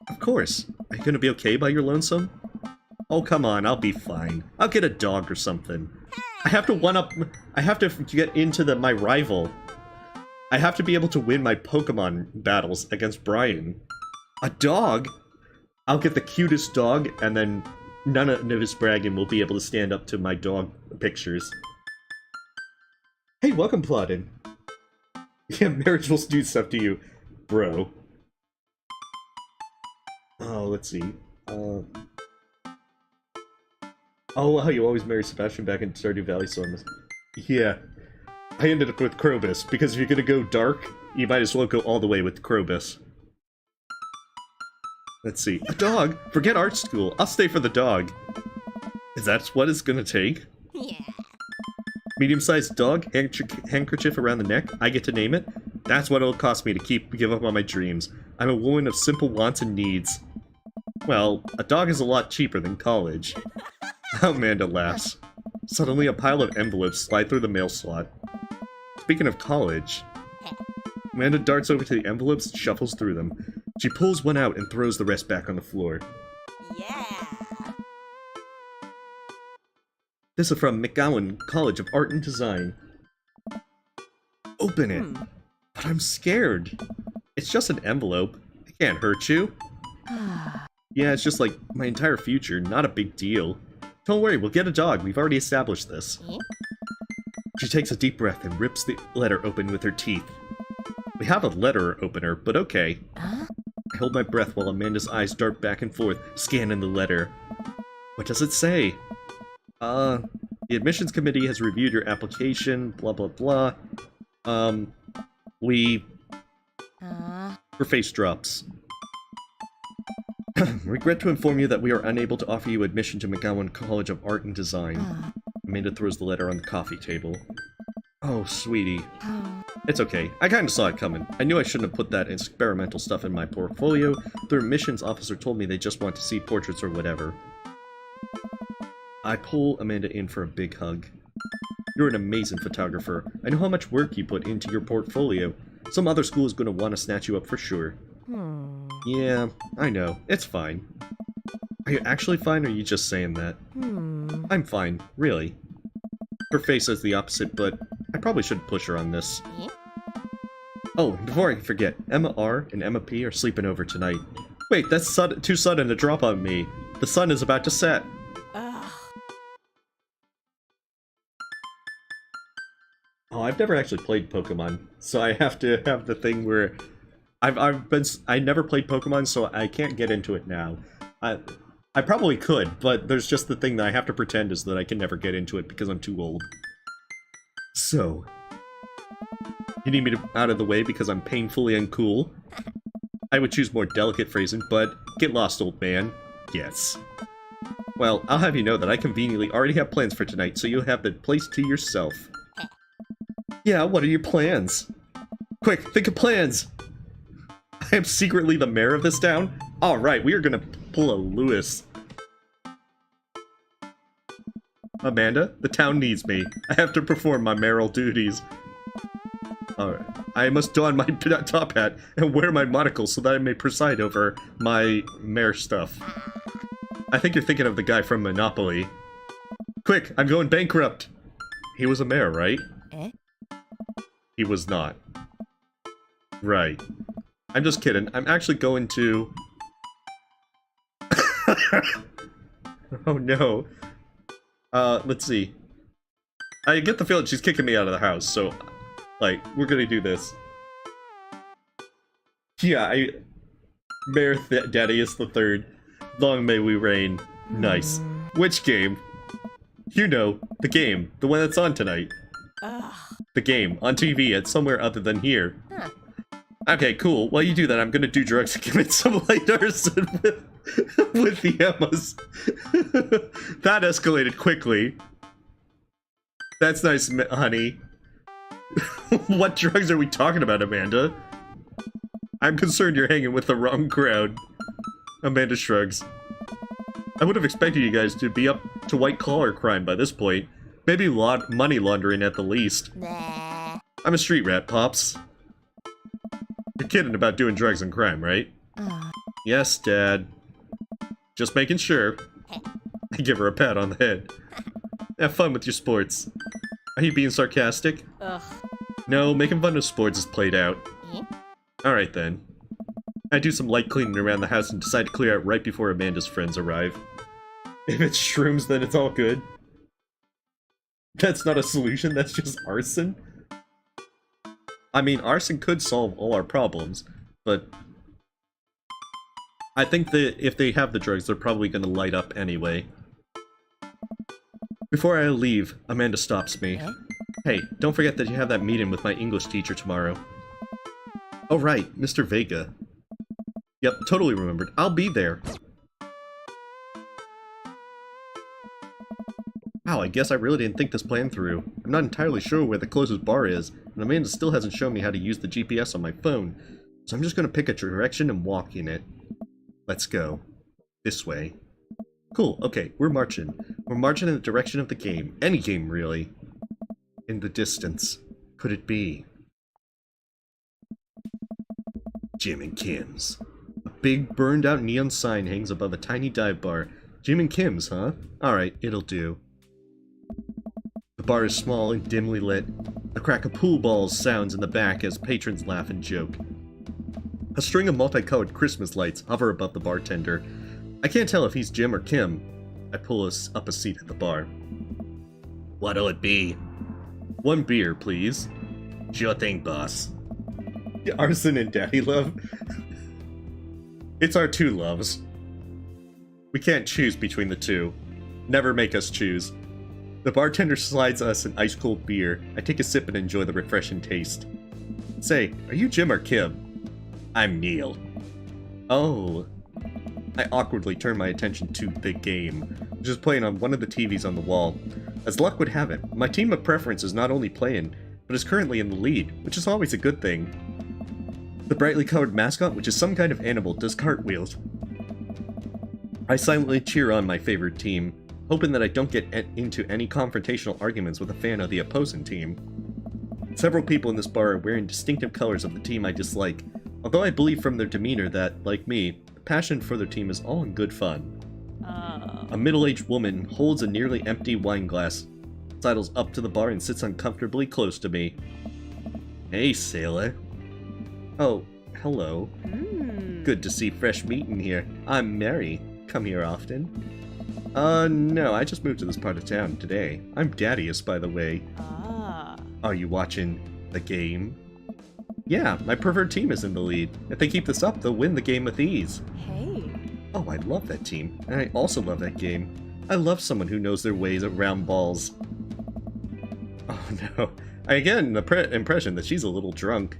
Of course. Are you gonna be okay by your lonesome? Oh, come on, I'll be fine. I'll get a dog or something. I have to get into my rival. I have to be able to win my Pokemon battles against Brian. A dog? I'll get the cutest dog, and then none of his bragging will be able to stand up to my dog pictures. Hey, welcome, Plottin. Yeah, marriage will do stuff to you, bro. Oh, let's see. Oh, wow, you always marry Sebastian back in Stardew Valley, so I must... Yeah. I ended up with Krobus, because if you're gonna go dark, you might as well go all the way with Krobus. Let's see. A dog? Forget art school. I'll stay for the dog. Is that what it's gonna take? Yeah. Medium-sized dog, handkerchief around the neck, I get to name it? That's what it'll cost me to give up on my dreams. I'm a woman of simple wants and needs. Well, a dog is a lot cheaper than college. Amanda laughs. Suddenly a pile of envelopes slide through the mail slot. Speaking of college... Amanda darts over to the envelopes and shuffles through them. She pulls one out and throws the rest back on the floor. Yeah. This is from McGowan College of Art and Design. Open it. But I'm scared. It's just an envelope. It can't hurt you. Yeah, it's just like my entire future. Not a big deal. Don't worry, we'll get a dog. We've already established this. She takes a deep breath and rips the letter open with her teeth. We have a letter opener, but okay. I hold my breath while Amanda's eyes dart back and forth, scanning the letter. What does it say? The admissions committee has reviewed your application, blah blah blah. Her face drops. Regret to inform you that we are unable to offer you admission to McGowan College of Art and Design. Amanda throws the letter on the coffee table. Oh, sweetie. It's okay. I kinda saw it coming. I knew I shouldn't have put that experimental stuff in my portfolio. The admissions officer told me they just want to see portraits or whatever. I pull Amanda in for a big hug. You're an amazing photographer. I know how much work you put into your portfolio. Some other school is going to want to snatch you up for sure. Yeah, I know. It's fine. Are you actually fine, or are you just saying that? I'm fine, really. Her face says the opposite, but I probably shouldn't push her on this. Oh, before I forget, Emma R and Emma P are sleeping over tonight. Wait, that's too sudden to drop on me. The sun is about to set. Oh, I've never actually played Pokemon, so I have to have the thing where I never played Pokemon, so I can't get into it now. I probably could, but there's just the thing that I have to pretend is that I can never get into it because I'm too old. So, you need me to out of the way because I'm painfully uncool? I would choose more delicate phrasing, but get lost, old man. Yes. Well, I'll have you know that I conveniently already have plans for tonight, so you'll have the place to yourself. Yeah, what are your plans? Quick, think of plans! I am secretly the mayor of this town? Alright, we are gonna pull a Lewis. Amanda, the town needs me. I have to perform my mayoral duties. Alright. I must don my top hat and wear my monocle so that I may preside over my mayor stuff. I think you're thinking of the guy from Monopoly. Quick, I'm going bankrupt! He was a mayor, right? He was not. Right. I'm just kidding. I'm actually going to... Oh no. Let's see. I get the feeling she's kicking me out of the house, so... Like, we're gonna do this. Yeah, Mayor Thaddeus the Third. Long may we reign. Nice. Which game? You know, the game. The one that's on tonight. The game. On TV at somewhere other than here. Okay, cool. While you do that, I'm gonna do drugs and commit some light arson with the Emmas. That escalated quickly. That's nice, honey. What drugs are we talking about, Amanda? I'm concerned you're hanging with the wrong crowd. Amanda shrugs. I would have expected you guys to be up to white-collar crime by this point. Maybe money laundering at the least. Nah. I'm a street rat, Pops. You're kidding about doing drugs and crime, right? Yes, Dad. Just making sure. I give her a pat on the head. Have fun with your sports. Are you being sarcastic? No, making fun of sports is played out. Alright then. I do some light cleaning around the house and decide to clear out right before Amanda's friends arrive. If it's shrooms, then it's all good. That's not a solution, that's just arson. I mean, arson could solve all our problems, but... I think that if they have the drugs, they're probably gonna light up anyway. Before I leave, Amanda stops me. Hey, don't forget that you have that meeting with my English teacher tomorrow. Oh right, Mr. Vega. Yep, totally remembered. I'll be there. Wow, I guess I really didn't think this plan through. I'm not entirely sure where the closest bar is, and Amanda still hasn't shown me how to use the GPS on my phone, so I'm just gonna pick a direction and walk in it. Let's go. This way. Cool, okay, we're marching. We're marching in the direction of the game. Any game, really. In the distance. Could it be? Jim and Kim's. A big, burned-out neon sign hangs above a tiny dive bar. Jim and Kim's, huh? Alright, it'll do. The bar is small and dimly lit. The crack of pool balls sounds in the back as patrons laugh and joke. A string of multicolored Christmas lights hover above the bartender. I can't tell if he's Jim or Kim. I pull up a seat at the bar. What'll it be? One beer, please. Sure thing, boss. Arson and Daddy Love? It's our two loves. We can't choose between the two. Never make us choose. The bartender slides us an ice-cold beer. I take a sip and enjoy the refreshing taste. Say, are you Jim or Kim? I'm Neil. Oh. I awkwardly turn my attention to the game, which is playing on one of the TVs on the wall. As luck would have it, my team of preference is not only playing, but is currently in the lead, which is always a good thing. The brightly colored mascot, which is some kind of animal, does cartwheels. I silently cheer on my favorite team, hoping that I don't get into any confrontational arguments with a fan of the opposing team. Several people in this bar are wearing distinctive colors of the team I dislike, although I believe from their demeanor that, like me, the passion for their team is all in good fun. A middle-aged woman holds a nearly empty wine glass, sidles up to the bar and sits uncomfortably close to me. Hey, sailor. Oh, hello. Good to see fresh meat in here. I'm Mary. Come here often? No, I just moved to this part of town today. I'm Daddius, by the way. Are you watching the game? Yeah, my preferred team is in the lead. If they keep this up, they'll win the game with ease. Hey. Oh, I love that team. And I also love that game. I love someone who knows their ways around balls. Oh no. I get the impression that she's a little drunk.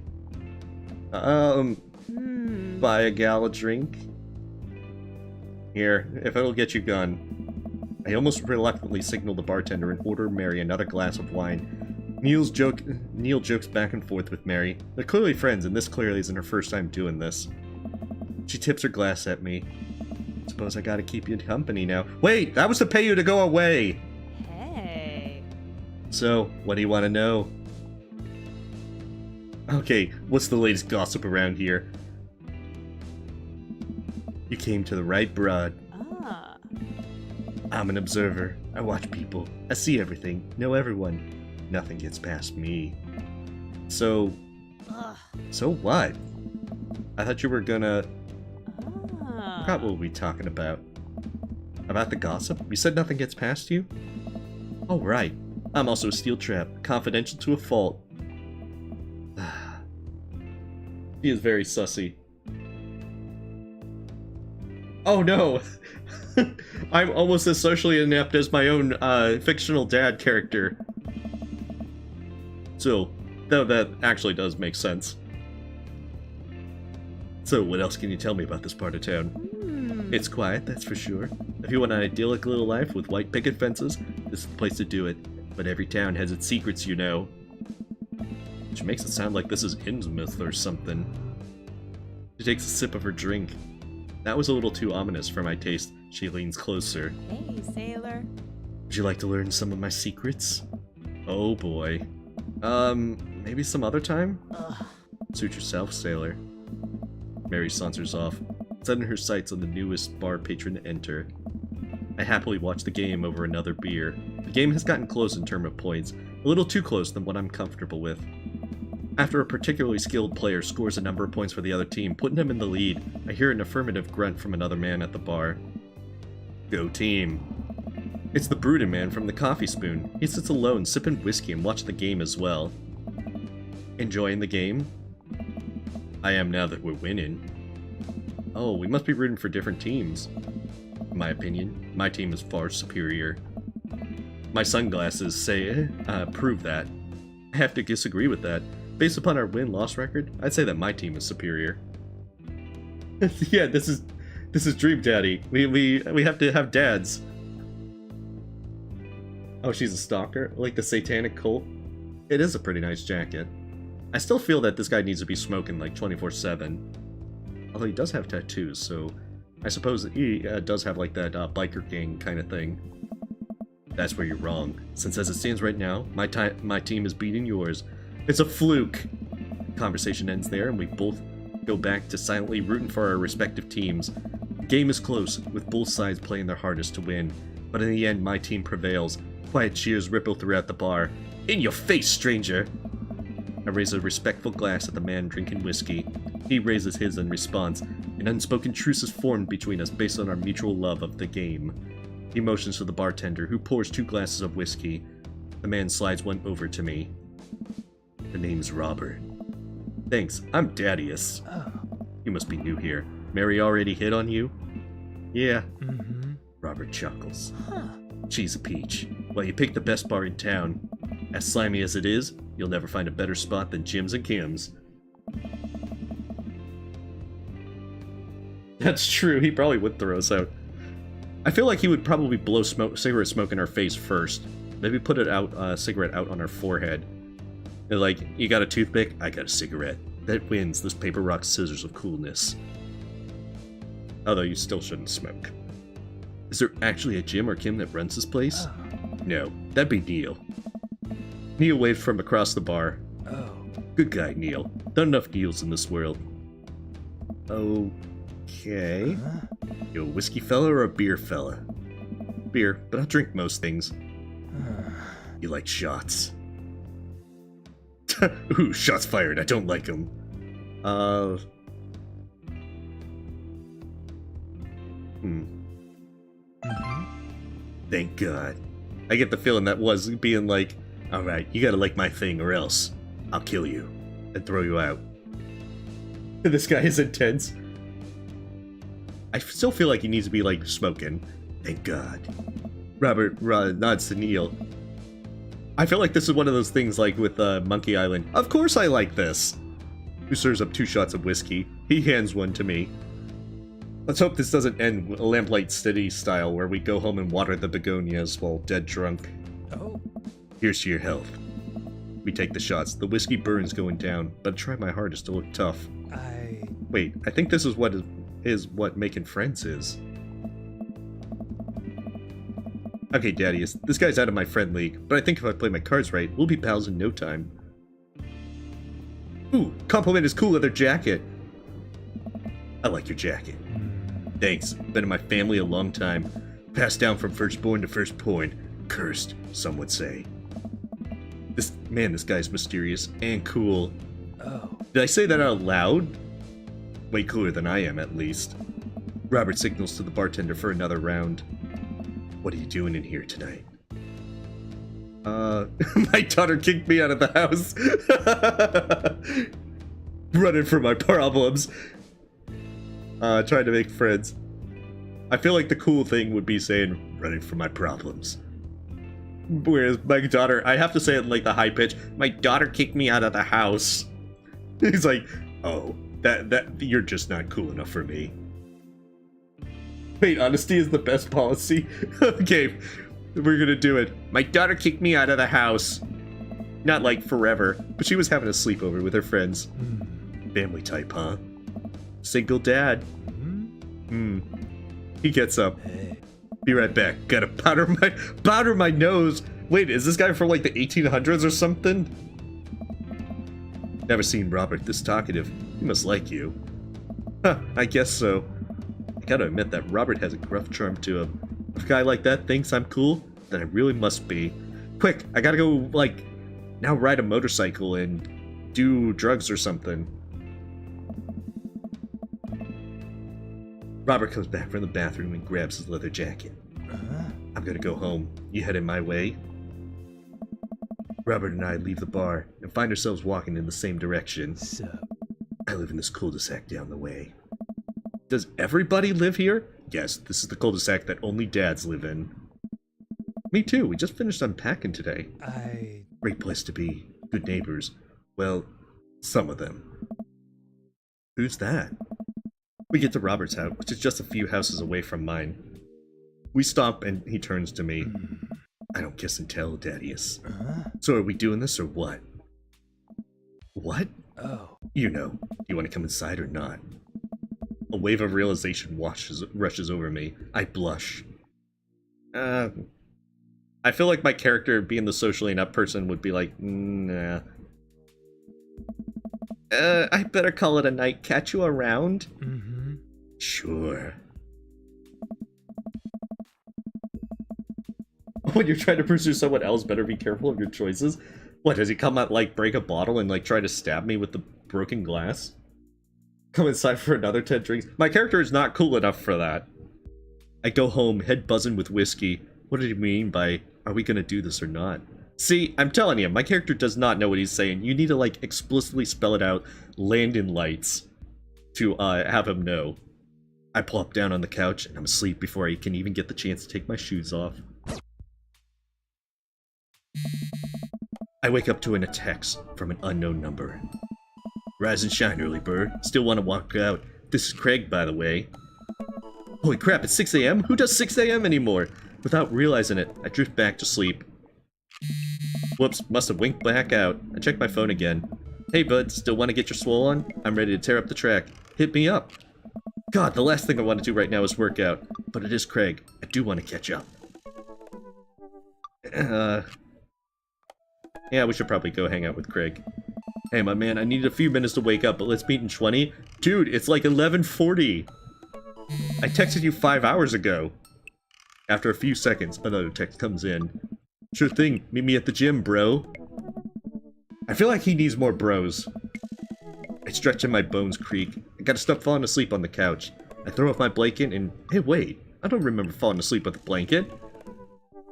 Buy a gal a drink? Here, if it'll get you gone. I almost reluctantly signal the bartender and order Mary another glass of wine. Neil jokes back and forth with Mary. They're clearly friends, and this clearly isn't her first time doing this. She tips her glass at me. Suppose I gotta keep you company now. Wait, that was to pay you to go away! Hey. So, what do you want to know? Okay, what's the latest gossip around here? You came to the right broad. Ah. I'm an observer. I watch people. I see everything. Know everyone. Nothing gets past me. So... Ugh. So what? I thought you were gonna... Ah. Forgot what we talking about. About the gossip? You said nothing gets past you? Oh, right. I'm also a steel trap. Confidential to a fault. He is very sussy. Oh no! I'm almost as socially inept as my own fictional dad character. So, that actually does make sense. So, what else can you tell me about this part of town? It's quiet, that's for sure. If you want an idyllic little life with white picket fences, this is the place to do it. But every town has its secrets, you know. Which makes it sound like this is Innsmouth or something. She takes a sip of her drink. That was a little too ominous for my taste. She leans closer. Hey, sailor. Would you like to learn some of my secrets? Oh boy. Maybe some other time? Ugh. Suit yourself, sailor. Mary saunters off, setting her sights on the newest bar patron to enter. I happily watch the game over another beer. The game has gotten close in terms of points, a little too close than what I'm comfortable with. After a particularly skilled player scores a number of points for the other team, putting them in the lead, I hear an affirmative grunt from another man at the bar. Go team. It's the brooding man from the Coffee Spoon. He sits alone, sipping whiskey and watching the game as well. Enjoying the game? I am now that we're winning. Oh, we must be rooting for different teams. In my opinion, my team is far superior. My sunglasses say, prove that. I have to disagree with that. Based upon our win-loss record, I'd say that my team is superior. Yeah, this is Dream Daddy. We have to have dads. Oh, she's a stalker? Like the satanic cult? It is a pretty nice jacket. I still feel that this guy needs to be smoking like 24/7. Although he does have tattoos, so I suppose he does have like that biker gang kind of thing. That's where you're wrong. Since as it stands right now, my team is beating yours. It's a fluke. Conversation ends there, and we both go back to silently rooting for our respective teams. The game is close, with both sides playing their hardest to win. But in the end, my team prevails. Quiet cheers ripple throughout the bar. In your face, stranger! I raise a respectful glass at the man drinking whiskey. He raises his in response. An unspoken truce is formed between us based on our mutual love of the game. He motions to the bartender, who pours 2 glasses of whiskey. The man slides one over to me. The name's Robert. Thanks, I'm Daddius. Oh. You must be new here. Mary already hit on you? Yeah. Mm-hmm. Robert chuckles. Huh. She's a peach. Well, you picked the best bar in town. As slimy as it is, you'll never find a better spot than Jim's and Kim's. That's true, he probably would throw us out. I feel like he would probably blow cigarette smoke in our face first. Maybe put it out, cigarette out on our forehead. They're like, you got a toothpick? I got a cigarette. That wins this paper rock scissors of coolness. Although you still shouldn't smoke. Is there actually a Jim or Kim that runs this place? Oh. No, that'd be Neil. Neil waved from across the bar. Oh. Good guy, Neil. Not enough Neils in this world. Okay. Huh? You a whiskey fella or a beer fella? Beer, but I'll drink most things. You like shots? Ooh, shots fired. I don't like them. Mm-hmm. Thank God. I get the feeling that was being like, alright, you gotta like my thing or else I'll kill you and throw you out. This guy is intense. I still feel like he needs to be, like, smoking. Thank God. Robert nods to Neil. I feel like this is one of those things like with Monkey Island. Of course I like this! Who serves up 2 shots of whiskey? He hands one to me. Let's hope this doesn't end Lamplight City style, where we go home and water the begonias while dead drunk. Oh. Here's to your health. We take the shots. The whiskey burns going down, but I try my hardest to look tough. Wait, I think this is what making friends is. Okay, Daddy, this guy's out of my friend league, but I think if I play my cards right, we'll be pals in no time. Ooh, compliment his cool leather jacket. I like your jacket. Thanks, been in my family a long time. Passed down from firstborn to firstborn. Cursed, some would say. This guy's mysterious and cool. Oh. Did I say that out loud? Way cooler than I am, at least. Robert signals to the bartender for another round. What are you doing in here tonight? My daughter kicked me out of the house. Running from my problems. Trying to make friends. I feel like the cool thing would be saying, running from my problems. Whereas my daughter, I have to say it in like the high pitch, my daughter kicked me out of the house. He's like, oh, that you're just not cool enough for me. Wait, honesty is the best policy? Okay, we're gonna do it. My daughter kicked me out of the house. Not like forever, but she was having a sleepover with her friends. Family type, huh? Single dad. He gets up. Hey. Be right back. Gotta powder my nose. Wait, is this guy from like the 1800s or something? Never seen Robert this talkative. He must like you. Huh, I guess so. I gotta admit that Robert has a gruff charm to him. If a guy like that thinks I'm cool, then I really must be. Quick, I gotta go, like, now ride a motorcycle and do drugs or something. Robert comes back from the bathroom and grabs his leather jacket. I'm gonna go home. You headed my way? Robert and I leave the bar and find ourselves walking in the same direction. So. I live in this cul-de-sac down the way. Does everybody live here? Yes, this is the cul-de-sac that only dads live in. Me too, we just finished unpacking today. Great place to be. Good neighbors. Well, some of them. Who's that? We get to Robert's house, which is just a few houses away from mine. We stop and he turns to me. I don't kiss and tell, Daddius. So are we doing this or what? What? Oh. You know, do you want to come inside or not? A wave of realization rushes over me. I blush. I feel like my character, being the socially inept person, would be like, nah. I better call it a night. Catch you around? Sure. When you're trying to pursue someone else, better be careful of your choices. What, does he come out, like, break a bottle and, like, try to stab me with the broken glass? Come inside for another 10 drinks? My character is not cool enough for that. I go home, head buzzing with whiskey. What did he mean by, are we gonna do this or not? See, I'm telling you, my character does not know what he's saying. You need to, like, explicitly spell it out, land in lights, to, have him know. I plop down on the couch, and I'm asleep before I can even get the chance to take my shoes off. I wake up to a text from an unknown number. Rise and shine, early bird. Still want to walk out. This is Craig, by the way. Holy crap, it's 6 a.m.? Who does 6 a.m. anymore? Without realizing it, I drift back to sleep. Whoops, must have winked back out. I check my phone again. Hey bud, still want to get your swole on? I'm ready to tear up the track. Hit me up. God, the last thing I want to do right now is work out. But it is Craig. I do want to catch up. Yeah, we should probably go hang out with Craig. Hey, my man, I needed a few minutes to wake up, but let's meet in 20. Dude, it's like 11:40. I texted you 5 hours ago. After a few seconds, another text comes in. Sure thing, meet me at the gym, bro. I feel like he needs more bros. I stretch and my bones creak. I gotta stop falling asleep on the couch. I throw off my blanket and... Hey, wait. I don't remember falling asleep with a blanket.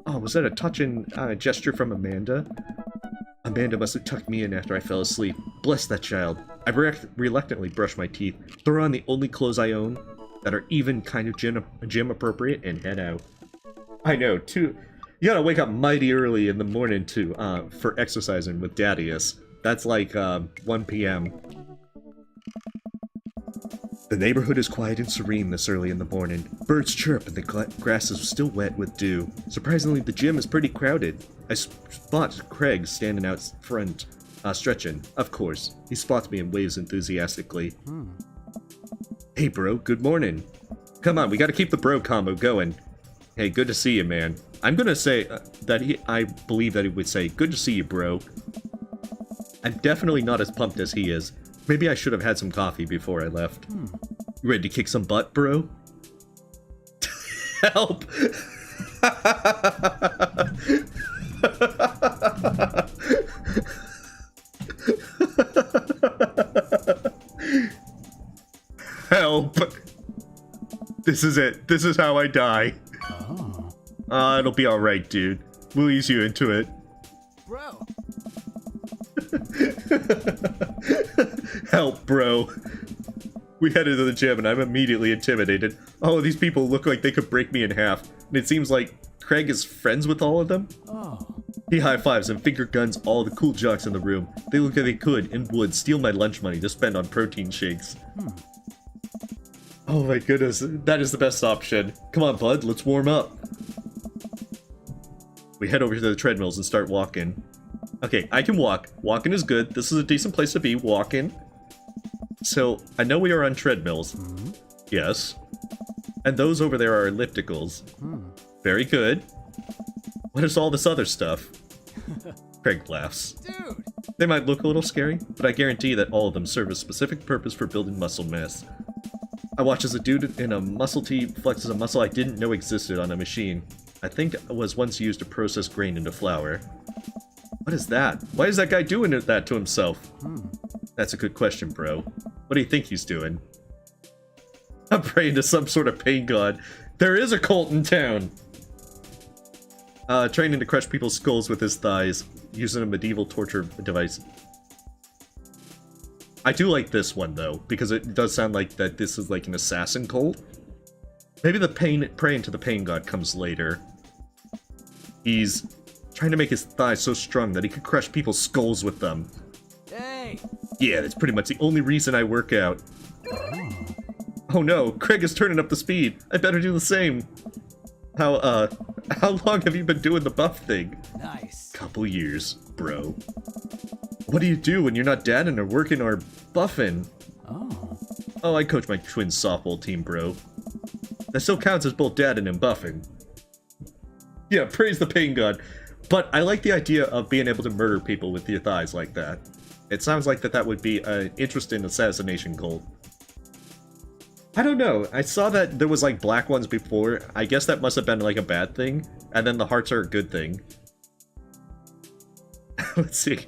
Oh, was that a touching gesture from Amanda? Amanda must have tucked me in after I fell asleep. Bless that child. I reluctantly brush my teeth, throw on the only clothes I own. that are even kind of gym appropriate and head out. I know, too. You gotta wake up mighty early in the morning to for exercising with Daddius. That's like 1 p.m. The neighborhood is quiet and serene this early in the morning. Birds chirp and the grass is still wet with dew. Surprisingly, the gym is pretty crowded. I spot Craig standing out front, stretching. Of course, he spots me and waves enthusiastically. Hey bro, good morning. Come on, we gotta keep the bro combo going. Hey, good to see you, man. I'm gonna say I believe that he would say, good to see you, bro. I'm definitely not as pumped as he is. Maybe I should have had some coffee before I left. You ready to kick some butt, bro? Help! Help! This is it. This is how I die. It'll be alright, dude. We'll ease you into it. Bro. Help, bro. We head into the gym and I'm immediately intimidated. Oh, these people look like they could break me in half. And it seems like Craig is friends with all of them. He high-fives and finger guns all the cool jocks in the room. They look like they could and would steal my lunch money to spend on protein shakes. Oh my goodness, that is the best option. Come on, bud, let's warm up. We head over to the treadmills and start walking. Okay, I can walk. Walking is good. This is a decent place to be, walking. So, I know we are on treadmills. Yes. And those over there are ellipticals. Very good. What is all this other stuff? Craig laughs. Dude. They might look a little scary, but I guarantee that all of them serve a specific purpose for building muscle mass. I watch as a dude in a muscle tee flexes a muscle I didn't know existed on a machine. I think it was once used to process grain into flour. What is that? Why is that guy doing that to himself? That's a good question, bro. What do you think he's doing? I'm praying to some sort of pain god. There is a cult in town! Training to crush people's skulls with his thighs, using a medieval torture device. I do like this one, though, because it does sound like that this is like an assassin cult. Maybe the praying to the pain god comes later. He's trying to make his thighs so strong that he could crush people's skulls with them. Hey. Yeah, that's pretty much the only reason I work out. Oh no, Craig is turning up the speed. I better do the same. How long have you been doing the buff thing? Nice. Couple years, bro. What do you do when you're not dadding or working or buffing? Oh, I coach my twins softball team, bro. That still counts as both dadding and buffing. Yeah, praise the pain god. But I like the idea of being able to murder people with your thighs like that. It sounds like that would be an interesting assassination cult. I don't know. I saw that there was like black ones before. I guess that must have been like a bad thing. And then the hearts are a good thing. Let's see.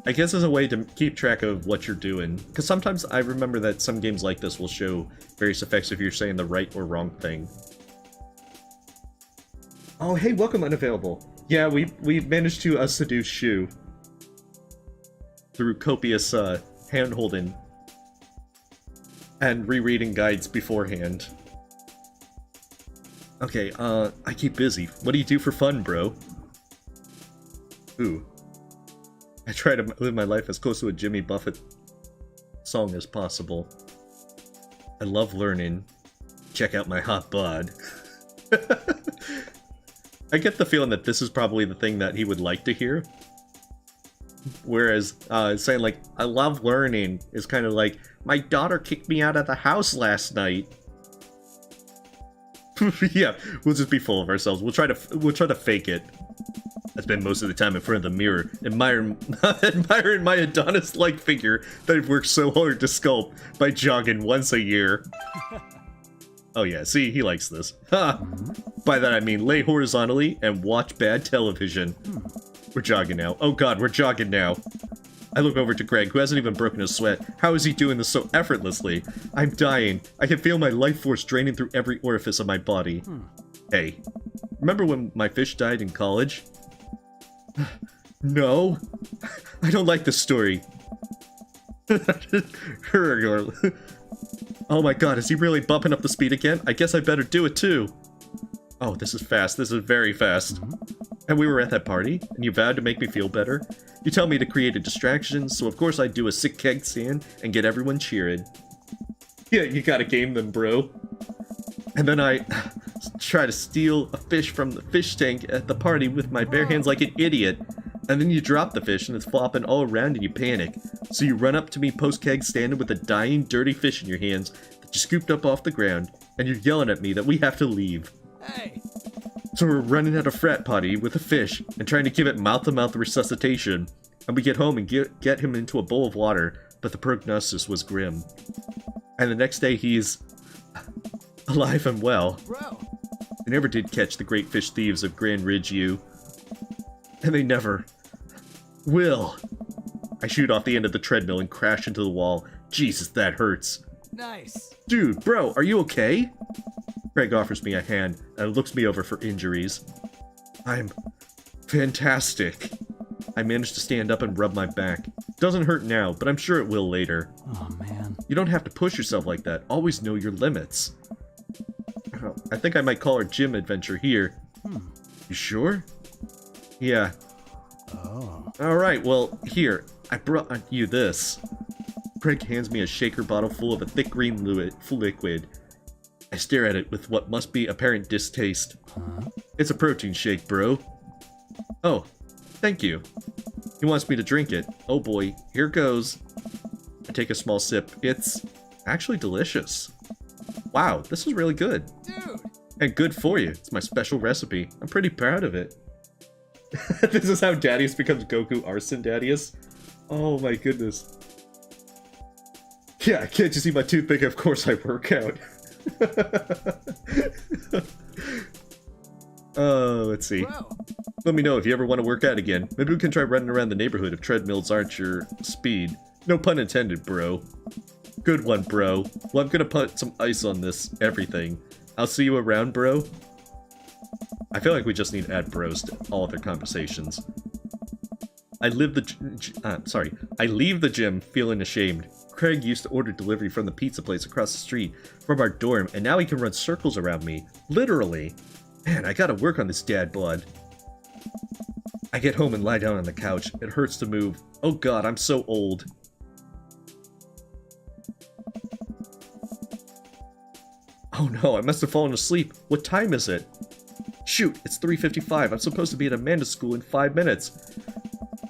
I guess as a way to keep track of what you're doing. Because sometimes I remember that some games like this will show various effects if you're saying the right or wrong thing. Oh, hey, welcome, unavailable. Yeah, we managed to seduce Shuu. Through copious hand-holding. And rereading guides beforehand. Okay, I keep busy. What do you do for fun, bro? Ooh. I try to live my life as close to a Jimmy Buffett song as possible. I love learning. Check out my hot bod. I get the feeling that this is probably the thing that he would like to hear. Whereas, saying like, I love learning is kind of like, my daughter kicked me out of the house last night. Yeah, we'll just be full of ourselves. We'll try to fake it. I spend most of the time in front of the mirror, admiring my Adonis-like figure that I've worked so hard to sculpt by jogging once a year. Oh yeah, see, he likes this. Ha! By that I mean lay horizontally and watch bad television. We're jogging now. Oh god, we're jogging now. I look over to Greg, who hasn't even broken a sweat. How is he doing this so effortlessly? I'm dying. I can feel my life force draining through every orifice of my body. Hey, remember when my fish died in college? No. I don't like this story. Oh my god, is he really bumping up the speed again? I guess I better do it too. Oh, this is fast. This is very fast. And we were at that party, and you vowed to make me feel better. You tell me to create a distraction, so of course I do a sick keg stand and get everyone cheering. Yeah, you gotta game them, bro. And then I try to steal a fish from the fish tank at the party with my bare hands like an idiot. And then you drop the fish and it's flopping all around and you panic. So you run up to me post-keg standing with a dying, dirty fish in your hands that you scooped up off the ground, and you're yelling at me that we have to leave. Hey! So we're running at a frat party with a fish and trying to give it mouth-to-mouth resuscitation. And we get home and get him into a bowl of water, but the prognosis was grim. And the next day he's alive and well. Bro! They never did catch the great fish thieves of Grand Ridge U. And they never will. I shoot off the end of the treadmill and crash into the wall. Jesus, that hurts. Nice! Dude, bro, are you okay? Craig offers me a hand and looks me over for injuries. I'm fantastic. I manage to stand up and rub my back. Doesn't hurt now, but I'm sure it will later. Oh, man. You don't have to push yourself like that. Always know your limits. Oh, I think I might call our gym adventure here. You sure? Yeah. Oh. Alright, well, here. I brought you this. Craig hands me a shaker bottle full of a thick green liquid. I stare at it with what must be apparent distaste. Huh? It's a protein shake, bro. Oh, thank you. He wants me to drink it. Oh boy, here goes. I take a small sip. It's actually delicious. Wow, this is really good. Dude! And good for you. It's my special recipe. I'm pretty proud of it. This is how Dadius becomes Goku Arson Dadius. Oh my goodness. Yeah, can't you see my toothpick? Of course I work out. Let's see. Bro! Let me know if you ever want to work out again. Maybe we can try running around the neighborhood if treadmills aren't your speed. No pun intended, bro. Good one, bro. Well, I'm gonna put some ice on this everything. I'll see you around, bro. I feel like we just need to add bros to all of their conversations. I leave the gym feeling ashamed. Craig used to order delivery from the pizza place across the street from our dorm, and now he can run circles around me. Literally. Man, I gotta work on this dad bod. I get home and lie down on the couch. It hurts to move. Oh god, I'm so old. Oh no, I must have fallen asleep. What time is it? Shoot, it's 3:55. I'm supposed to be at Amanda's school in 5 minutes.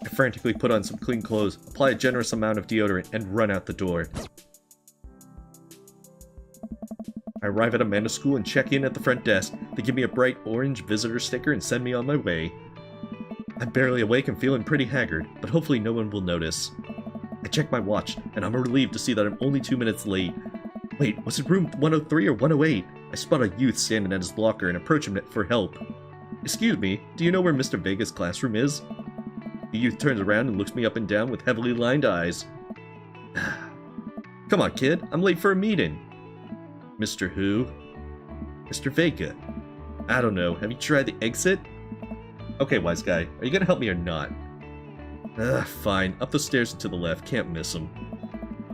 I frantically put on some clean clothes, apply a generous amount of deodorant, and run out the door. I arrive at Amanda's school and check in at the front desk. They give me a bright orange visitor sticker and send me on my way. I'm barely awake and feeling pretty haggard, but hopefully no one will notice. I check my watch, and I'm relieved to see that I'm only 2 minutes late. Wait, was it room 103 or 108? I spot a youth standing at his locker and approach him for help. Excuse me, do you know where Mr. Vega's classroom is? The youth turns around and looks me up and down with heavily lined eyes. Come on, kid, I'm late for a meeting. Mr. Who? Mr. Vega. I don't know, have you tried the exit? Okay, wise guy, are you gonna help me or not? Fine, up the stairs and to the left, can't miss him.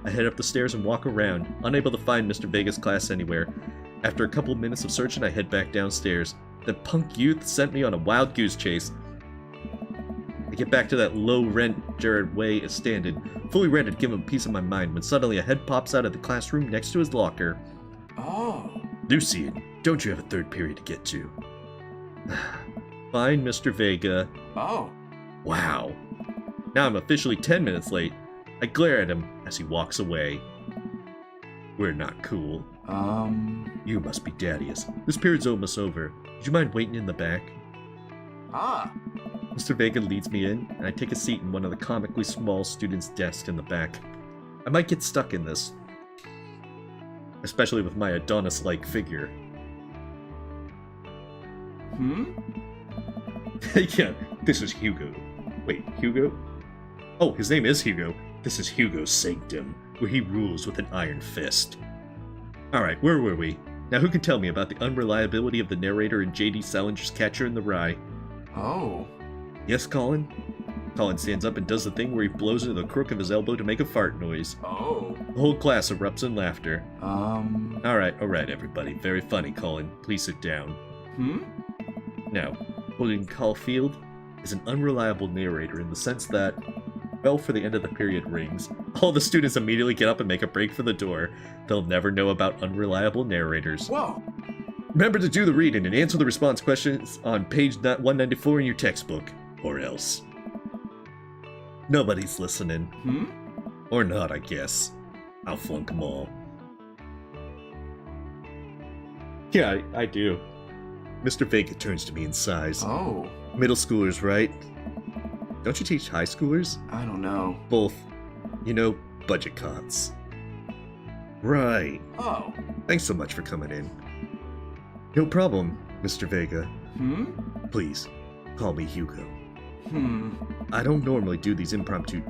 I head up the stairs and walk around, unable to find Mr. Vega's class anywhere. After a couple minutes of searching, I head back downstairs. The punk youth sent me on a wild goose chase. I get back to that low-rent Jared Way standing, fully ready to give him a piece of my mind, when suddenly a head pops out of the classroom next to his locker. Oh. Lucian, don't you have a third period to get to? Fine, Mr. Vega. Oh. Wow. Now I'm officially 10 minutes late. I glare at him as he walks away. We're not cool. You must be Dadius. This period's almost over. Would you mind waiting in the back? Ah. Mr. Vega leads me in, and I take a seat in one of the comically small students' desks in the back. I might get stuck in this. Especially with my Adonis-like figure. Yeah, this is Hugo. Wait, Hugo? Oh, his name is Hugo. This is Hugo's sanctum, where he rules with an iron fist. Alright, where were we? Now who can tell me about the unreliability of the narrator in J.D. Salinger's Catcher in the Rye? Oh. Yes, Colin? Colin stands up and does the thing where he blows into the crook of his elbow to make a fart noise. Oh. The whole class erupts in laughter. Alright. Alright, everybody. Very funny, Colin. Please sit down. Now, William Caulfield is an unreliable narrator in the sense that, well, for the end of the period rings, all the students immediately get up and make a break for the door. They'll never know about unreliable narrators. Whoa. Remember to do the reading and answer the response questions on page 194 in your textbook, or else. Nobody's listening. Or not, I guess. I'll flunk them all. Yeah, I do. Mr. Vega turns to me and sighs. Oh. Middle schoolers, right? Don't you teach high schoolers? I don't know. Both. You know, budget cots. Right. Oh. Thanks so much for coming in. No problem, Mr. Vega. Please, call me Hugo. I don't normally do these impromptu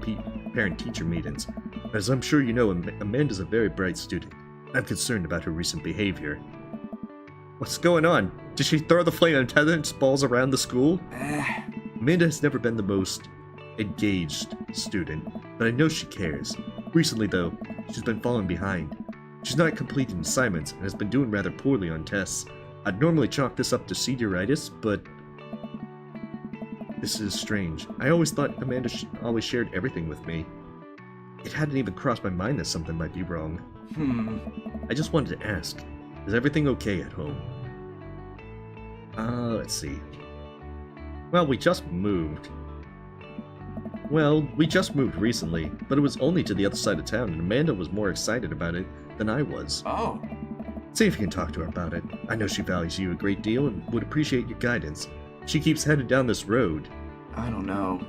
parent-teacher meetings, but as I'm sure you know, Amanda's a very bright student. I'm concerned about her recent behavior. What's going on? Did she throw the flame retardant balls around the school? Amanda has never been the most engaged student, but I know she cares. Recently, though, she's been falling behind. She's not completing assignments and has been doing rather poorly on tests. I'd normally chalk this up to senioritis, but this is strange. I always thought Amanda always shared everything with me. It hadn't even crossed my mind that something might be wrong. I just wanted to ask, is everything okay at home? Let's see. Well, we just moved. Recently, but it was only to the other side of town, and Amanda was more excited about it than I was. Oh. See if you can talk to her about it. I know she values you a great deal and would appreciate your guidance. She keeps headed down this road. I don't know.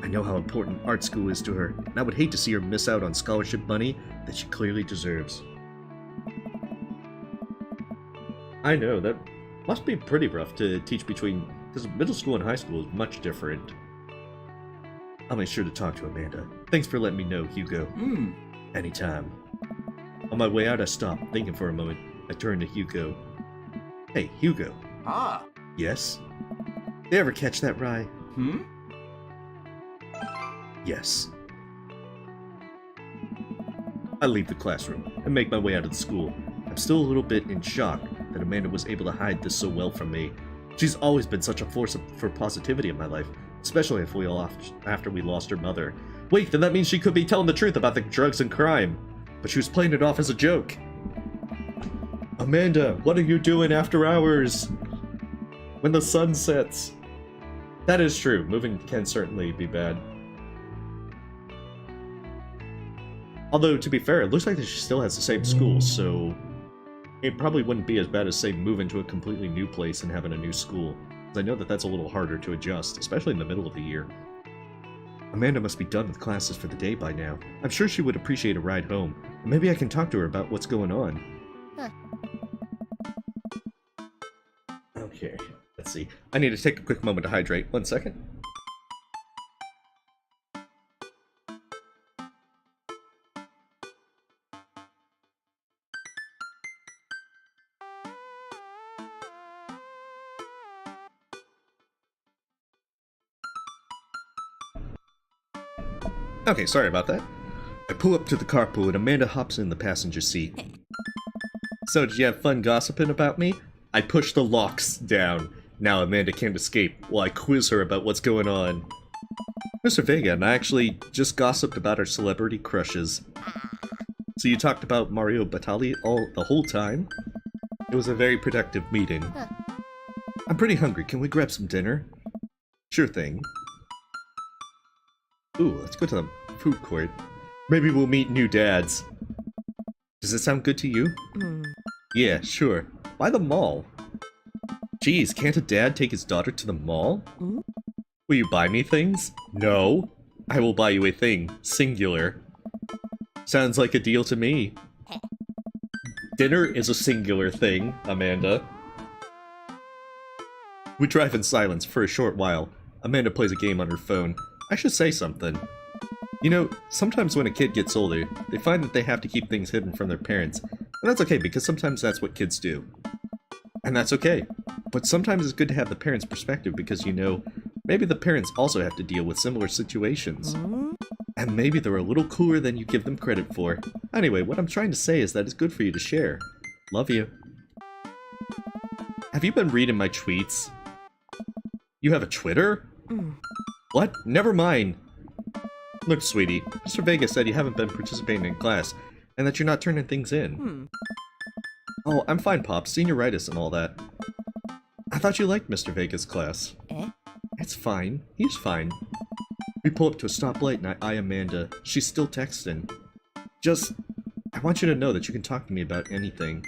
I know how important art school is to her, and I would hate to see her miss out on scholarship money that she clearly deserves. I know, that must be pretty rough to teach between, because middle school and high school is much different. I'll make sure to talk to Amanda. Thanks for letting me know, Hugo. Anytime. On my way out, I stopped, thinking for a moment. I turned to Hugo. Hey, Hugo. Ah. Yes? You ever catch that rye? Yes. I leave the classroom and make my way out of the school. I'm still a little bit in shock that Amanda was able to hide this so well from me. She's always been such a force for positivity in my life, especially after we lost her mother. Wait, then that means she could be telling the truth about the drugs and crime. But she was playing it off as a joke. Amanda, what are you doing after hours? When the sun sets. That is true. Moving can certainly be bad. Although, to be fair, it looks like that she still has the same school, so it probably wouldn't be as bad as, say, moving to a completely new place and having a new school. Because I know that that's a little harder to adjust, especially in the middle of the year. Amanda must be done with classes for the day by now. I'm sure she would appreciate a ride home. And maybe I can talk to her about what's going on. Okay, let's see. I need to take a quick moment to hydrate. 1 second. Okay, sorry about that. I pull up to the carpool and Amanda hops in the passenger seat. So, did you have fun gossiping about me? I push the locks down. Now Amanda can't escape while I quiz her about what's going on. Mr. Vega and I actually just gossiped about our celebrity crushes. So you talked about Mario Batali the whole time? It was a very productive meeting. I'm pretty hungry. Can we grab some dinner? Sure thing. Ooh, let's go to the food court. Maybe we'll meet new dads. Does it sound good to you? Yeah, sure. Why the mall? Geez, can't a dad take his daughter to the mall? Will you buy me things? No. I will buy you a thing. Singular. Sounds like a deal to me. Dinner is a singular thing, Amanda. We drive in silence for a short while. Amanda plays a game on her phone. I should say something. You know, sometimes when a kid gets older, they find that they have to keep things hidden from their parents. And that's okay, because sometimes that's what kids do. And that's okay. But sometimes it's good to have the parents' perspective because, you know, Maybe the parents also have to deal with similar situations. And maybe they're a little cooler than you give them credit for. Anyway, what I'm trying to say is that it's good for you to share. Love you. Have you been reading my tweets? You have a Twitter? What? Never mind. Look, sweetie, Mr. Vega said you haven't been participating in class, and that you're not turning things in. Oh, I'm fine, Pop. Senioritis and all that. I thought you liked Mr. Vega's class. It's fine. He's fine. We pull up to a stoplight and I eye Amanda. She's still texting. Just, I want you to know that you can talk to me about anything.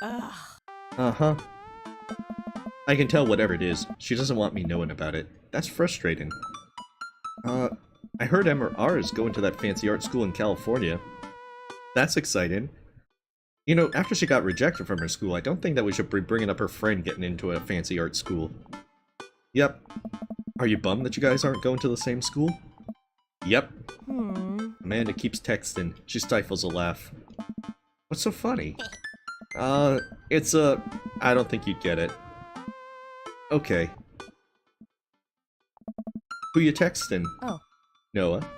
Uh-huh. I can tell whatever it is. She doesn't want me knowing about it. That's frustrating. I heard MR is going to that fancy art school in California. That's exciting. You know, after she got rejected from her school, I don't think that we should be bringing up her friend getting into a fancy art school. Yep. Are you bummed that you guys aren't going to the same school? Yep. Amanda keeps texting. She stifles a laugh. What's so funny? I don't think you'd get it. Okay. Who you texting? Oh. Noah.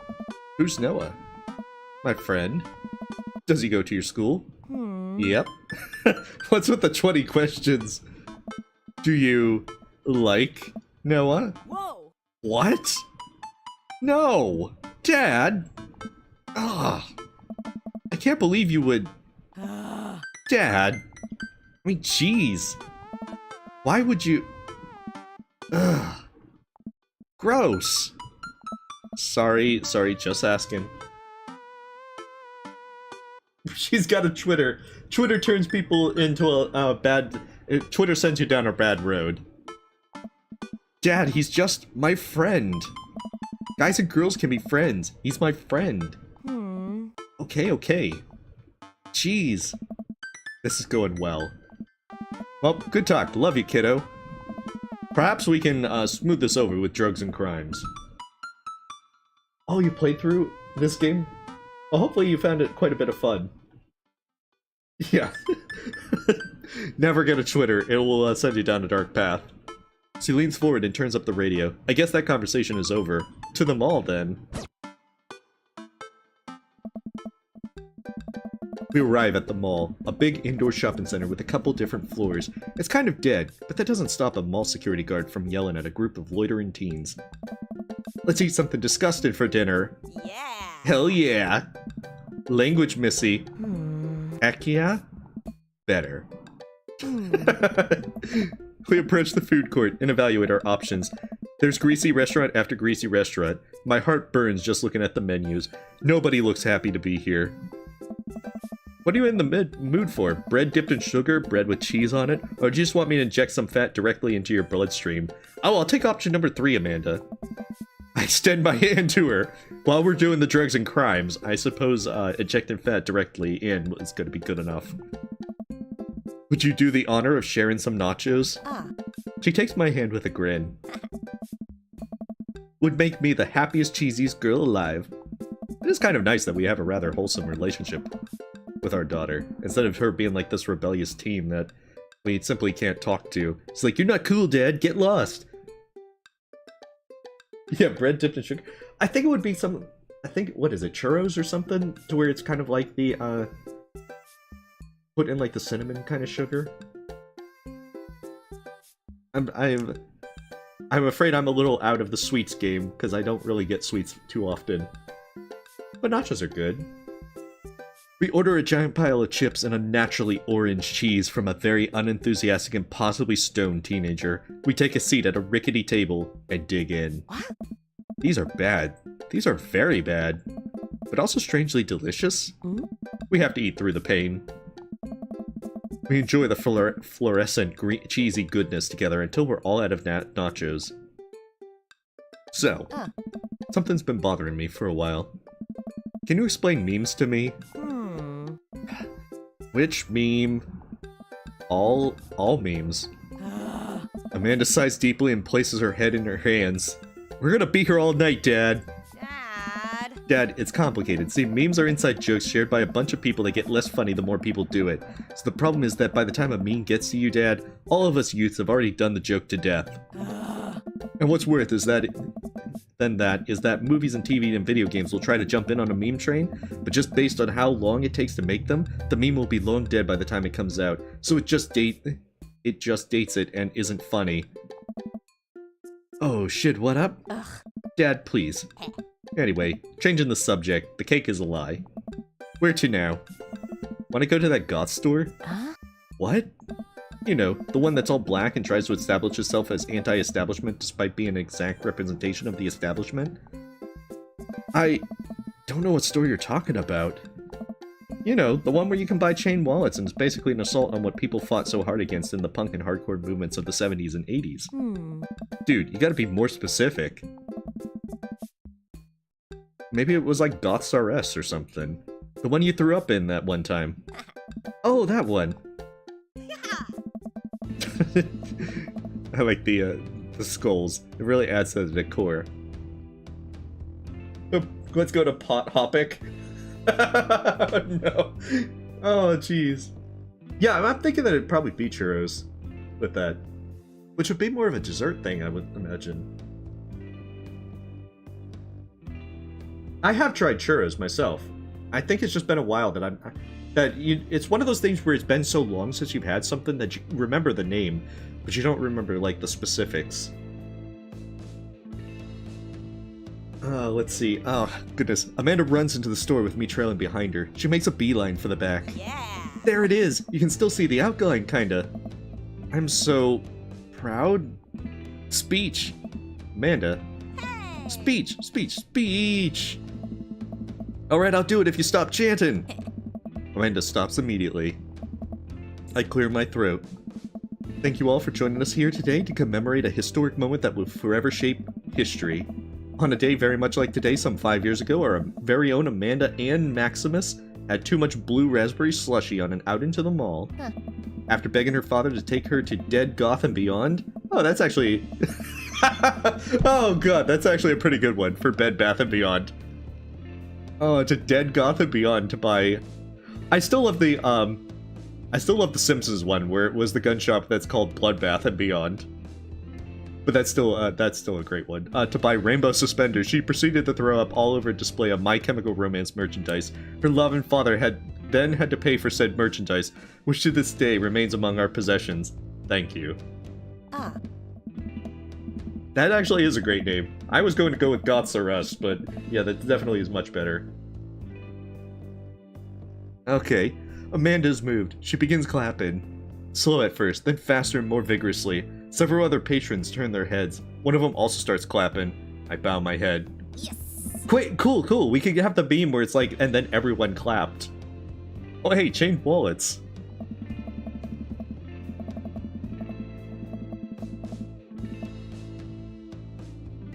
Who's Noah? My friend. Does he go to your school? Yep. What's with the 20 questions? Do you like Noah? Whoa! What? No! Dad! Ugh. I can't believe you would... Dad! I mean, jeez. Why would you... Ugh. Gross. Sorry, just asking. She's got a Twitter. Twitter turns people into a bad... Twitter sends you down a bad road. Dad, he's just my friend. Guys and girls can be friends. He's my friend. Okay. Jeez. This is going well. Well, good talk. Love you, kiddo. Perhaps we can smooth this over with drugs and crimes. Oh, you played through this game? Well, hopefully you found it quite a bit of fun. Yeah. Never get a Twitter. It will send you down a dark path. She leans forward and turns up the radio. I guess that conversation is over. To the mall, then. We arrive at the mall, a big indoor shopping center with a couple different floors. It's kind of dead, but that doesn't stop a mall security guard from yelling at a group of loitering teens. Let's eat something disgusting for dinner. Yeah! Hell yeah! Language, missy. Heck yeah? Better. We approach the food court and evaluate our options. There's greasy restaurant after greasy restaurant. My heart burns just looking at the menus. Nobody looks happy to be here. What are you in the mood for? Bread dipped in sugar, bread with cheese on it? Or do you just want me to inject some fat directly into your bloodstream? Oh, I'll take option number 3, Amanda. I extend my hand to her. While we're doing the drugs and crimes, I suppose injecting fat directly in is going to be good enough. Would you do the honor of sharing some nachos? She takes my hand with a grin. Would make me the happiest, cheesiest girl alive. It is kind of nice that we have a rather wholesome relationship with our daughter, instead of her being like this rebellious teen that we simply can't talk to. It's like, you're not cool, Dad, get lost. Yeah, bread dipped in sugar. I think it would be some, what is it, churros or something? To where it's kind of like the, put in like the cinnamon kind of sugar. I'm afraid I'm a little out of the sweets game, because I don't really get sweets too often. But nachos are good. We order a giant pile of chips and a naturally orange cheese from a very unenthusiastic and possibly stoned teenager. We take a seat at a rickety table and dig in. What? These are bad. These are very bad. But also strangely delicious. We have to eat through the pain. We enjoy the fluorescent cheesy goodness together until we're all out of nachos. So, something's been bothering me for a while. Can you explain memes to me? Which meme? All memes. Amanda sighs deeply and places her head in her hands. We're gonna be here all night, Dad. Dad, it's complicated. See, memes are inside jokes shared by a bunch of people that get less funny the more people do it. So the problem is that by the time a meme gets to you, Dad, all of us youths have already done the joke to death. And what's worse is that movies and TV and video games will try to jump in on a meme train, but just based on how long it takes to make them, the meme will be long dead by the time it comes out. So it just dates it and isn't funny. Oh shit, what up? Ugh. Dad, please. Anyway, changing the subject, the cake is a lie. Where to now? Wanna go to that goth store? Huh? What? You know, the one that's all black and tries to establish itself as anti-establishment despite being an exact representation of the establishment? I don't know what store you're talking about. You know, the one where you can buy chain wallets and it's basically an assault on what people fought so hard against in the punk and hardcore movements of the 70s and 80s. Dude, you gotta be more specific. Maybe it was like Goths R Us or something. The one you threw up in that one time. Oh, that one. I like the skulls. It really adds to the decor. Let's go to Pot Hopic. No. Oh, jeez. Yeah, I'm thinking that it'd probably be churros with that. Which would be more of a dessert thing, I would imagine. I have tried churros myself. I think it's just been a while that it's one of those things where it's been so long since you've had something that you remember the name, but you don't remember, like, the specifics. Let's see. Oh, goodness. Amanda runs into the store with me trailing behind her. She makes a beeline for the back. Yeah. There it is! You can still see the outline, kinda. I'm so... proud? Speech! Amanda. Hey. Speech! Speech! Speech! Alright, I'll do it if you stop chanting! Amanda stops immediately. I clear my throat. Thank you all for joining us here today to commemorate a historic moment that will forever shape history. On a day very much like today, some 5 years ago, our very own Amanda and Maximus had too much blue raspberry slushy on an outing to the mall. Huh. After begging her father to take her to Dead Goth and Beyond... Oh, that's actually... Oh god, that's actually a pretty good one for Bed Bath & Beyond. Oh, to Dead Goth and Beyond to buy... I still love the Simpsons one, where it was the gun shop that's called Bloodbath and Beyond. But that's still a great one. To buy rainbow suspenders, she proceeded to throw up all over a display of My Chemical Romance merchandise. Her loving father had to pay for said merchandise, which to this day remains among our possessions. Thank you. Ah. That actually is a great name. I was going to go with Goths R Us, but yeah, that definitely is much better. Okay, Amanda's moved. She begins clapping. Slow at first, then faster and more vigorously. Several other patrons turn their heads. One of them also starts clapping. I bow my head. Yes. Wait, cool. We could have the beam where it's like, and then everyone clapped. Oh hey, chain wallets.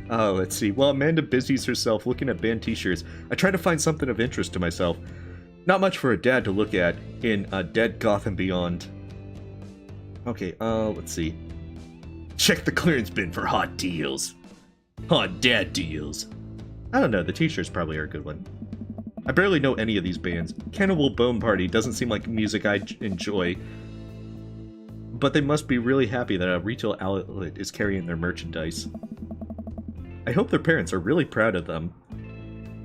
Oh, let's see. While Amanda busies herself looking at band t-shirts, I try to find something of interest to myself. Not much for a dad to look at in Dead Goth and Beyond. Okay, let's see. Check the clearance bin for hot deals. Hot dad deals. I don't know, the t-shirts probably are a good one. I barely know any of these bands. Cannibal Bone Party doesn't seem like music I enjoy. But they must be really happy that a retail outlet is carrying their merchandise. I hope their parents are really proud of them.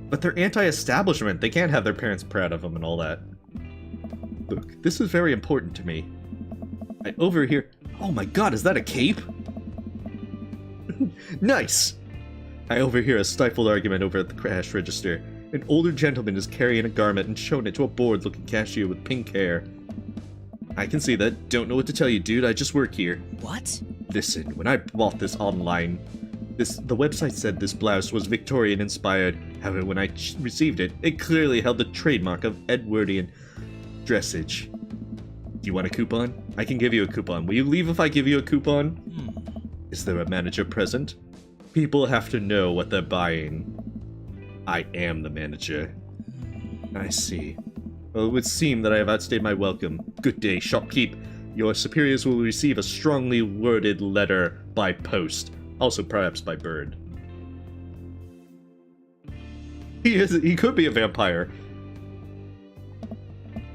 But they're anti-establishment, they can't have their parents proud of them and all that. Look, this is very important to me. I overhear... Oh my god, is that a cape? Nice! I overhear a stifled argument over at the cash register. An older gentleman is carrying a garment and showing it to a bored-looking cashier with pink hair. I can see that. Don't know what to tell you, dude. I just work here. What? Listen, when I bought this online, the website said this blouse was Victorian-inspired. However, when I received it, it clearly held the trademark of Edwardian dressage. Do you want a coupon? I can give you a coupon. Will you leave if I give you a coupon? Is there a manager present? People have to know what they're buying. I am the manager. I see. Well, it would seem that I have outstayed my welcome. Good day, shopkeep. Your superiors will receive a strongly worded letter by post. Also, perhaps by bird. He could be a vampire.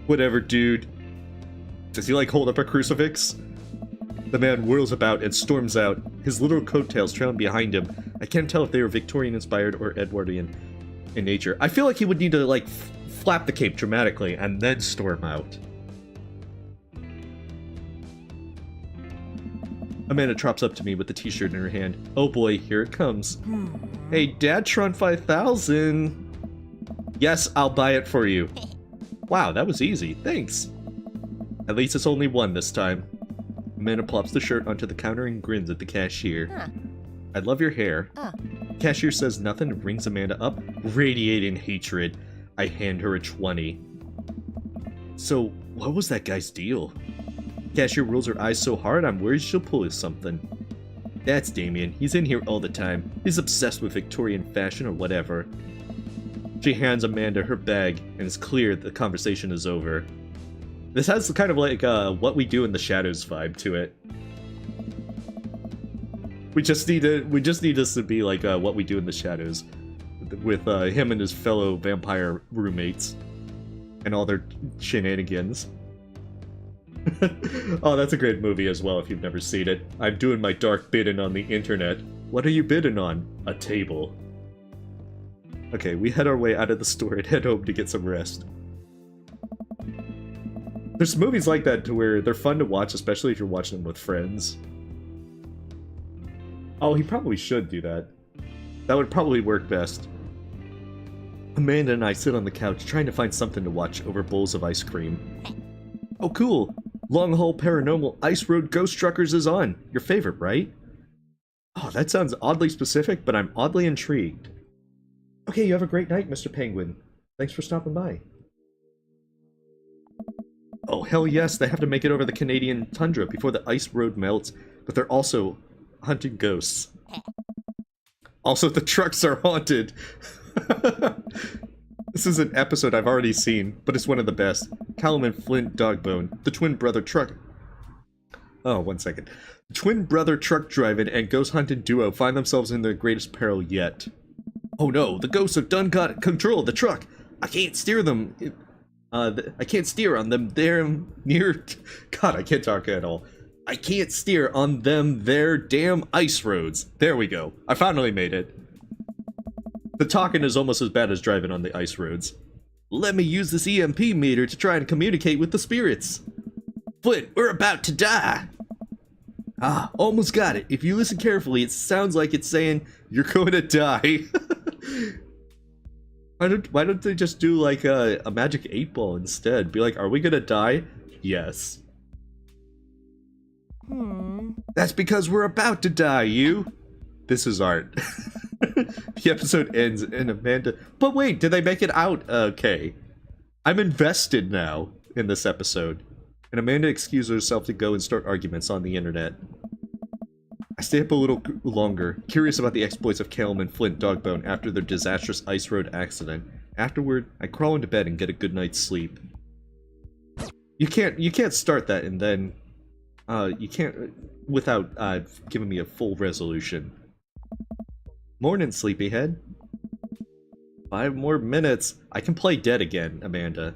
Whatever, dude. Does he, like, hold up a crucifix? The man whirls about and storms out, his little coattails trailing behind him. I can't tell if they were Victorian-inspired or Edwardian in nature. I feel like he would need to, like, flap the cape dramatically and then storm out. Amanda trops up to me with the t-shirt in her hand. Oh boy, here it comes. Hey, Dadtron 5000! Yes, I'll buy it for you. Wow, that was easy. Thanks. At least it's only one this time. Amanda plops the shirt onto the counter and grins at the cashier. I love your hair. Cashier says nothing and rings Amanda up, radiating hatred. I hand her a 20. So, what was that guy's deal? Cashier rolls her eyes so hard I'm worried she'll pull something. That's Damien. He's in here all the time. He's obsessed with Victorian fashion or whatever. She hands Amanda her bag, and it's clear the conversation is over. This has kind of like What We Do in the Shadows vibe to it. We just need this to be like What We Do in the Shadows, with him and his fellow vampire roommates, and all their shenanigans. Oh, that's a great movie as well if you've never seen it. I'm doing my dark bidding on the internet. What are you bidding on? A table. Okay, we head our way out of the store and head home to get some rest. There's movies like that to where they're fun to watch, especially if you're watching them with friends. Oh, he probably should do that. That would probably work best. Amanda and I sit on the couch trying to find something to watch over bowls of ice cream. Oh cool! Long Haul Paranormal Ice Road Ghost Truckers is on! Your favorite, right? Oh, that sounds oddly specific, but I'm oddly intrigued. Okay, you have a great night, Mr. Penguin. Thanks for stopping by. Oh, hell yes, they have to make it over the Canadian tundra before the ice road melts, but they're also hunting ghosts. Also, the trucks are haunted! This is an episode I've already seen, but it's one of the best. Callum and Flint Dogbone, the twin brother truck... Oh, 1 second. The twin brother truck driving and ghost hunting duo find themselves in their greatest peril yet. Oh no, the ghosts have done got control of the truck! I can't steer them... I can't steer on them, they're near... God, I can't talk at all. I can't steer on them, their damn ice roads. There we go. I finally made it. The talking is almost as bad as driving on the ice roads. Let me use this EMP meter to try and communicate with the spirits. Flint, we're about to die! Ah, almost got it. If you listen carefully, it sounds like it's saying, you're going to die. Why don't they just do like a magic 8-ball instead? Be like, are we gonna die? Yes. That's because we're about to die, you! This is art. The episode ends and Amanda... But wait, did they make it out? Okay. I'm invested now in this episode. And Amanda excuses herself to go and start arguments on the internet. I stay up a little longer, curious about the exploits of Calum and Flint Dogbone after their disastrous ice road accident. Afterward, I crawl into bed and get a good night's sleep. You can't start that and then... you can't... without, giving me a full resolution. Morning, sleepyhead. 5 more minutes. I can play dead again, Amanda.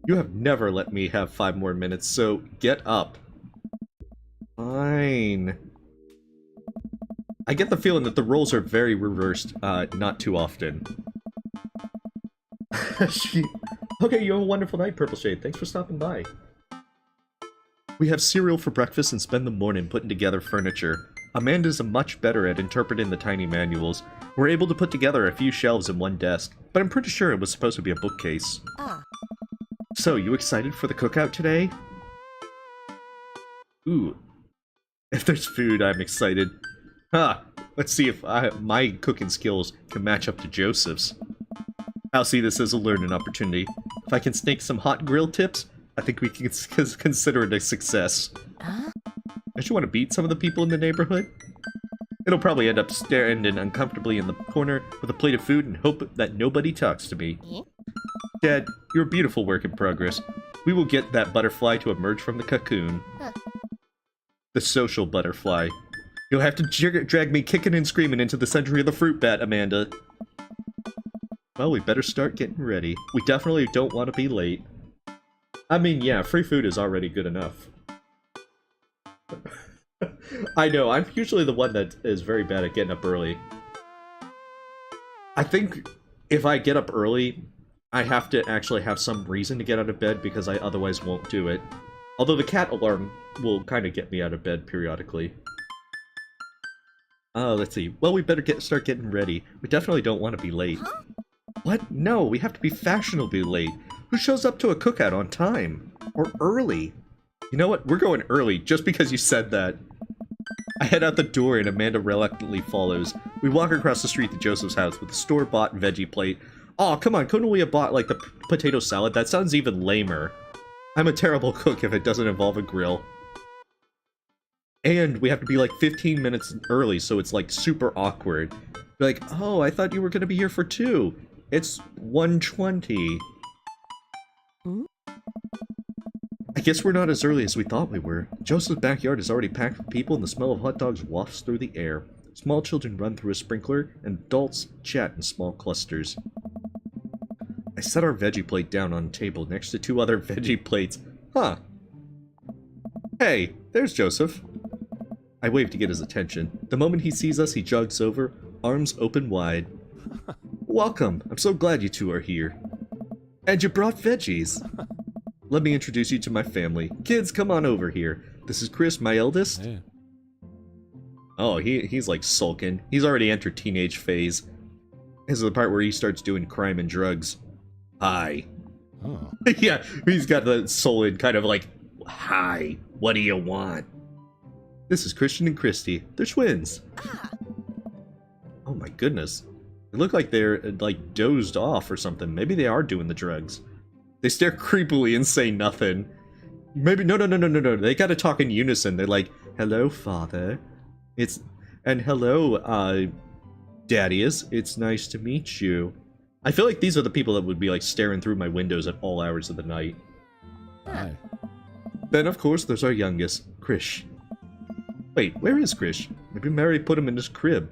You have never let me have 5 more minutes, so get up. Fine. I get the feeling that the roles are very reversed, not too often. Okay, you have a wonderful night, Purple Shade. Thanks for stopping by. We have cereal for breakfast and spend the morning putting together furniture. Amanda's much better at interpreting the tiny manuals. We're able to put together a few shelves in one desk, but I'm pretty sure it was supposed to be a bookcase. So, you excited for the cookout today? Ooh. If there's food, I'm excited. Let's see if my cooking skills can match up to Joseph's. I'll see this as a learning opportunity. If I can snake some hot grill tips, I think we can consider it a success. Don't you want to beat some of the people in the neighborhood? It'll probably end up standing uncomfortably in the corner with a plate of food and hope that nobody talks to me. Dad, you're a beautiful work in progress. We will get that butterfly to emerge from the cocoon. The social butterfly. You'll have to drag me kicking and screaming into the century of the fruit bat, Amanda. Well, we better start getting ready. We definitely don't want to be late. I mean, yeah, free food is already good enough. I know, I'm usually the one that is very bad at getting up early. I think if I get up early, I have to actually have some reason to get out of bed because I otherwise won't do it. Although the cat alarm will kind of get me out of bed periodically. Let's see. Well, we better start getting ready. We definitely don't want to be late. What? No, we have to be fashionably late. Who shows up to a cookout on time? Or early? You know what? We're going early, just because you said that. I head out the door and Amanda reluctantly follows. We walk across the street to Joseph's house with a store-bought veggie plate. Aw, come on, couldn't we have bought, like, the potato salad? That sounds even lamer. I'm a terrible cook if it doesn't involve a grill. And we have to be, like, 15 minutes early, so it's, like, super awkward. Be like, oh, I thought you were gonna be here for 2. It's 1:20. I guess we're not as early as we thought we were. Joseph's backyard is already packed with people and the smell of hot dogs wafts through the air. Small children run through a sprinkler, and adults chat in small clusters. I set our veggie plate down on a table next to 2 other veggie plates. Huh. Hey, there's Joseph. I wave to get his attention. The moment he sees us, he jogs over, arms open wide. Welcome. I'm so glad you 2 are here. And you brought veggies. Let me introduce you to my family. Kids, come on over here. This is Chris, my eldest. Hey. Oh, he's like sulking. He's already entered teenage phase. This is the part where he starts doing crime and drugs. Hi. Oh. Yeah, he's got the solid kind of like, hi, what do you want? This is Christian and Christy. They're twins. Oh my goodness. They look like they're like dozed off or something. Maybe they are doing the drugs. They stare creepily and say nothing. Maybe, no. They gotta talk in unison. They're like, hello, father. And hello, Daddius. It's nice to meet you. I feel like these are the people that would be like staring through my windows at all hours of the night. Hi. Then, of course, there's our youngest, Krish. Wait, where is Krish? Maybe Mary put him in his crib.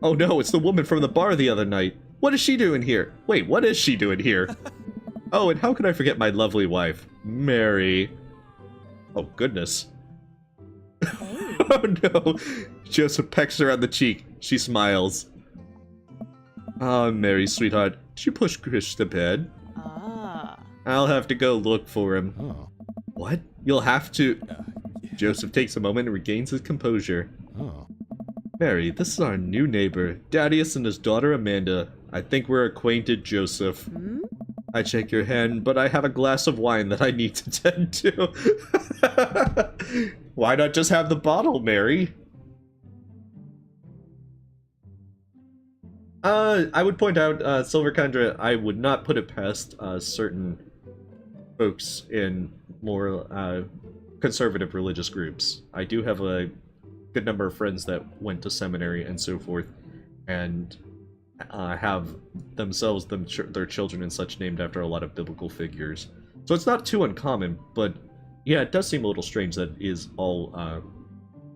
Oh no, it's the woman from the bar the other night. What is she doing here? Wait, what is she doing here? Oh, and how could I forget my lovely wife, Mary? Oh, goodness. Oh no. Joseph pecks her on the cheek. She smiles. Ah, Mary, sweetheart, did you push Krish to bed? I'll have to go look for him. Oh. What? You'll have to... Joseph takes a moment and regains his composure. Oh. Mary, this is our new neighbor, Daddius and his daughter Amanda. I think we're acquainted, Joseph. I shake your hand, but I have a glass of wine that I need to tend to. Why not just have the bottle, Mary? I would point out, Silver Condra, I would not put it past certain folks in more conservative religious groups. I do have a good number of friends that went to seminary and so forth, and have themselves, their children and such named after a lot of biblical figures. So it's not too uncommon, but yeah, it does seem a little strange that it is all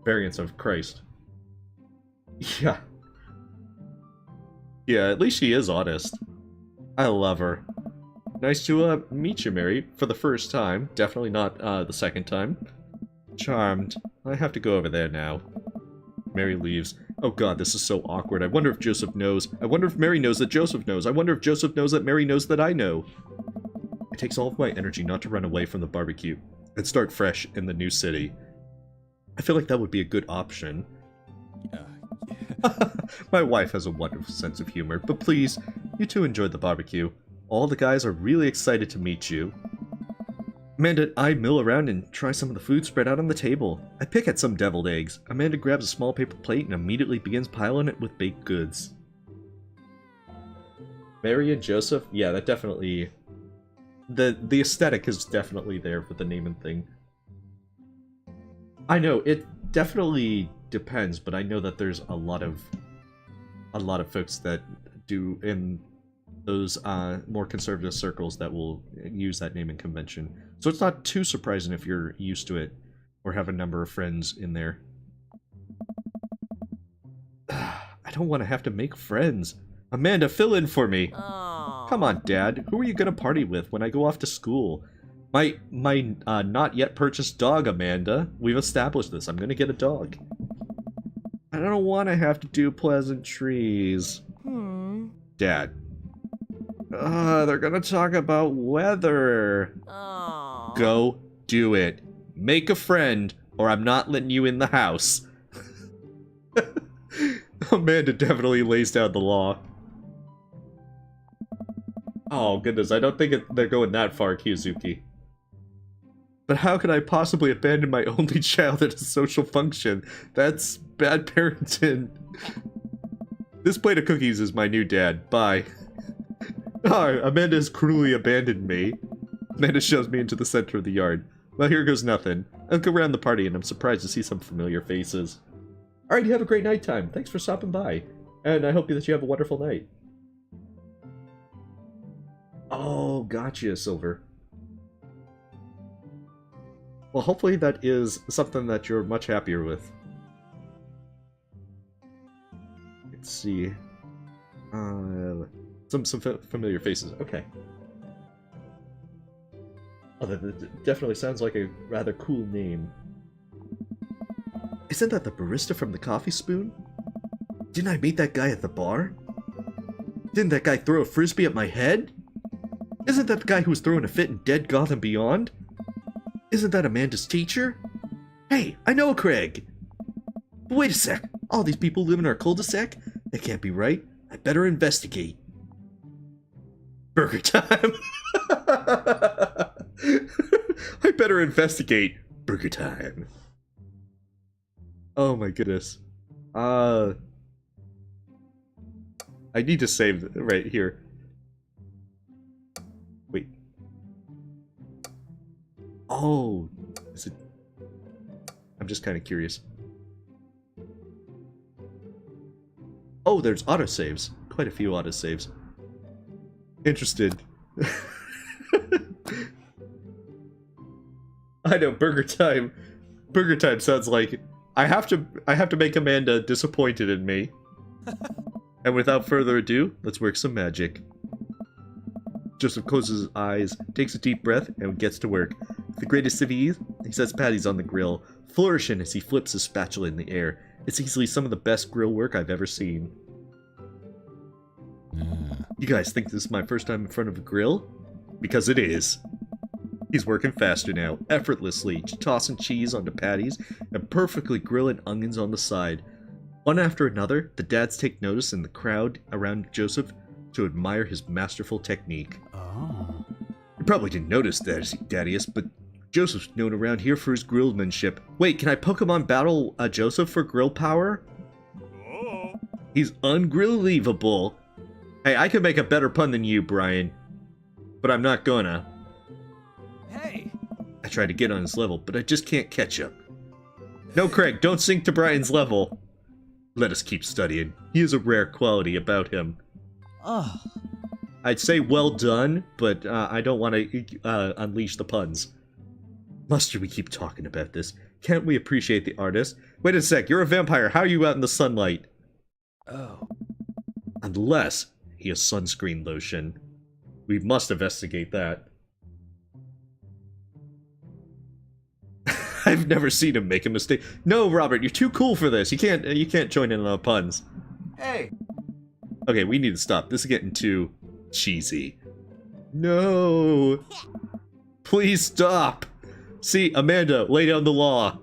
variants of Christ. Yeah. Yeah, at least she is honest. I love her. Nice to meet you, Mary, for the first time. Definitely not the second time. Charmed. I have to go over there now. Mary leaves. Oh god, this is so awkward. I wonder if Joseph knows. I wonder if Mary knows that Joseph knows. I wonder if Joseph knows that Mary knows that I know. It takes all of my energy not to run away from the barbecue and start fresh in the new city. I feel like that would be a good option. My wife has a wonderful sense of humor, but please, you two enjoy the barbecue. All the guys are really excited to meet you. Amanda and I mill around and try some of the food spread out on the table. I pick at some deviled eggs. Amanda grabs a small paper plate and immediately begins piling it with baked goods. Mary and Joseph? Yeah, that definitely... The aesthetic is definitely there with the name and thing. I know, it definitely depends, but I know that there's a lot of folks that do in those more conservative circles that will use that name in convention. So it's not too surprising if you're used to it or have a number of friends in there. I don't want to have to make friends. Amanda, fill in for me. Oh. Come on, Dad. Who are you going to party with when I go off to school? My not yet purchased dog, Amanda. We've established this. I'm gonna get a dog. I don't want to have to do pleasantries. Dad. They're gonna talk about weather. Oh. Go do it. Make a friend, or I'm not letting you in the house. Amanda definitely lays down the law. Oh goodness, I don't think they're going that far, Kiyozuki. But how could I possibly abandon my only child at a social function? That's bad parenting. This plate of cookies is my new dad. Bye. Oh, Amanda has cruelly abandoned me. Amanda shoves me into the center of the yard. Well, here goes nothing. I look around the party and I'm surprised to see some familiar faces. Alright, you have a great nighttime. Thanks for stopping by. And I hope that you have a wonderful night. Oh, gotcha, Silver. Well, hopefully that is something that you're much happier with. Let's see. Some familiar faces. Okay. Oh, that definitely sounds like a rather cool name. Isn't that the barista from the Coffee Spoon? Didn't I meet that guy at the bar? Didn't that guy throw a frisbee at my head? Isn't that the guy who was throwing a fit in Dead Gotham Beyond? Isn't that Amanda's teacher? Hey, I know Craig! But wait a sec, all these people live in our cul-de-sac? That can't be right. I better investigate. Burger time! I better investigate. Burger time. Oh my goodness. I need to save right here. Wait. Oh, is it? I'm just kind of curious. Oh, there's autosaves. Quite a few autosaves. Interested. I know, Burger Time. Burger Time sounds like I have to make Amanda disappointed in me. And without further ado, let's work some magic. Joseph closes his eyes, takes a deep breath, and gets to work. With the greatest of ease, he sets patties on the grill, flourishing as he flips his spatula in the air. It's easily some of the best grill work I've ever seen. You guys think this is my first time in front of a grill? Because it is. He's working faster now, effortlessly, tossing cheese onto patties and perfectly grilling onions on the side. One after another, the dads take notice in the crowd around Joseph to admire his masterful technique. Oh. You probably didn't notice, Daddius, but Joseph's known around here for his grillmanship. Wait, can I Pokemon battle Joseph for grill power? Oh. He's ungrillevable. Hey, I could make a better pun than you, Brian. But I'm not gonna. Hey. I tried to get on his level, but I just can't catch up. No, Craig, don't sink to Brian's level. Let us keep studying. He has a rare quality about him. Oh. I'd say well done, but I don't want to unleash the puns. Must we keep talking about this? Can't we appreciate the artist? Wait a sec, you're a vampire. How are you out in the sunlight? Oh. Unless he has sunscreen lotion. We must investigate that. I've never seen him make a mistake. No, Robert, you're too cool for this. You can't join in on the puns. Hey. Okay, we need to stop. This is getting too cheesy. No. Please stop. See, Amanda, lay down the law.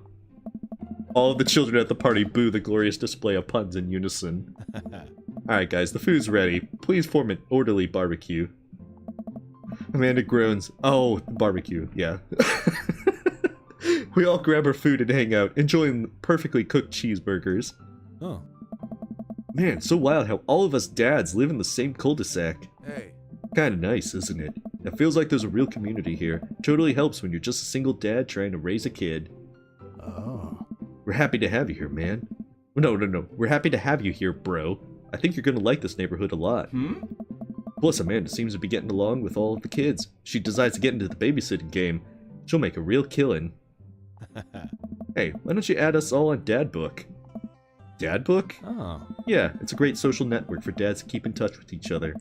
All of the children at the party boo the glorious display of puns in unison. Alright guys, the food's ready. Please form an orderly barbecue. Amanda groans. Oh, barbecue, yeah. We all grab our food and hang out, enjoying perfectly cooked cheeseburgers. Oh. Man, so wild how all of us dads live in the same cul-de-sac. Hey. Kinda nice, isn't it? It feels like there's a real community here. Totally helps when you're just a single dad trying to raise a kid. Oh. We're happy to have you here, man. No. We're happy to have you here, bro. I think you're gonna like this neighborhood a lot. Plus, Amanda seems to be getting along with all of the kids. She decides to get into the babysitting game. She'll make a real killing. Hey, why don't you add us all on Dad Book? Dad Book? Oh. Yeah, it's a great social network for dads to keep in touch with each other.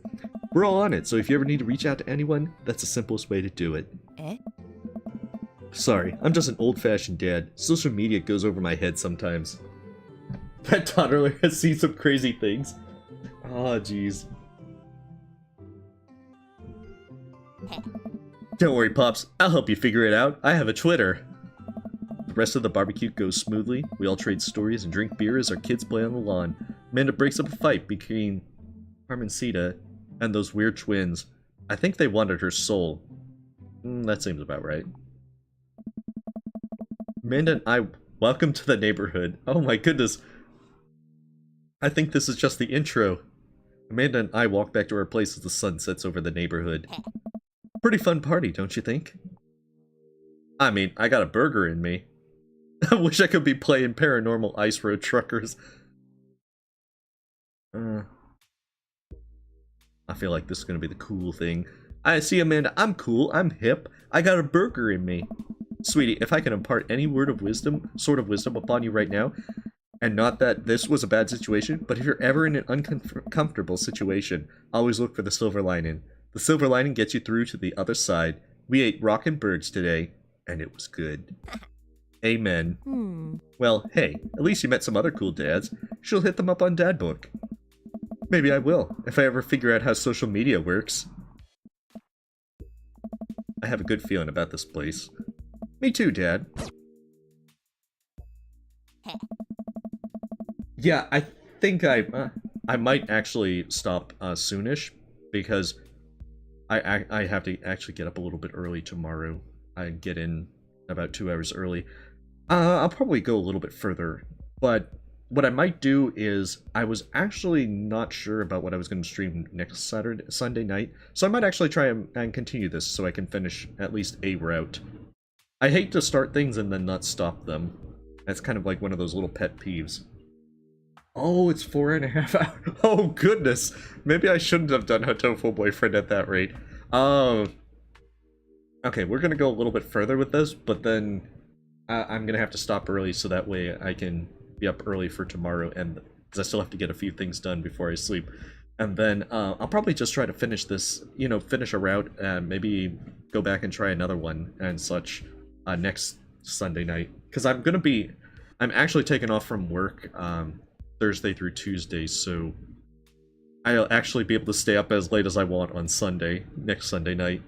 We're all on it, so if you ever need to reach out to anyone, that's the simplest way to do it. Eh? Sorry, I'm just an old-fashioned dad. Social media goes over my head sometimes. That toddler has seen some crazy things. Oh, jeez. Don't worry, Pops. I'll help you figure it out. I have a Twitter. The rest of the barbecue goes smoothly. We all trade stories and drink beer as our kids play on the lawn. Amanda breaks up a fight between Carmencita and those weird twins. I think they wanted her soul. That seems about right. Amanda and I welcome to the neighborhood. Oh my goodness. I think this is just the intro. Amanda and I walk back to our place as the sun sets over the neighborhood. Pretty fun party, don't you think? I mean, I got a burger in me. I wish I could be playing Paranormal Ice Road Truckers. I feel like this is gonna be the cool thing. I see, Amanda, I'm cool, I'm hip, I got a burger in me. Sweetie, if I can impart any word of wisdom, sort of wisdom upon you right now, and not that this was a bad situation, but if you're ever in an uncomfortable situation, always look for the silver lining. The silver lining gets you through to the other side. We ate rockin' birds today, and it was good. Amen. Well, hey, at least you met some other cool dads. She'll hit them up on Dadbook. Maybe I will, if I ever figure out how social media works. I have a good feeling about this place. Me too, Dad. Yeah, I think I might actually stop soonish, because I have to actually get up a little bit early tomorrow. I get in about 2 hours early. I'll probably go a little bit further, but what I might do is, I was actually not sure about what I was going to stream next Sunday night, so I might actually try and continue this so I can finish at least a route. I hate to start things and then not stop them. That's kind of like one of those little pet peeves. Oh, it's 4.5 hours. Oh, goodness. Maybe I shouldn't have done Hatoful Boyfriend at that rate. Okay, we're going to go a little bit further with this, but then I'm going to have to stop early so that way I can be up early for tomorrow, and because I still have to get a few things done before I sleep. And then I'll probably just try to finish this, you know, finish a route, and maybe go back and try another one and such next Sunday night. Because I'm actually taking off from work Thursday through Tuesday, so I'll actually be able to stay up as late as I want on Sunday, next Sunday night.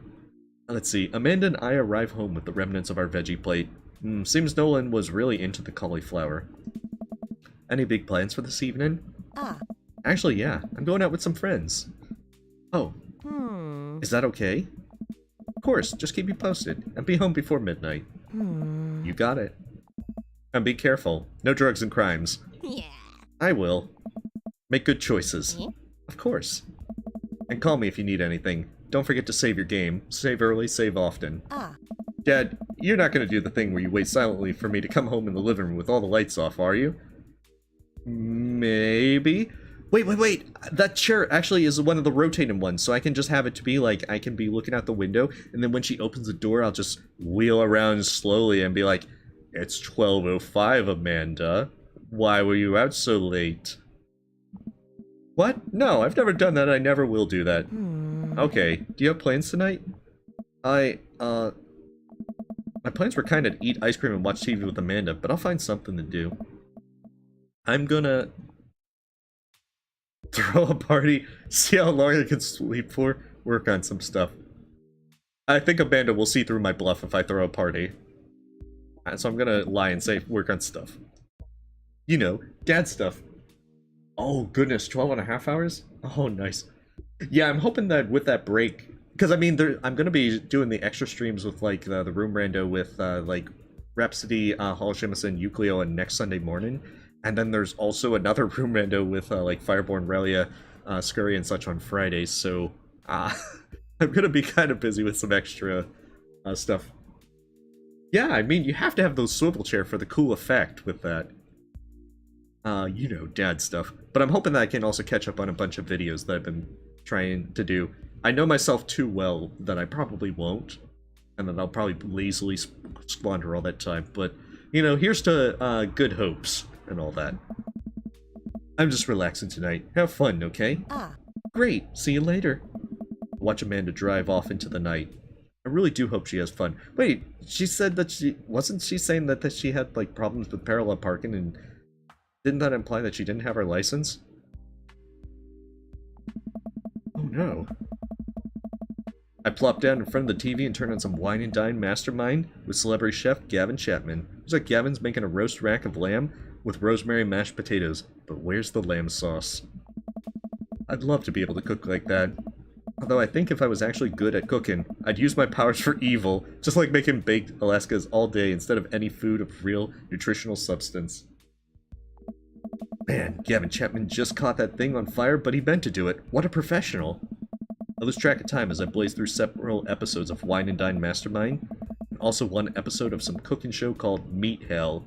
Let's see, Amanda and I arrive home with the remnants of our veggie plate. Seems Nolan was really into the cauliflower. Any big plans for this evening? Actually, yeah, I'm going out with some friends. Oh. Is that okay? Of course, just keep me posted, and be home before midnight. You got it. And be careful, no drugs and crimes. Yeah. I will. Make good choices. Of course. And call me if you need anything. Don't forget to save your game. Save early, save often. Dad, you're not gonna do the thing where you wait silently for me to come home in the living room with all the lights off, are you? Maybe? Wait. That chair actually is one of the rotating ones, so I can just have it to be like, I can be looking out the window, and then when she opens the door, I'll just wheel around slowly and be like, it's 12:05, Amanda. Why were you out so late? What? No, I've never done that. I never will do that. Okay, do you have plans tonight? My plans were kind of to eat ice cream and watch TV with Amanda, but I'll find something to do. I'm gonna throw a party, see how long I can sleep for, work on some stuff. I think Amanda will see through my bluff if I throw a party. So I'm gonna lie and say work on stuff. You know, dad stuff. Oh goodness, 12.5 hours? Oh, nice. Yeah, I'm hoping that with that break, because I mean, I'm gonna be doing the extra streams with like the room rando with like Rhapsody, Hall Shimison, Euclio, and next Sunday morning. And then there's also another room rando with like Fireborn, Relia, Scurry, and such on Fridays. So I'm gonna be kind of busy with some extra stuff. Yeah, I mean, you have to have those swivel chair for the cool effect with that. You know, dad stuff. But I'm hoping that I can also catch up on a bunch of videos that I've been trying to do. I know myself too well that I probably won't, and that I'll probably lazily squander all that time. But, you know, here's to good hopes and all that. I'm just relaxing tonight. Have fun, okay? Great. See you later. Watch Amanda drive off into the night. I really do hope she has fun. Wait, she said that wasn't she saying that she had, like, problems with parallel parking, and didn't that imply that she didn't have her license? Oh no. I plopped down in front of the TV and turned on some Wine and Dine Mastermind with celebrity chef Gavin Chapman. Looks like Gavin's making a roast rack of lamb with rosemary mashed potatoes, but where's the lamb sauce? I'd love to be able to cook like that. Although I think if I was actually good at cooking, I'd use my powers for evil, just like making baked Alaskas all day instead of any food of real nutritional substance. Man, Gavin Chapman just caught that thing on fire, but he meant to do it. What a professional. I lose track of time as I blaze through several episodes of Wine and Dine Mastermind, and also one episode of some cooking show called Meat Hell.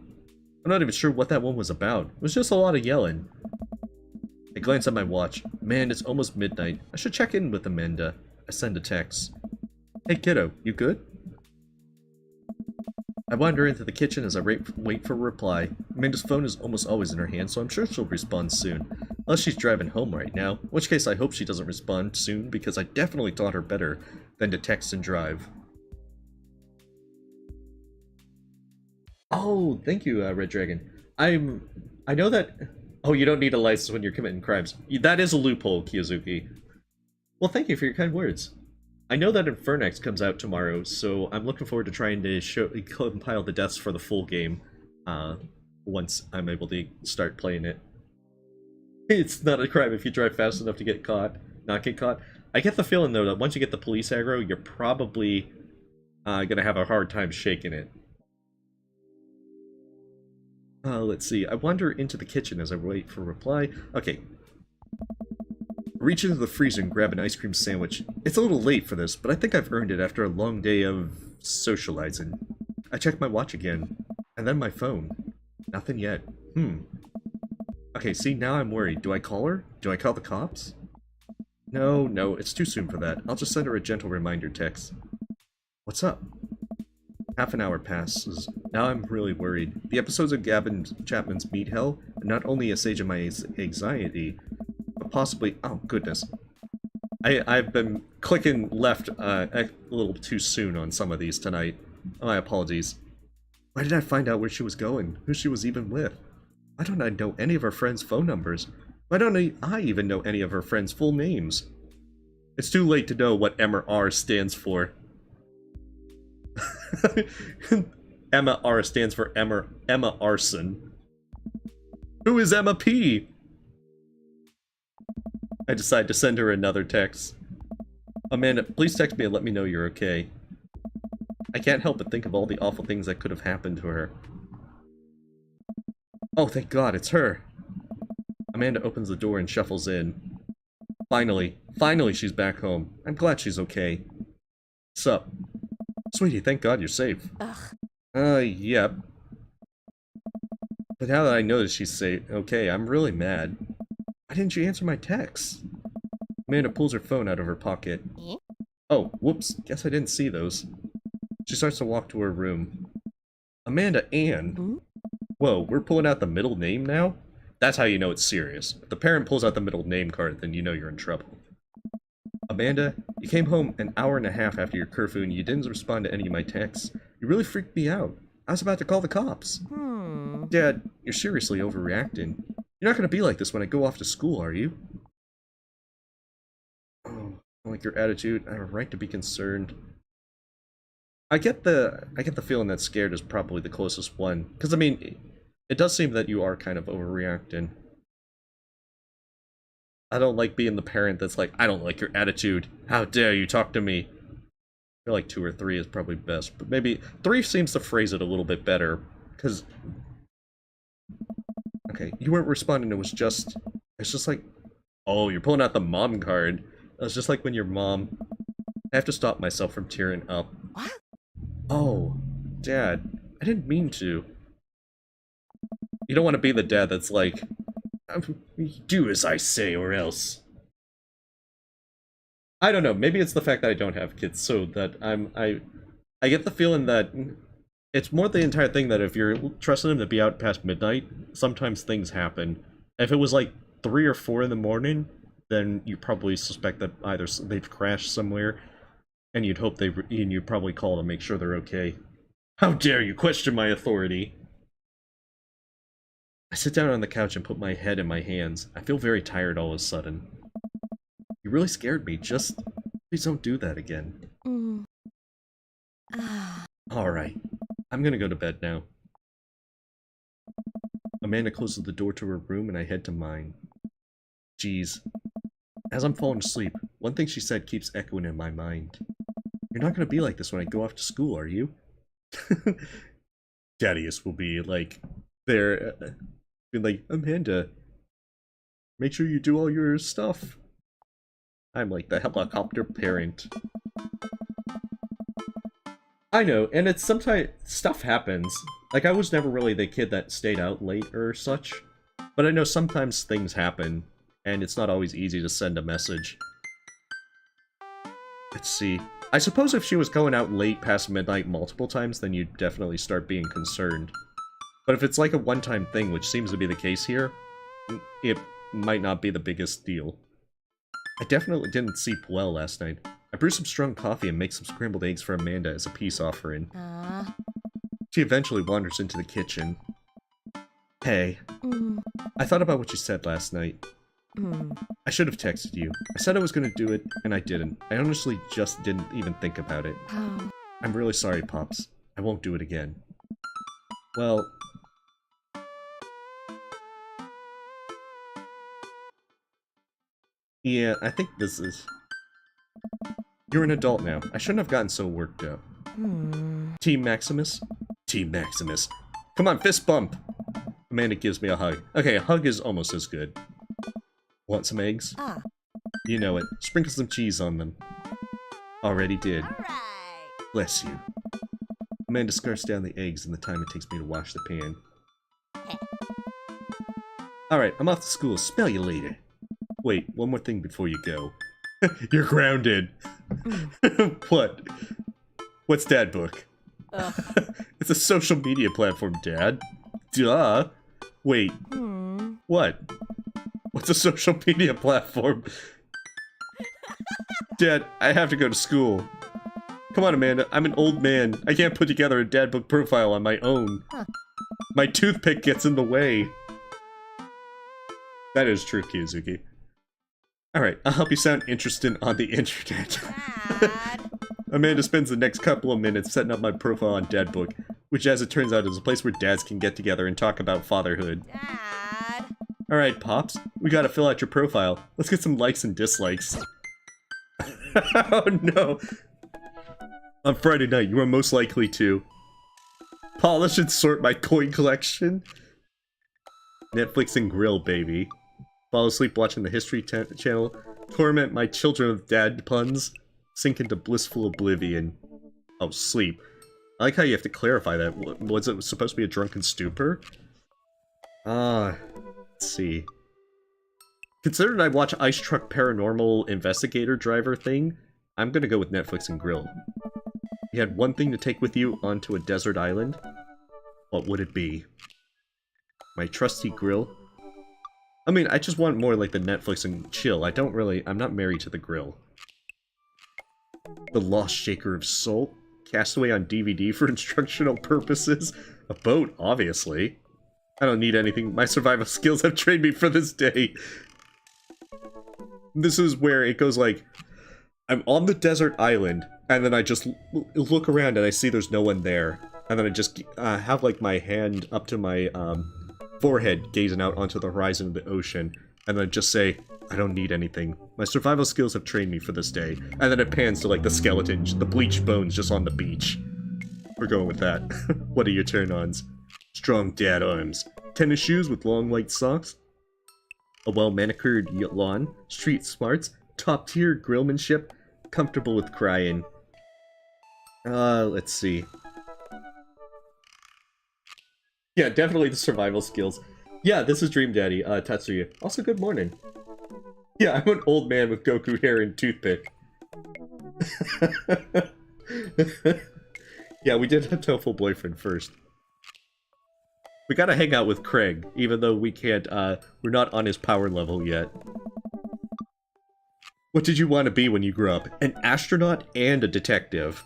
I'm not even sure what that one was about. It was just a lot of yelling. I glance at my watch. Man, it's almost midnight. I should check in with Amanda. I send a text. Hey kiddo, you good? I wander into the kitchen as I wait for a reply. Amanda's phone is almost always in her hand, so I'm sure she'll respond soon. Unless she's driving home right now, in which case I hope she doesn't respond soon, because I definitely taught her better than to text and drive. Oh, thank you, Red Dragon. I know that... Oh, you don't need a license when you're committing crimes. That is a loophole, Kiyozuki. Well, thank you for your kind words. I know that Infernex comes out tomorrow, so I'm looking forward to trying to compile the deaths for the full game, once I'm able to start playing it. It's not a crime if you drive fast enough to get caught, not get caught. I get the feeling, though, that once you get the police aggro, you're probably gonna have a hard time shaking it. Let's see. I wander into the kitchen as I wait for a reply. Okay. Reach into the freezer and grab an ice cream sandwich. It's a little late for this, but I think I've earned it after a long day of socializing. I check my watch again, and then my phone. Nothing yet. Okay, see, now I'm worried. Do I call her? Do I call the cops? No, it's too soon for that. I'll just send her a gentle reminder text. What's up? Half an hour passes. Now I'm really worried. The episodes of Gavin Chapman's Meat Hell are not only assuaging my anxiety, but possibly... Oh, goodness. I've been clicking left a little too soon on some of these tonight. My apologies. Why did I find out where she was going? Who she was even with? Why don't I know any of her friends' phone numbers? Why don't I even know any of her friends' full names? It's too late to know what MR stands for. Emma R stands for Emma Arson. Who is Emma P? I decide to send her another text. Amanda, please text me and let me know you're okay. I can't help but think of all the awful things that could have happened to her. Oh, thank God, it's her. Amanda opens the door and shuffles in. Finally she's back home. I'm glad she's okay. Sup? Sweetie, thank God you're safe. Yep. But now that I know that she's safe, okay, I'm really mad. Why didn't you answer my texts? Amanda pulls her phone out of her pocket. Oh, whoops, guess I didn't see those. She starts to walk to her room. Amanda Ann? Whoa, we're pulling out the middle name now? That's how you know it's serious. If the parent pulls out the middle name card, then you know you're in trouble. Amanda, you came home an hour and a half after your curfew and you didn't respond to any of my texts. You really freaked me out. I was about to call the cops. Dad, you're seriously overreacting. You're not going to be like this when I go off to school, are you? Oh, I like your attitude. I have a right to be concerned. I get the feeling that scared is probably the closest one. Because, I mean, it does seem that you are kind of overreacting. I don't like being the parent that's like, I don't like your attitude. How dare you talk to me? I feel like 2 or 3 is probably best. But maybe 3 seems to phrase it a little bit better. Because... Okay, you weren't responding. It's just like... Oh, you're pulling out the mom card. It was just like when your mom... I have to stop myself from tearing up. What? Oh, Dad. I didn't mean to. You don't want to be the dad that's like... Do as I say or else. I don't know, maybe it's the fact that I don't have kids, so that I get the feeling that it's more the entire thing that if you're trusting them to be out past midnight, sometimes things happen. If it was like 3 or 4 in the morning, then you probably suspect that either they've crashed somewhere, And you'd hope and you'd probably call to make sure they're okay. How dare you question my authority? I sit down on the couch and put my head in my hands. I feel very tired all of a sudden. You really scared me. Just please don't do that again. Alright. I'm gonna go to bed now. Amanda closes the door to her room and I head to mine. Jeez. As I'm falling asleep, one thing she said keeps echoing in my mind. You're not gonna be like this when I go off to school, are you? Daddius will be like, there, be like, Amanda, make sure you do all your stuff. I'm like the helicopter parent. I know, and it's sometimes, stuff happens. Like, I was never really the kid that stayed out late or such. But I know sometimes things happen, and it's not always easy to send a message. Let's see. I suppose if she was going out late past midnight multiple times, then you'd definitely start being concerned. But if it's like a one-time thing, which seems to be the case here, it might not be the biggest deal. I definitely didn't sleep well last night. I brewed some strong coffee and make some scrambled eggs for Amanda as a peace offering. She eventually wanders into the kitchen. Hey, I thought about what you said last night. I should have texted you. I said I was gonna do it, and I didn't. I honestly just didn't even think about it. I'm really sorry, Pops. I won't do it again. Well... yeah, I think this is... You're an adult now. I shouldn't have gotten so worked up. Team Maximus? Team Maximus. Come on, fist bump! Amanda gives me a hug. Okay, a hug is almost as good. Want some eggs? You know it. Sprinkle some cheese on them. Already did. Alright. Bless you. Amanda scarfs down the eggs in the time it takes me to wash the pan. Alright, I'm off to school. Smell you later. Wait, one more thing before you go. You're grounded. What? What's Dad Book? It's a social media platform, Dad. Duh. Wait. What? What's a social media platform? Dad, I have to go to school. Come on, Amanda. I'm an old man. I can't put together a Dad Book profile on my own. My toothpick gets in the way. That is true, Kiyozuki. Alright, I'll help you sound interesting on the internet. Amanda spends the next couple of minutes setting up my profile on Dad Book, which as it turns out is a place where dads can get together and talk about fatherhood. Dad. Alright, Pops, we gotta fill out your profile. Let's get some likes and dislikes. Oh no! On Friday night, you are most likely to polish and sort my coin collection. Netflix and grill, baby. Fall asleep watching the History Channel. Torment my children with dad puns. Sink into blissful oblivion. Oh, sleep. I like how you have to clarify that. Was it supposed to be a drunken stupor? Let's see. Considering I watch Ice Truck Paranormal Investigator Driver thing, I'm gonna go with Netflix and grill. You had one thing to take with you onto a desert island? What would it be? My trusty grill? I mean, I just want more like the Netflix and chill. I'm not married to the grill. The Lost Shaker of Soul? Castaway on DVD for instructional purposes? A boat, obviously. I don't need anything. My survival skills have trained me for this day. This is where it goes like, I'm on the desert island, and then I just look around and I see there's no one there. And then I just have like my hand up to my forehead gazing out onto the horizon of the ocean, and then just say, I don't need anything. My survival skills have trained me for this day. And then it pans to like the skeleton, the bleached bones just on the beach. We're going with that. What are your turn-ons? Strong dad arms. Tennis shoes with long white socks. A well-manicured lawn. Street smarts. Top-tier grillmanship. Comfortable with crying. Let's see. Yeah, definitely the survival skills. Yeah, this is Dream Daddy, Tatsuya. Also, good morning. Yeah, I'm an old man with Goku hair and toothpick. Yeah, we did Hatoful Boyfriend first. We gotta hang out with Craig, even though we can't, we're not on his power level yet. What did you want to be when you grew up? An astronaut and a detective.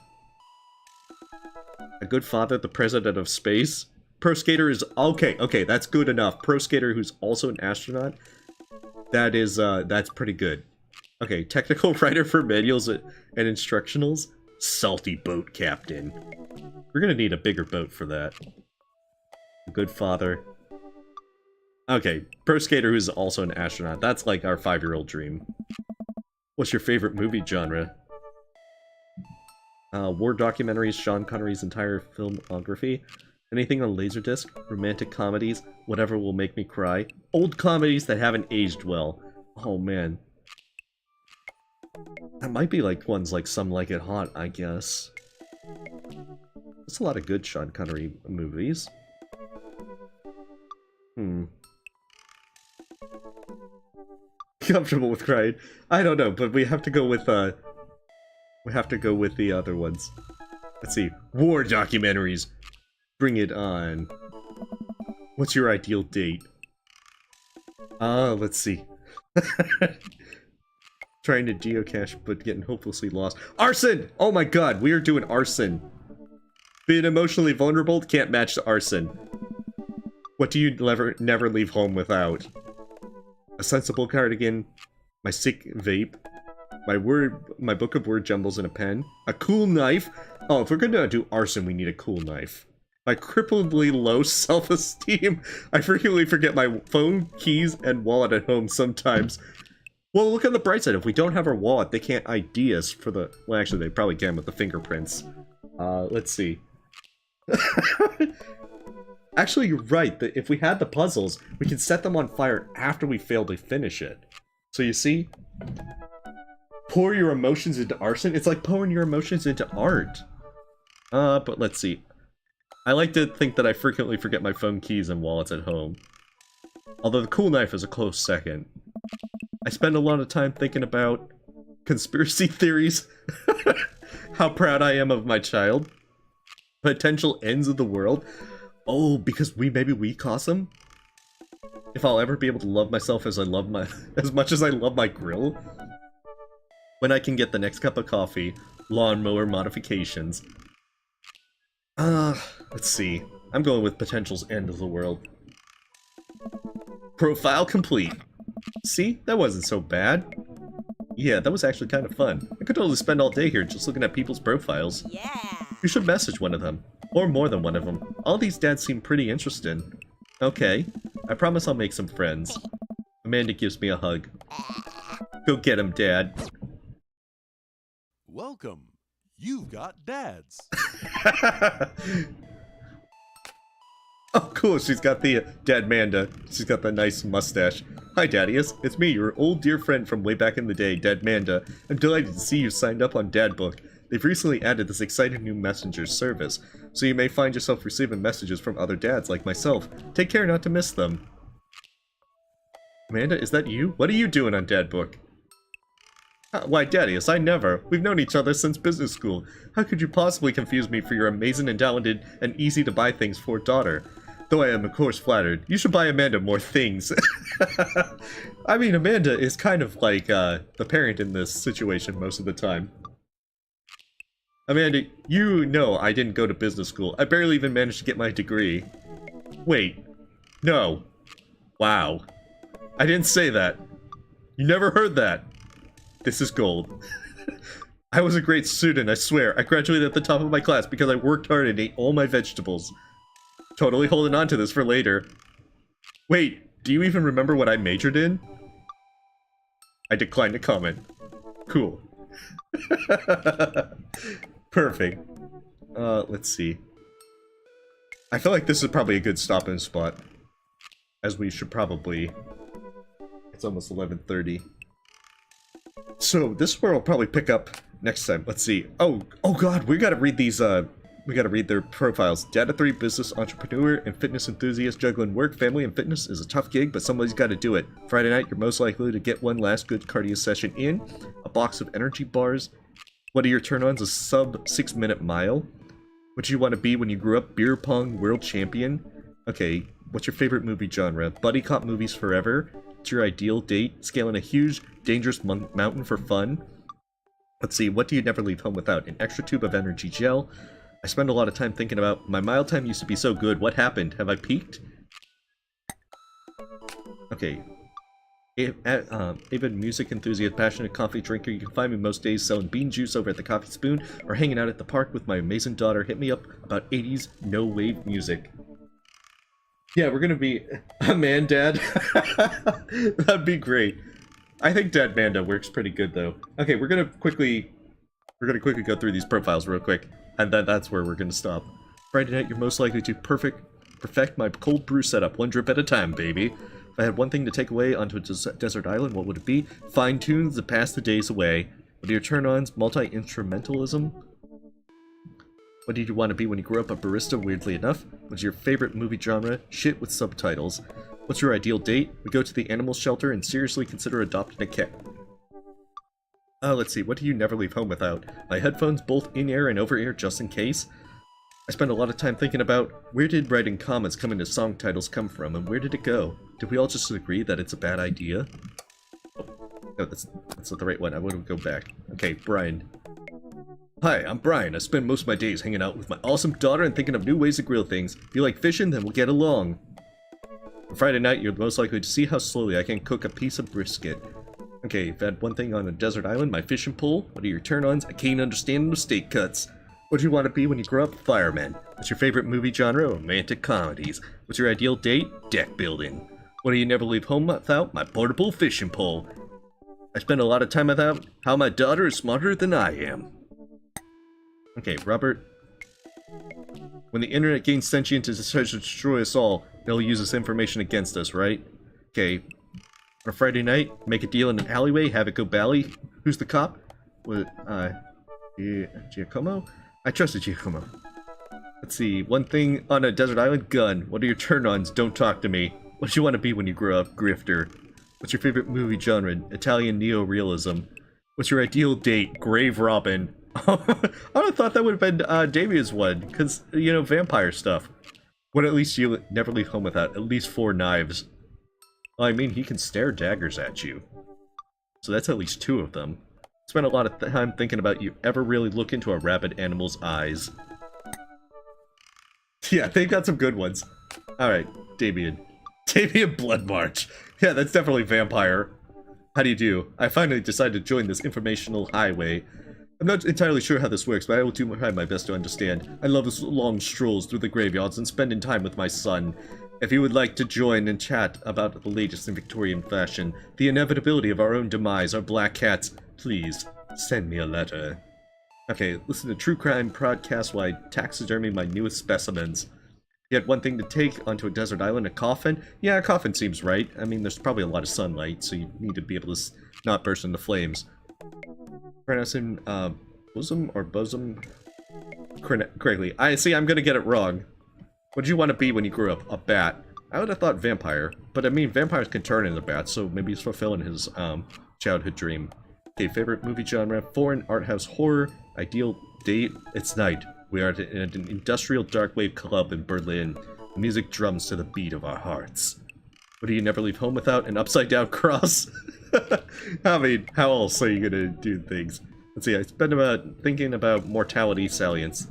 A good father, the president of space. Pro skater is... Okay, that's good enough. Pro skater who's also an astronaut. That is, that's pretty good. Okay, technical writer for manuals and instructionals. Salty boat captain. We're gonna need a bigger boat for that. A good father. Okay, pro skater who's also an astronaut. That's like our 5-year-old dream. What's your favorite movie genre? War documentaries, Sean Connery's entire filmography. Anything on Laserdisc, romantic comedies, whatever will make me cry. Old comedies that haven't aged well. Oh man. That might be like ones like Some Like It Hot, I guess. There's a lot of good Sean Connery movies. Comfortable with crying? I don't know, but we have to go with the other ones. Let's see. War documentaries. Bring it on. What's your ideal date? Let's see. Trying to geocache, but getting hopelessly lost. Arson! Oh my god, we are doing arson. Being emotionally vulnerable can't match the arson. What do you never leave home without? A sensible cardigan, my sick vape, my book of word jumbles and a pen, a cool knife. Oh, if we're gonna do arson, we need a cool knife. My crippledly low self-esteem. I frequently forget my phone, keys, and wallet at home sometimes. Well, look on the bright side. If we don't have our wallet, they can't ID us for the... Well, actually, they probably can with the fingerprints. Let's see. Actually, you're right. If we had the puzzles, we can set them on fire after we fail to finish it. So you see? Pour your emotions into arson? It's like pouring your emotions into art. But let's see. I like to think that I frequently forget my phone, keys, and wallets at home. Although the cool knife is a close second. I spend a lot of time thinking about conspiracy theories. How proud I am of my child. Potential ends of the world. Oh, because maybe we caused them? If I'll ever be able to love myself as much as I love my grill? When I can get the next cup of coffee, lawnmower modifications. Let's see. I'm going with potential's end of the world. Profile complete. See? That wasn't so bad. Yeah, that was actually kind of fun. I could totally spend all day here just looking at people's profiles. Yeah. You should message one of them. Or more than one of them. All these dads seem pretty interesting. Okay. I promise I'll make some friends. Amanda gives me a hug. Go get him, Dad. Welcome. You've got dads. Oh, cool. She's got the Dad Manda. She's got the nice mustache. Hi, Daddius. It's me, your old dear friend from way back in the day, Dad Manda. I'm delighted to see you signed up on Dadbook. They've recently added this exciting new messenger service, so you may find yourself receiving messages from other dads like myself. Take care not to miss them. Amanda, is that you? What are you doing on Dadbook? Why, Daddius, I never. We've known each other since business school. How could you possibly confuse me for your amazing and talented and easy-to-buy things for daughter? Though I am, of course, flattered. You should buy Amanda more things. I mean, Amanda is kind of like, the parent in this situation most of the time. Amanda, you know I didn't go to business school. I barely even managed to get my degree. Wait. No. Wow. I didn't say that. You never heard that. This is gold. I was a great student, I swear. I graduated at the top of my class because I worked hard and ate all my vegetables. Totally holding on to this for later. Wait, do you even remember what I majored in? I declined to comment. Cool. Perfect. Let's see. I feel like this is probably a good stopping spot. As we should probably... It's almost 11:30. So, this one will probably pick up next time. Let's see. Oh god, we gotta read these, we gotta read their profiles. Data 3, business entrepreneur, and fitness enthusiast. Juggling work, family, and fitness is a tough gig, but somebody's gotta do it. Friday night, you're most likely to get one last good cardio session in. A box of energy bars. What are your turn-ons? A sub 6-minute mile. What do you want to be when you grew up? Beer pong world champion? Okay, what's your favorite movie genre? Buddy cop movies forever. What's your ideal date? Scaling a huge, dangerous mountain for fun? Let's see, what do you never leave home without? An extra tube of energy gel? I spend a lot of time thinking about, my mild time used to be so good, what happened? Have I peaked? Okay. Avid music enthusiast, passionate coffee drinker, you can find me most days selling bean juice over at the Coffee Spoon, or hanging out at the park with my amazing daughter. Hit me up about 80s no-wave music. Yeah, we're gonna be a man dad. That'd be great. I think Dad Manda works pretty good though. Okay, we're gonna quickly go through these profiles real quick, and then that's where we're gonna stop. Friday night, you're most likely to perfect my cold brew setup, one drip at a time, baby. If I had one thing to take away onto a desert island, what would it be? Fine tunes to pass the days away. What are your turn-ons? Multi-instrumentalism? What did you want to be when you grew up? A barista, weirdly enough. What's your favorite movie genre? Shit with subtitles. What's your ideal date? We go to the animal shelter and seriously consider adopting a cat. Let's see, what do you never leave home without? My headphones, both in-ear and over-ear, just in case. I spend a lot of time thinking about, where did writing comments come into song titles come from, and where did it go? Did we all just agree that it's a bad idea? Oh, no, that's not the right one. I want to go back. Okay, Brian. Hi, I'm Brian. I spend most of my days hanging out with my awesome daughter and thinking of new ways to grill things. If you like fishing, then we'll get along. On Friday night, you're most likely to see how slowly I can cook a piece of brisket. Okay, if I had one thing on a desert island, my fishing pole. What are your turn-ons? I can't understand the steak cuts. What do you want to be when you grow up? Fireman. What's your favorite movie genre? Romantic comedies. What's your ideal date? Deck building. What do you never leave home without? My portable fishing pole. I spend a lot of time without how my daughter is smarter than I am. Okay, Robert. When the internet gains sentience and decides to destroy us all, they'll use this information against us, right? Okay. On a Friday night, make a deal in an alleyway, have it go bally. Who's the cop? What, Giacomo? I trusted Giacomo. Let's see, one thing on a desert island, gun. What are your turn-ons? Don't talk to me. What do you want to be when you grow up? Grifter. What's your favorite movie genre? Italian neo-realism. What's your ideal date? Grave Robin. I would have thought that would have been Damien's one, because, you know, vampire stuff. What at least you never leave home without? At least 4 knives. Well, I mean, he can stare daggers at you. So that's at least 2 of them. Spent a lot of time thinking about you ever really look into a rabid animal's eyes. Yeah, they've got some good ones. Alright, Damien. Damien Blood March. Yeah, that's definitely vampire. How do you do? I finally decided to join this informational highway. I'm not entirely sure how this works, but I will do my best to understand. I love long strolls through the graveyards and spending time with my son. If you would like to join and chat about the latest in Victorian fashion, the inevitability of our own demise, our black cats, please send me a letter. Okay, listen to True Crime podcast while I taxidermy my newest specimens. You had one thing to take onto a desert island, a coffin? Yeah, a coffin seems right. I mean, there's probably a lot of sunlight, so you need to be able to not burst into flames. Pronouncing, bosom or bosom correctly. I see, I'm gonna get it wrong. What did you want to be when you grew up? A bat. I would have thought vampire, but I mean, vampires can turn into bats, so maybe he's fulfilling his, childhood dream. Okay, favorite movie genre? Foreign art house horror. Ideal date? It's night. We are at an industrial dark wave club in Berlin. The music drums to the beat of our hearts. What do you never leave home without? An upside down cross? I mean, how else are you gonna do things? Let's see, I spent about thinking about mortality salience.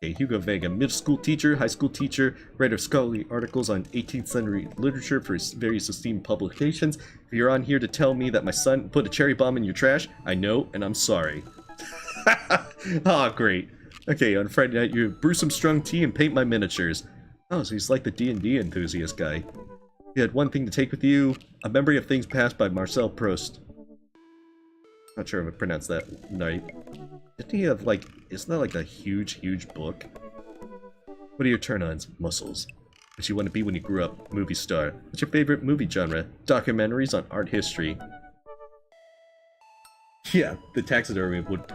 Okay, Hugo Vega, middle school teacher, high school teacher, writer of scholarly articles on 18th century literature for various esteemed publications. If you're on here to tell me that my son put a cherry bomb in your trash, I know, and I'm sorry. Oh, great. Okay, on Friday night, you brew some strong tea and paint my miniatures. Oh, so he's like the D&D enthusiast guy. You had one thing to take with you, a memory of things past by Marcel Proust. Not sure if I pronounced that right. Didn't he have, like, isn't that like a huge, huge book? What are your turn-ons? Muscles. What you want to be when you grew up? Movie star. What's your favorite movie genre? Documentaries on art history. Yeah, the taxidermy would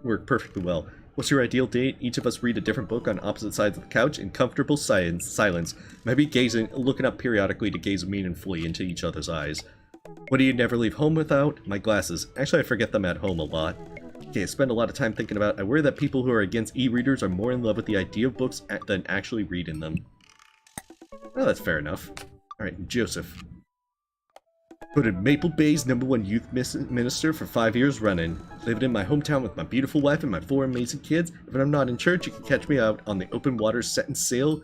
work perfectly well. What's your ideal date? Each of us read a different book on opposite sides of the couch in comfortable silence. Maybe looking up periodically to gaze meaningfully into each other's eyes. What do you never leave home without? My glasses. Actually, I forget them at home a lot. Okay, I spend a lot of time thinking about, I worry that people who are against e-readers are more in love with the idea of books than actually reading them. Well, that's fair enough. Alright, Joseph. Voted Maple Bay's #1 youth minister for 5 years running. Living in my hometown with my beautiful wife and my 4 amazing kids. If I'm not in church, you can catch me out on the open water setting sail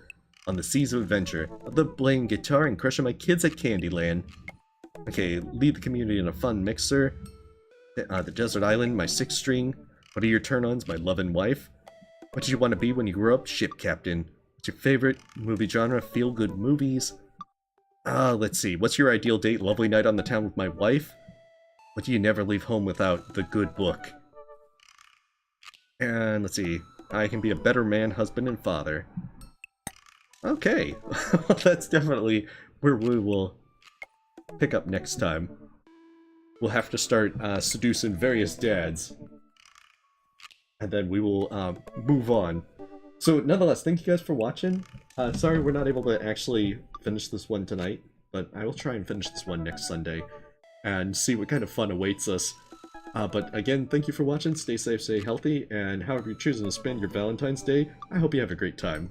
on the seas of adventure. I love playing guitar and crushing my kids at Candyland. Okay, lead the community in a fun mixer. The desert island, my 6th string. What are your turn-ons, my loving wife? What did you want to be when you grew up? Ship captain. What's your favorite movie genre? Feel-good movies. Let's see. What's your ideal date? Lovely night on the town with my wife? What do you never leave home without? The good book. And let's see. I can be a better man, husband, and father. Okay. That's definitely where we will pick up next time. We'll have to start seducing various dads. And then we will move on. So nonetheless, thank you guys for watching. Sorry we're not able to actually finish this one tonight, but I will try and finish this one next Sunday and see what kind of fun awaits us. But again, thank you for watching. Stay safe, stay healthy, and however you're choosing to spend your Valentine's Day, I hope you have a great time.